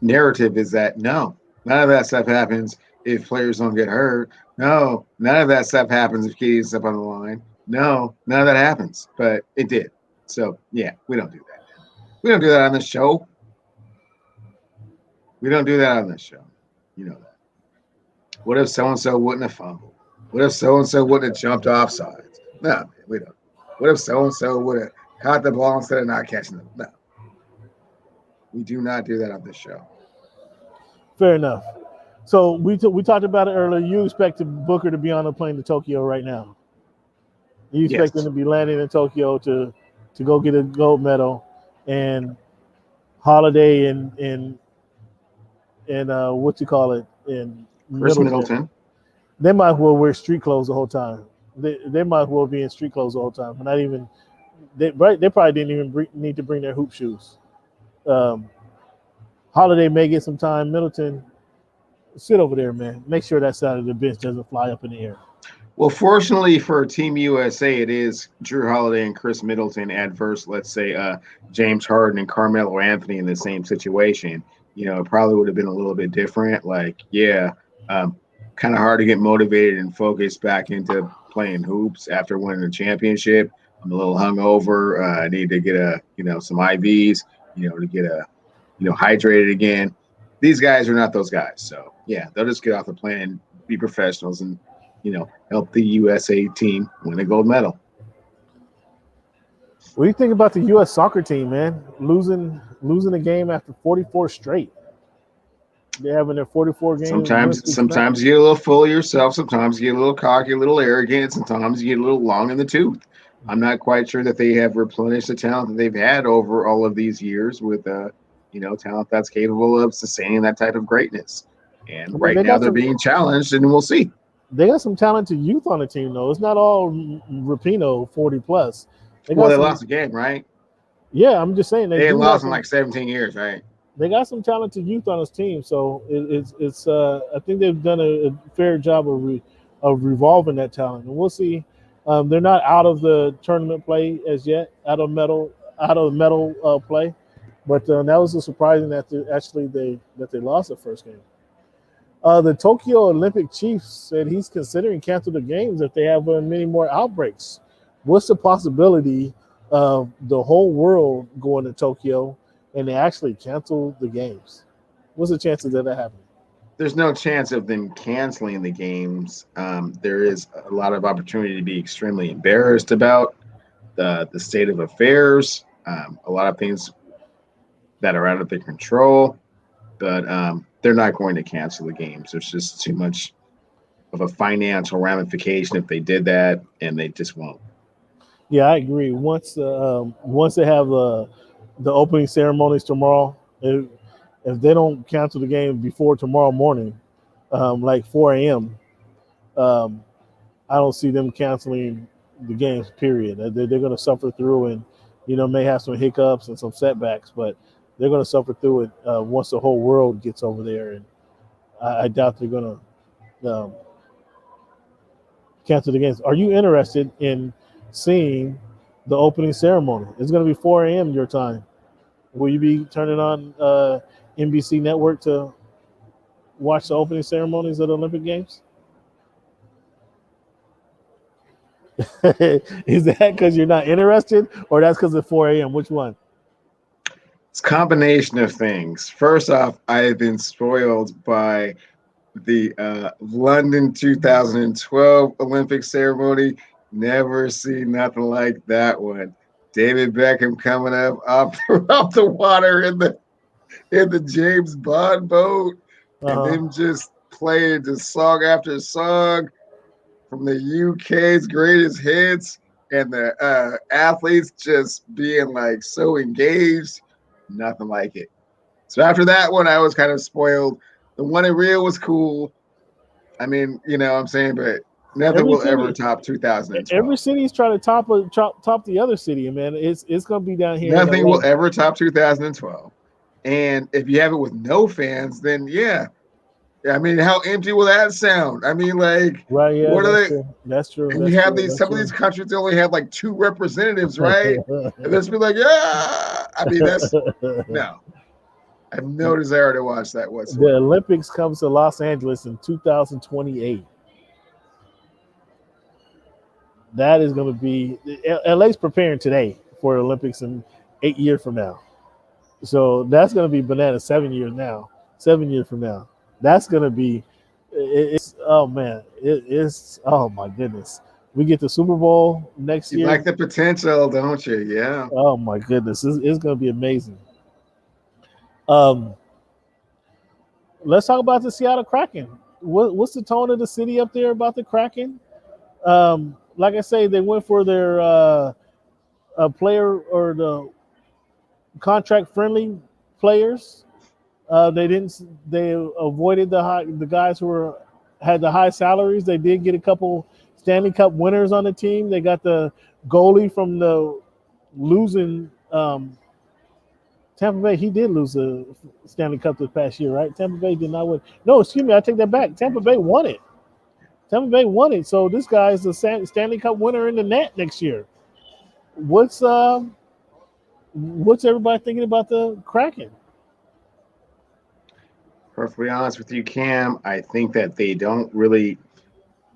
[SPEAKER 3] narrative is that no, none of that stuff happens if players don't get hurt. No, none of that stuff happens if KD is up on the line. No, none of that happens, but it did. So, yeah, we don't do that. We don't do that on this show. We don't do that on this show. You know that. What if so-and-so wouldn't have fumbled? What if so-and-so wouldn't have jumped off sides? No, man, we don't. What if so-and-so would have caught the ball instead of not catching it? No. We do not do that on this show.
[SPEAKER 1] Fair enough. So we talked about it earlier. You expected Booker to be on a plane to Tokyo right now. You expect him to be landing in Tokyo to go get a gold medal, and Holiday and what you call it in
[SPEAKER 2] Chris
[SPEAKER 1] Middleton.
[SPEAKER 2] Middleton.
[SPEAKER 1] They might as well wear street clothes the whole time. They might as well be in street clothes the whole time. Not even they probably didn't even need to bring their hoop shoes. Holiday may get some time. Middleton, sit over there, man. Make sure that side of the bench doesn't fly up in the air.
[SPEAKER 2] Well, fortunately for Team USA, it is Drew Holiday and Chris Middleton adverse, let's say, James Harden and Carmelo Anthony in the same situation. It probably would have been a little bit different. Like, kind of hard to get motivated and focused back into playing hoops after winning a championship. I'm a little hungover. I need to get some IVs, to get hydrated again. These guys are not those guys. So, yeah, they'll just get off the plane and be professionals and, help the USA team win a gold medal.
[SPEAKER 1] What do you think about the U.S. soccer team, man? Losing a game after 44 straight. They're having their 44 games.
[SPEAKER 2] Sometimes you get a little full of yourself. Sometimes you get a little cocky, a little arrogant. Sometimes you get a little long in the tooth. I'm not quite sure that they have replenished the talent that they've had over all of these years with, talent that's capable of sustaining that type of greatness. And right now they're being challenged, and we'll see.
[SPEAKER 1] They got some talented youth on the team, though. It's not all Rapinoe 40 plus.
[SPEAKER 2] They lost a game, right?
[SPEAKER 1] Yeah, I'm just saying
[SPEAKER 2] they lost in like 17 years, right?
[SPEAKER 1] They got some talented youth on this team, so it's I think they've done a fair job of revolving that talent, and we'll see. They're not out of the tournament play as yet, out of medal play, but that was a surprising that they lost the first game. The Tokyo Olympic chief said he's considering canceling the games if they have many more outbreaks. What's the possibility of the whole world going to Tokyo and they actually cancel the games? What's the chances of that happening?
[SPEAKER 2] There's no chance of them canceling the games. There is a lot of opportunity to be extremely embarrassed about the state of affairs. A lot of things that are out of their control, but they're not going to cancel the games. There's just too much of a financial ramification if they did that, and they just won't.
[SPEAKER 1] Yeah, I agree. Once they have the opening ceremonies tomorrow, if they don't cancel the game before tomorrow morning, like 4 a.m., I don't see them canceling the games, period. They're going to suffer through and, may have some hiccups and some setbacks, but they're going to suffer through it once the whole world gets over there. And I doubt they're going to cancel the games. Are you interested in seeing the opening ceremony? It's going to be 4 a.m. your time. Will you be turning on NBC Network to watch the opening ceremonies of the Olympic Games? Is that because you're not interested, or that's because of 4 a.m.? Which one?
[SPEAKER 2] It's a combination of things. First off, I have been spoiled by the London 2012 Olympic ceremony. Never seen nothing like that one. David Beckham coming up off the water in the James Bond boat, and them just playing just song after song from the UK's greatest hits, and the athletes just being like so engaged. Nothing like it. So after that one, I was kind of spoiled. The one in Rio was cool. I mean, what I'm saying, but nothing will ever top 2012.
[SPEAKER 1] Every city's trying to top the other city, man. It's going to be down here.
[SPEAKER 2] Nothing will ever top 2012. And if you have it with no fans, then yeah. I mean, how empty will that sound? I mean, like,
[SPEAKER 1] right? Yeah,
[SPEAKER 2] what are they?
[SPEAKER 1] True. That's true.
[SPEAKER 2] And you have some of these countries only have like 2 representatives, right? And let's be like, yeah. I mean, that's no. I have no desire to watch that whatsoever.
[SPEAKER 1] The Olympics comes to Los Angeles in 2028. That is going to be LA's preparing today for the Olympics in 8 years from now. So that's going to be bananas 7 years now. 7 years from now. That's going to be it's oh man. It's oh my goodness. We get the Super Bowl next year.
[SPEAKER 2] You like the potential, don't you? Yeah.
[SPEAKER 1] Oh my goodness. It's going to be amazing. Let's talk about the Seattle Kraken. What's the tone of the city up there about the Kraken? Like I say, they went for their player or the contract-friendly players. They didn't. They avoided the guys who had the high salaries. They did get a couple Stanley Cup winners on the team. They got the goalie from the losing Tampa Bay. He did lose the Stanley Cup this past year, right? Tampa Bay did not win. No, excuse me. I take that back. Tampa Bay won it. Tampa Bay won it. So this guy is the Stanley Cup winner in the net next year. What's everybody thinking about the Kraken?
[SPEAKER 2] Perfectly honest with you, Cam, I think that they don't really,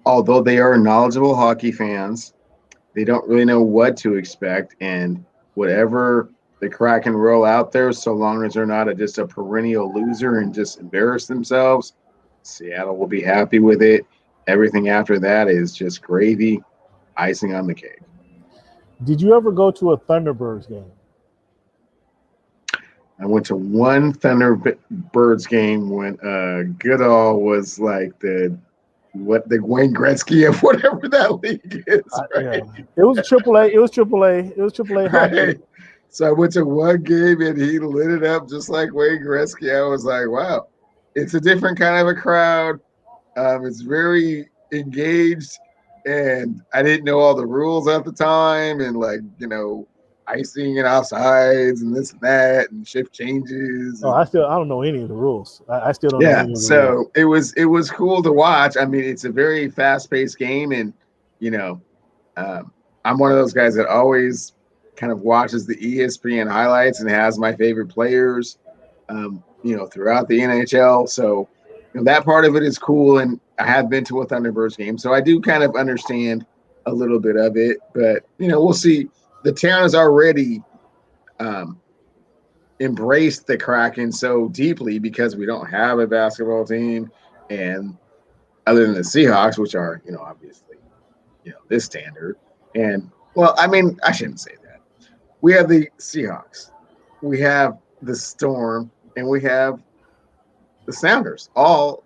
[SPEAKER 2] although they are knowledgeable hockey fans, they don't really know what to expect. And whatever the Kraken roll out there, so long as they're not just a perennial loser and just embarrass themselves, Seattle will be happy with it. Everything after that is just gravy, icing on the cake.
[SPEAKER 1] Did you ever go to a Thunderbirds game?
[SPEAKER 2] I went to one Thunderbirds game when Goodall was like the Wayne Gretzky of whatever that league is. Right?
[SPEAKER 1] Yeah. It was AAA. It was AAA hockey.
[SPEAKER 2] Right. So I went to one game and he lit it up just like Wayne Gretzky. I was like, wow, it's a different kind of a crowd. It's very engaged, and I didn't know all the rules at the time, and icing and offsides and this and that and shift changes.
[SPEAKER 1] I don't know any of the rules. I still don't know any of the rules.
[SPEAKER 2] So it was cool to watch. I mean, it's a very fast-paced game, and I'm one of those guys that always kind of watches the ESPN highlights and has my favorite players throughout the NHL. So that part of it is cool, and I have been to a Thunderbirds game, so I do kind of understand a little bit of it, but we'll see. The town has already embraced the Kraken so deeply because we don't have a basketball team, and other than the Seahawks, which are obviously this standard. And well, I mean, I shouldn't say that. We have the Seahawks, we have the Storm, and we have the Sounders, all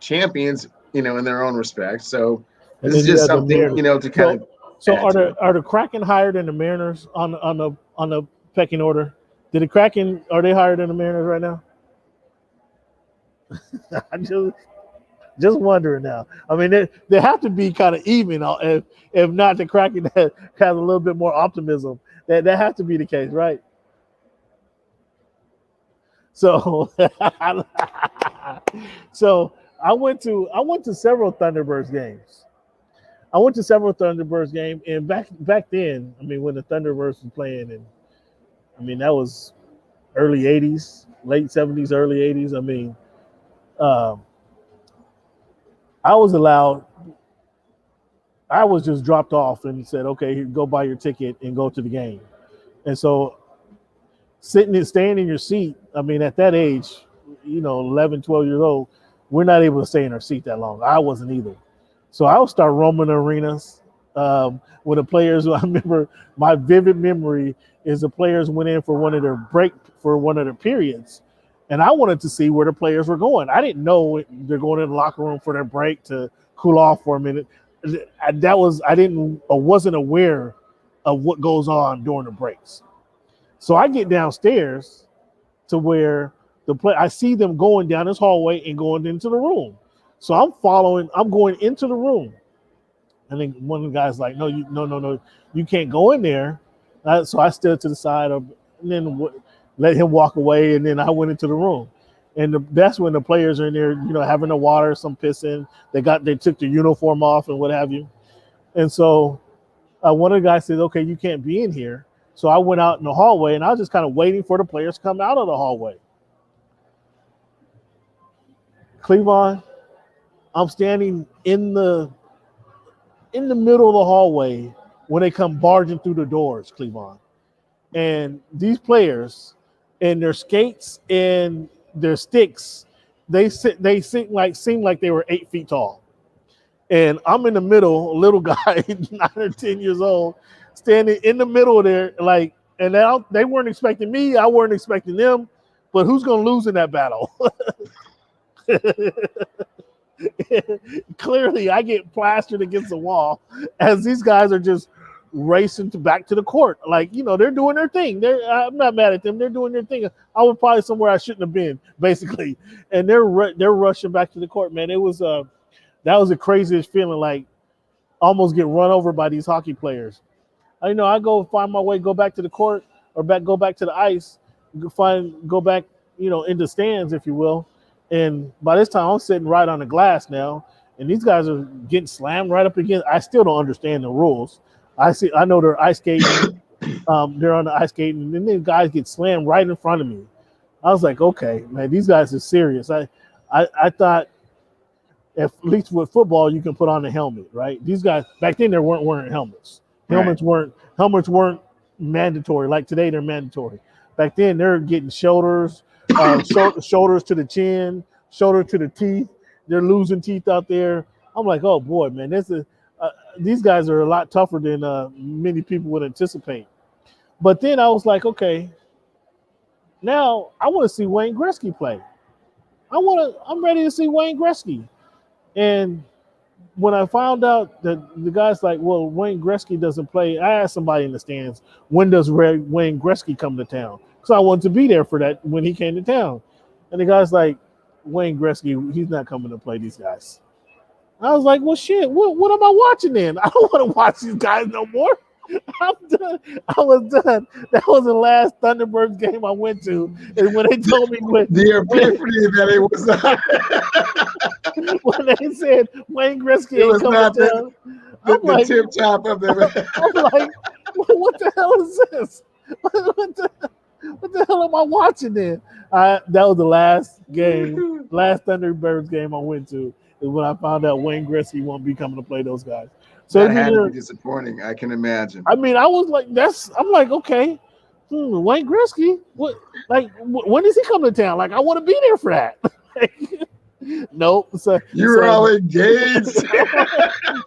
[SPEAKER 2] champions in their own respect. So this is just something to kind of.
[SPEAKER 1] So are the Kraken higher than the Mariners on the pecking order? Are they higher than the Mariners right now? I'm just wondering now. I mean, they have to be kind of even. If not, the Kraken has a little bit more optimism. That has to be the case, right? So, I went to several Thunderbirds games. And back then, I mean, when the Thunderbirds was playing, and I mean that was early '80s, late '70s, early '80s. I mean, I was just dropped off and said, okay, go buy your ticket and go to the game. And so staying in your seat, I mean, at that age, 11, 12 years old, we're not able to stay in our seat that long. I wasn't either. So I would start roaming the arenas with the players. I remember my vivid memory is the players went in for one of their periods. And I wanted to see where the players were going. I didn't know they're going in the locker room for their break to cool off for a minute. I wasn't aware of what goes on during the breaks. So I get downstairs to where I see them going down this hallway and going into the room. So I'm going into the room. And then one of the guys like, no, you can't go in there. So I stood to the side and then let him walk away. And then I went into the room. And that's when the players are in there, having the water, some pissing. They took their uniform off and what have you. And so one of the guys said, okay, you can't be in here. So I went out in the hallway and I was just kind of waiting for the players to come out of the hallway. Cleveland, I'm standing in the middle of the hallway when they come barging through the doors, Cleveland. And these players and their skates and their sticks, they seem like they were 8 feet tall. And I'm in the middle, a little guy, 9 or 10 years old, standing in the middle there, and now they weren't expecting me, I weren't expecting them, but who's gonna lose in that battle? Clearly I get plastered against the wall as these guys are just racing back to the court. Like, they're doing their thing. I'm not mad at them. They're doing their thing. I was probably somewhere I shouldn't have been, basically. And they're rushing back to the court, man. It was that was the craziest feeling, like almost get run over by these hockey players. I go find my way, go back to the court or go back to the ice, go back, in the stands, if you will. And by this time I'm sitting right on the glass now, and these guys are getting slammed right up against. I still don't understand the rules. I know they're ice skating. They're on the ice skating, and then guys get slammed right in front of me. I was like, okay, man, these guys are serious. I thought at least with football you can put on a helmet, right? These guys back then they weren't wearing helmets. Helmets weren't mandatory. Like today they're mandatory. Back then they're getting shoulders to the chin, shoulder to the teeth. They're losing teeth out there. I'm like, oh boy, man, these guys are a lot tougher than many people would anticipate. But then I was like, okay, now I want to see Wayne Gretzky play. I'm ready to see Wayne Gretzky. And when I found out that the guy's like, well, Wayne Gretzky doesn't play, I asked somebody in the stands, when does Wayne Gretzky come to town? Because I wanted to be there for that when he came to town. And the guy's like, Wayne Gretzky, he's not coming to play these guys. I was like, well, shit, what am I watching then? I don't want to watch these guys no more. I'm done. I was done. That was the last Thunderbirds game I went to. And when they told me
[SPEAKER 3] the epiphany that it was
[SPEAKER 1] when they said Wayne Gretzky ain't coming to town,
[SPEAKER 3] the tip top of them.
[SPEAKER 1] I'm like, what the hell is this? What the hell am I watching then? That was the last Thunderbirds game I went to. Is when I found out Wayne Gretzky won't be coming to play those guys. So
[SPEAKER 3] that had to be disappointing. I can imagine.
[SPEAKER 1] I mean, I was like, I'm like, okay, Wayne Gretzky. What? Like, when does he come to town? Like, I want to be there for that. Nope. So
[SPEAKER 3] you're all engaged.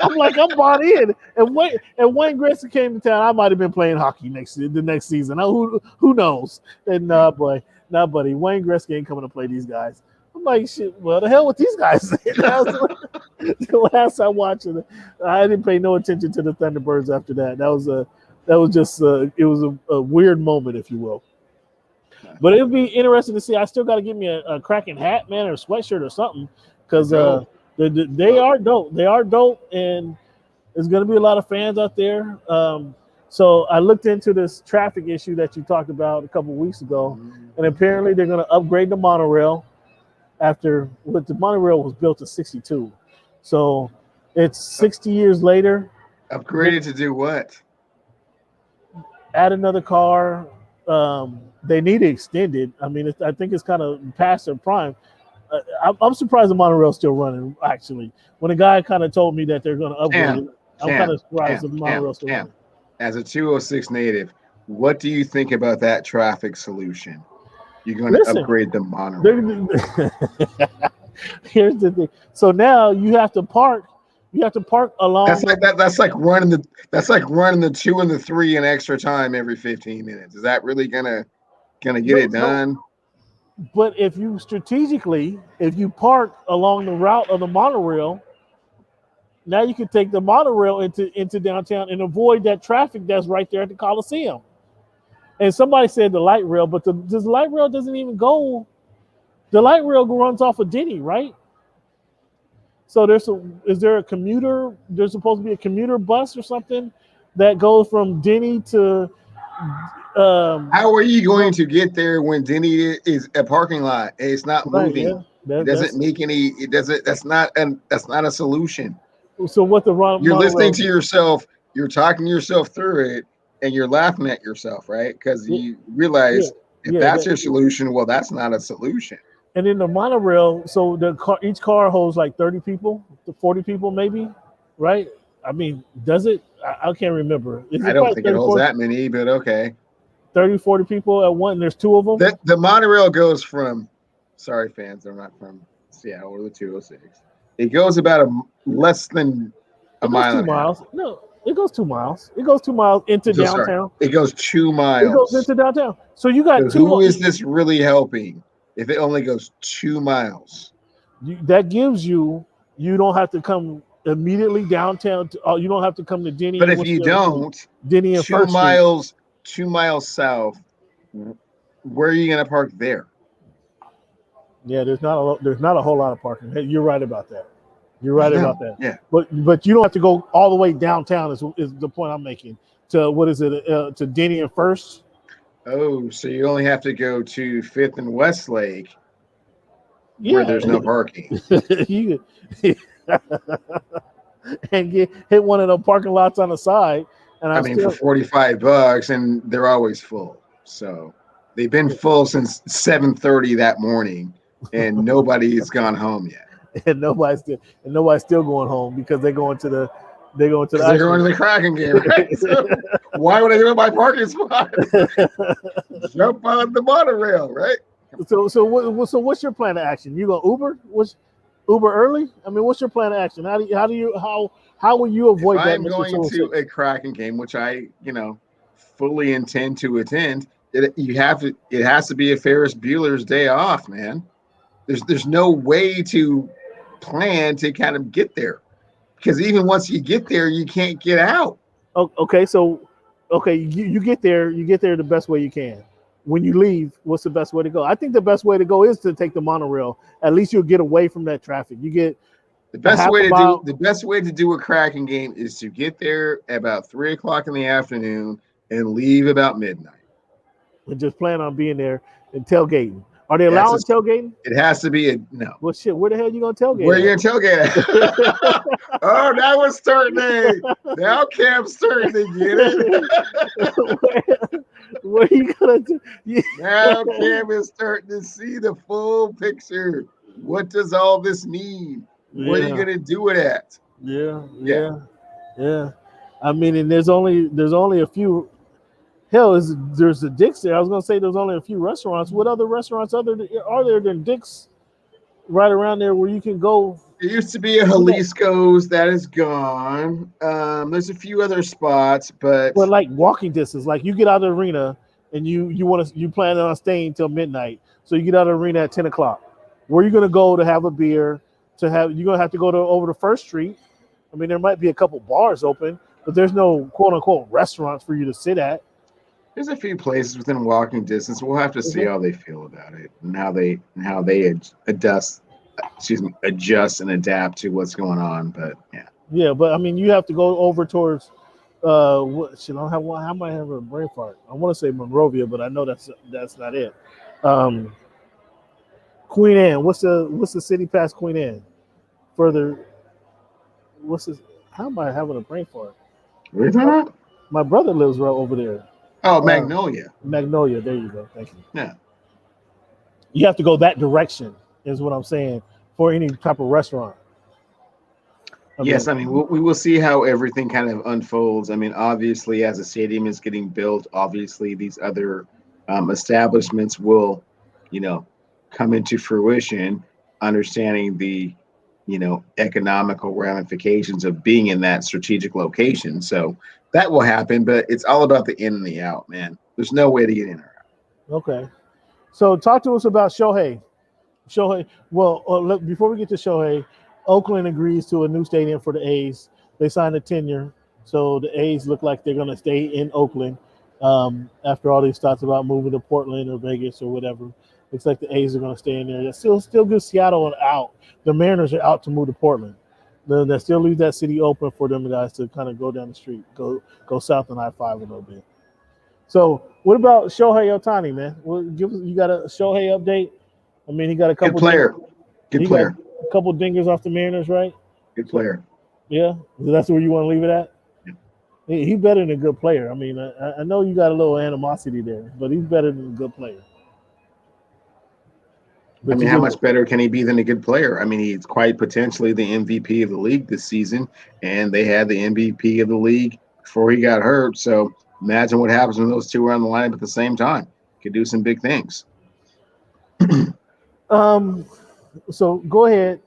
[SPEAKER 1] I'm like, I'm bought in. And Wayne Gretzky came to town, I might have been playing hockey the next season. Who knows? And buddy, Wayne Gretzky ain't coming to play these guys. I'm like, shit, well, the hell with these guys. That was the last I watched it. I didn't pay no attention to the Thunderbirds after that. It was a weird moment, if you will. But it would be interesting to see. I still got to get me a Kraken hat, man, or a sweatshirt or something, because they are dope. They are dope, and there's going to be a lot of fans out there. So I looked into this traffic issue that you talked about a couple of weeks ago, and apparently they're going to upgrade the monorail after what the monorail was built in 1962. So it's 60 years later.
[SPEAKER 3] Upgraded to do what?
[SPEAKER 1] Add another car. They need to extend it. I mean, I think it's kind of past their prime. I'm surprised the monorail's still running, actually. When a guy kind of told me that they're going to upgrade it, I'm kind of surprised the monorail's still running.
[SPEAKER 3] As a 206 native, what do you think about that traffic solution? You're going to upgrade the monorail.
[SPEAKER 1] Here's the thing. So now you have to park. You have to park along.
[SPEAKER 3] That's like running the 2 and the 3 in extra time every 15 minutes. Is that really gonna get it done?
[SPEAKER 1] No. But if you park along the route of the monorail, now you can take the monorail into downtown and avoid that traffic that's right there at the Coliseum. And somebody said the light rail, but the light rail doesn't even go. The light rail runs off of Denny, right? So is there a commuter? There's supposed to be a commuter bus or something that goes from Denny to.
[SPEAKER 3] How are you going to get there when Denny is a parking lot? It's not moving. Yeah. It doesn't make any. It doesn't. That's not a solution.
[SPEAKER 1] So what
[SPEAKER 3] you're listening to yourself. You're talking yourself through it, and you're laughing at yourself, right? Because you realize if that's your solution, well, that's not a solution.
[SPEAKER 1] And in the monorail, so each car holds like 30 people, 40 people maybe, right? I mean, does it? I can't remember.
[SPEAKER 3] I don't think it holds that many, but okay.
[SPEAKER 1] 30, 40 people at one, and there's 2 of them?
[SPEAKER 3] The monorail goes from, sorry fans, they're not from Seattle or the 206. It goes about less than a mile.
[SPEAKER 1] 2 miles. No, it goes 2 miles. It goes 2 miles into downtown.
[SPEAKER 3] Sorry. It goes 2 miles.
[SPEAKER 1] It goes into downtown. So you got
[SPEAKER 3] two. Who is this really helping? If it only goes 2 miles,
[SPEAKER 1] that gives you don't have to come immediately downtown. You don't have to come to Denny.
[SPEAKER 3] But
[SPEAKER 1] and
[SPEAKER 3] if you
[SPEAKER 1] the other street?
[SPEAKER 3] don't,
[SPEAKER 1] Denny and
[SPEAKER 3] 2
[SPEAKER 1] First Street.
[SPEAKER 3] miles, 2 miles south, where are you going to park there?
[SPEAKER 1] Yeah, there's not a whole lot of parking. Hey, you're right about that. You're right
[SPEAKER 3] No,
[SPEAKER 1] about that.
[SPEAKER 3] yeah.
[SPEAKER 1] But you don't have to go all the way downtown. Is the point I'm making? To what is it? To Denny and First.
[SPEAKER 3] Oh, so you only have to go to 5th and Westlake,
[SPEAKER 1] Yeah,
[SPEAKER 3] where there's no parking.
[SPEAKER 1] you and hit one of the parking lots on the side. And
[SPEAKER 3] I mean, for $45, and they're always full. So they've been full since 7:30 that morning, and nobody's gone home yet.
[SPEAKER 1] and nobody's still going home because they're going to the
[SPEAKER 3] They're going to the Kraken game, right? So why would I go to my parking spot? Jump on the monorail, right?
[SPEAKER 1] So what's your plan of action? You gonna Uber? What's Uber early? I mean, what's your plan of action? How will you avoid
[SPEAKER 3] if
[SPEAKER 1] that?
[SPEAKER 3] I'm going to a Kraken game, which I fully intend to attend, it has to be a Ferris Bueller's Day Off, man. There's no way to plan to kind of get there, because even once you get there, you can't get out.
[SPEAKER 1] Okay, you get there the best way you can. When you leave, what's the best way to go? I think the best way to go is to take the monorail. At least you'll get away from that traffic. You get
[SPEAKER 3] the best way to do a Kraken game is to get there about 3:00 in the afternoon and leave about midnight.
[SPEAKER 1] And just plan on being there and tailgating. Are they allowing tailgating?
[SPEAKER 3] It has to be no.
[SPEAKER 1] Well, shit, where the hell are you gonna tailgate?
[SPEAKER 3] Where are you gonna tailgate at? Oh, that was starting to. Now Cam's starting to get it.
[SPEAKER 1] Where are you gonna do?
[SPEAKER 3] Now Cam is starting to see the full picture. What does all this mean? What are you gonna do it at?
[SPEAKER 1] Yeah. I mean, and there's only a few. Hell, there's the Dick's there. I was gonna say there's only a few restaurants. What other restaurants are there than Dick's right around there where you can go?
[SPEAKER 3] There used to be a Jalisco's that is gone. There's a few other spots, but
[SPEAKER 1] like walking distance. Like you get out of the arena and you plan on staying till midnight. So you get out of the arena at 10:00. Where are you gonna go to have a beer? You're gonna have to go over to First Street. I mean, there might be a couple bars open, but there's no quote unquote restaurants for you to sit at.
[SPEAKER 3] There's a few places within walking distance. We'll have to see how they feel about it and how they adjust and adapt to what's going on. But
[SPEAKER 1] yeah. But I mean, you have to go over towards what? How might I have a brain fart? I want to say Monrovia, but I know that's not it. Queen Anne. What's the city past Queen Anne? Further. What's this? How am I having a brain fart?
[SPEAKER 3] What are you talking about?
[SPEAKER 1] My brother lives right over there.
[SPEAKER 3] Oh, Magnolia.
[SPEAKER 1] Magnolia. There you go. Thank you.
[SPEAKER 3] Yeah.
[SPEAKER 1] You have to go that direction, is what I'm saying, for any type of restaurant.
[SPEAKER 3] We will see how everything kind of unfolds. I mean, obviously, as a stadium is getting built, obviously these other establishments will, come into fruition, understanding the, economical ramifications of being in that strategic location. So that will happen, but it's all about the in and the out, man. There's no way to get in or out.
[SPEAKER 1] Okay. So talk to us about Shohei. Well, before we get to Shohei, Oakland agrees to a new stadium for the A's. They signed a tenure, so the A's look like they're going to stay in Oakland after all these thoughts about moving to Portland or Vegas or whatever. Looks like the A's are going to stay in there. That still gives Seattle out. The Mariners are out to move to Portland. That still leaves that city open for them guys to kind of go down the street, go south on I-5 a little bit. So what about Shohei Otani, man? You got a Shohei update? I mean, he got a couple.
[SPEAKER 3] Good player.
[SPEAKER 1] A couple dingers off the Mariners, right?
[SPEAKER 3] Good player.
[SPEAKER 1] Yeah, that's where you want to leave it at. Yeah. He's better than a good player. I mean, I know you got a little animosity there, but he's better than a good player.
[SPEAKER 3] But I mean, how much better can he be than a good player? I mean, he's quite potentially the MVP of the league this season, and they had the MVP of the league before he got hurt. So imagine what happens when those two are on the lineup at the same time. Could do some big things.
[SPEAKER 1] So go ahead.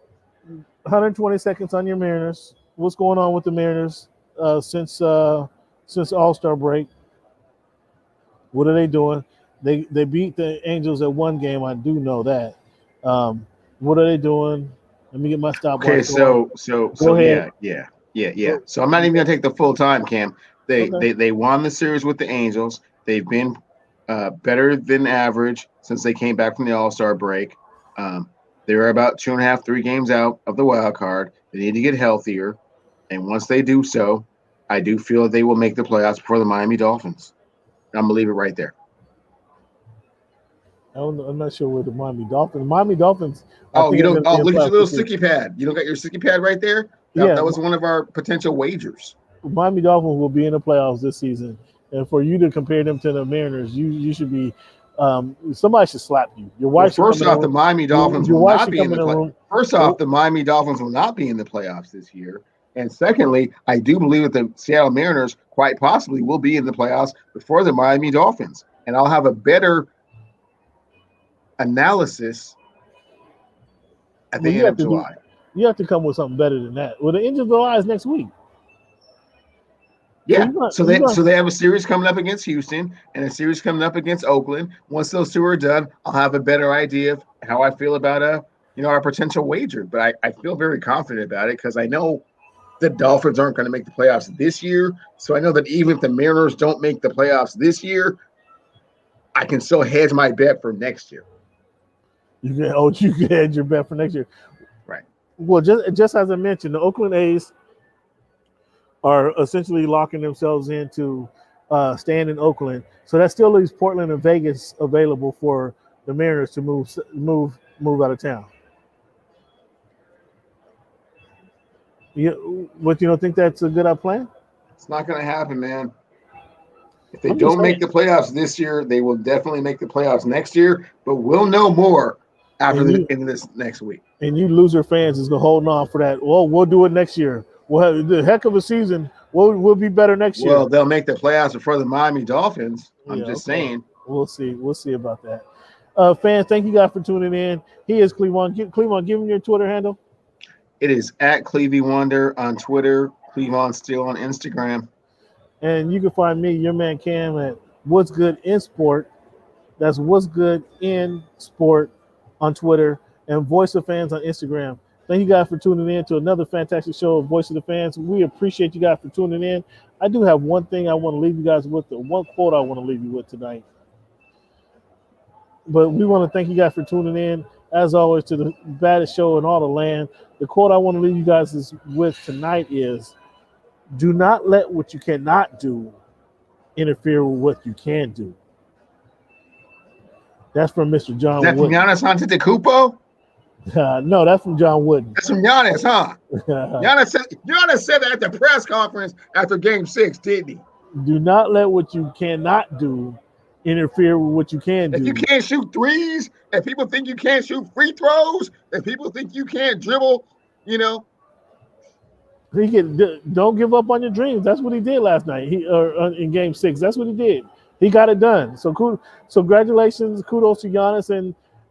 [SPEAKER 1] 120 seconds on your Mariners. What's going on with the Mariners since All-Star break? What are they doing? They beat the Angels at one game. I do know that. What are they doing? Let me get my stopwatch.
[SPEAKER 2] Okay, so
[SPEAKER 1] Go ahead.
[SPEAKER 2] yeah. So I'm not even gonna take the full time, Cam.
[SPEAKER 1] Okay.
[SPEAKER 2] They won the series with the Angels. They've been better than average since they came back from the All-Star break. They're about 2.5, 3 games out of the wild card. They need to get healthier, and once they do so, I do feel they will make the playoffs before the Miami Dolphins. I'm gonna leave it right there.
[SPEAKER 1] I'm not sure where the Miami Dolphins. Miami Dolphins.
[SPEAKER 2] Oh, you don't. Oh, look at your little
[SPEAKER 1] sticky
[SPEAKER 2] sticky pad. You don't got your sticky pad right there.
[SPEAKER 1] Yeah,
[SPEAKER 2] That was one of our potential wagers.
[SPEAKER 1] Miami Dolphins will be in the playoffs this season, and for you to compare them to the Mariners, you should be. Somebody should slap you. Your wife.
[SPEAKER 2] Well, first off, the Miami Dolphins will not be in the playoffs. First off, the Miami Dolphins will not be in the playoffs this year. And secondly, I do believe that the Seattle Mariners quite possibly will be in the playoffs before the Miami Dolphins. And I'll have a better analysis at the end of July.
[SPEAKER 1] You have to come with something better than that. Well, the end of July is next week.
[SPEAKER 2] Yeah, so they have a series coming up against Houston and a series coming up against Oakland. Once those two are done, I'll have a better idea of how I feel about our potential wager. But I feel very confident about it because I know the Dolphins aren't going to make the playoffs this year. So I know that even if the Mariners don't make the playoffs this year, I can still hedge my bet for next year.
[SPEAKER 1] You can hedge your bet for next year.
[SPEAKER 2] Right.
[SPEAKER 1] Well, just as I mentioned, the Oakland A's are essentially locking themselves into staying in Oakland. So that still leaves Portland and Vegas available for the Mariners to move out of town. But you don't think that's a good plan?
[SPEAKER 2] It's not going to happen, man. If they don't make the playoffs this year, they will definitely make the playoffs next year. But we'll know more after the end of this next week.
[SPEAKER 1] And you loser fans is holding on for that. Well, we'll do it next year. We'll have the heck of a season. We'll be better next year.
[SPEAKER 2] Well, they'll make the playoffs before the Miami Dolphins. I'm just saying.
[SPEAKER 1] We'll see. We'll see about that. Fans, thank you guys for tuning in. He is Cleavon. Cleavon, give him your Twitter handle.
[SPEAKER 2] It is at Clevie Wonder on Twitter. Cleavon Still on Instagram.
[SPEAKER 1] And you can find me, your man Cam, at What's Good in Sport. That's What's Good in Sport on Twitter, and Voice of Fans on Instagram. Thank you guys for tuning in to another fantastic show of Voice of the Fans. We appreciate you guys for tuning in. I do have one thing I want to leave you guys with, one quote I want to leave you with tonight. But we want to thank you guys for tuning in, as always, to the baddest show in all the land. The quote I want to leave you guys with tonight is, do not let what you cannot do interfere with what you can do. That's from Mr. John Wooden.
[SPEAKER 2] Is that from Giannis Antetokounmpo?
[SPEAKER 1] No, that's from John Wooden.
[SPEAKER 2] That's from Giannis, huh? Giannis said that at the press conference after Game 6, didn't he?
[SPEAKER 1] Do not let what you cannot do interfere with what you can do.
[SPEAKER 2] If you can't shoot threes, if people think you can't shoot free throws, if people think you can't dribble,
[SPEAKER 1] don't give up on your dreams. That's what he did last night. In Game 6. That's what he did. He got it done. So congratulations, kudos to Giannis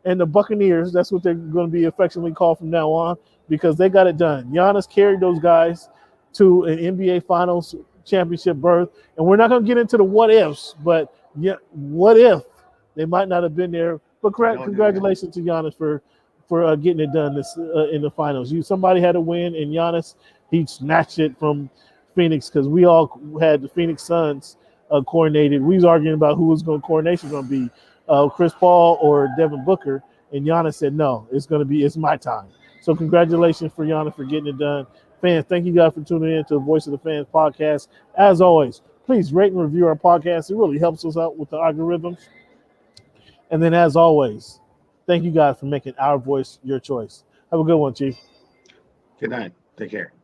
[SPEAKER 1] and the Buccaneers. That's what they're going to be affectionately called from now on, because they got it done. Giannis carried those guys to an NBA Finals championship berth. And we're not going to get into the what ifs, but yeah, what if they might not have been there? But congratulations to Giannis for getting it done in the finals. Somebody had to win, and Giannis, he snatched it from Phoenix, because we all had the Phoenix Suns coordinated. We was arguing about who was coordination going to be, Chris Paul or Devin Booker, and Giannis said, no, it's my time. So congratulations for Giannis for getting it done. Fans, thank you guys for tuning in to the Voice of the Fans podcast. As always, please rate and review our podcast. It really helps us out with the algorithms. And then, as always, thank you guys for making our voice your choice. Have a good one, Chief.
[SPEAKER 2] Good night. Take care.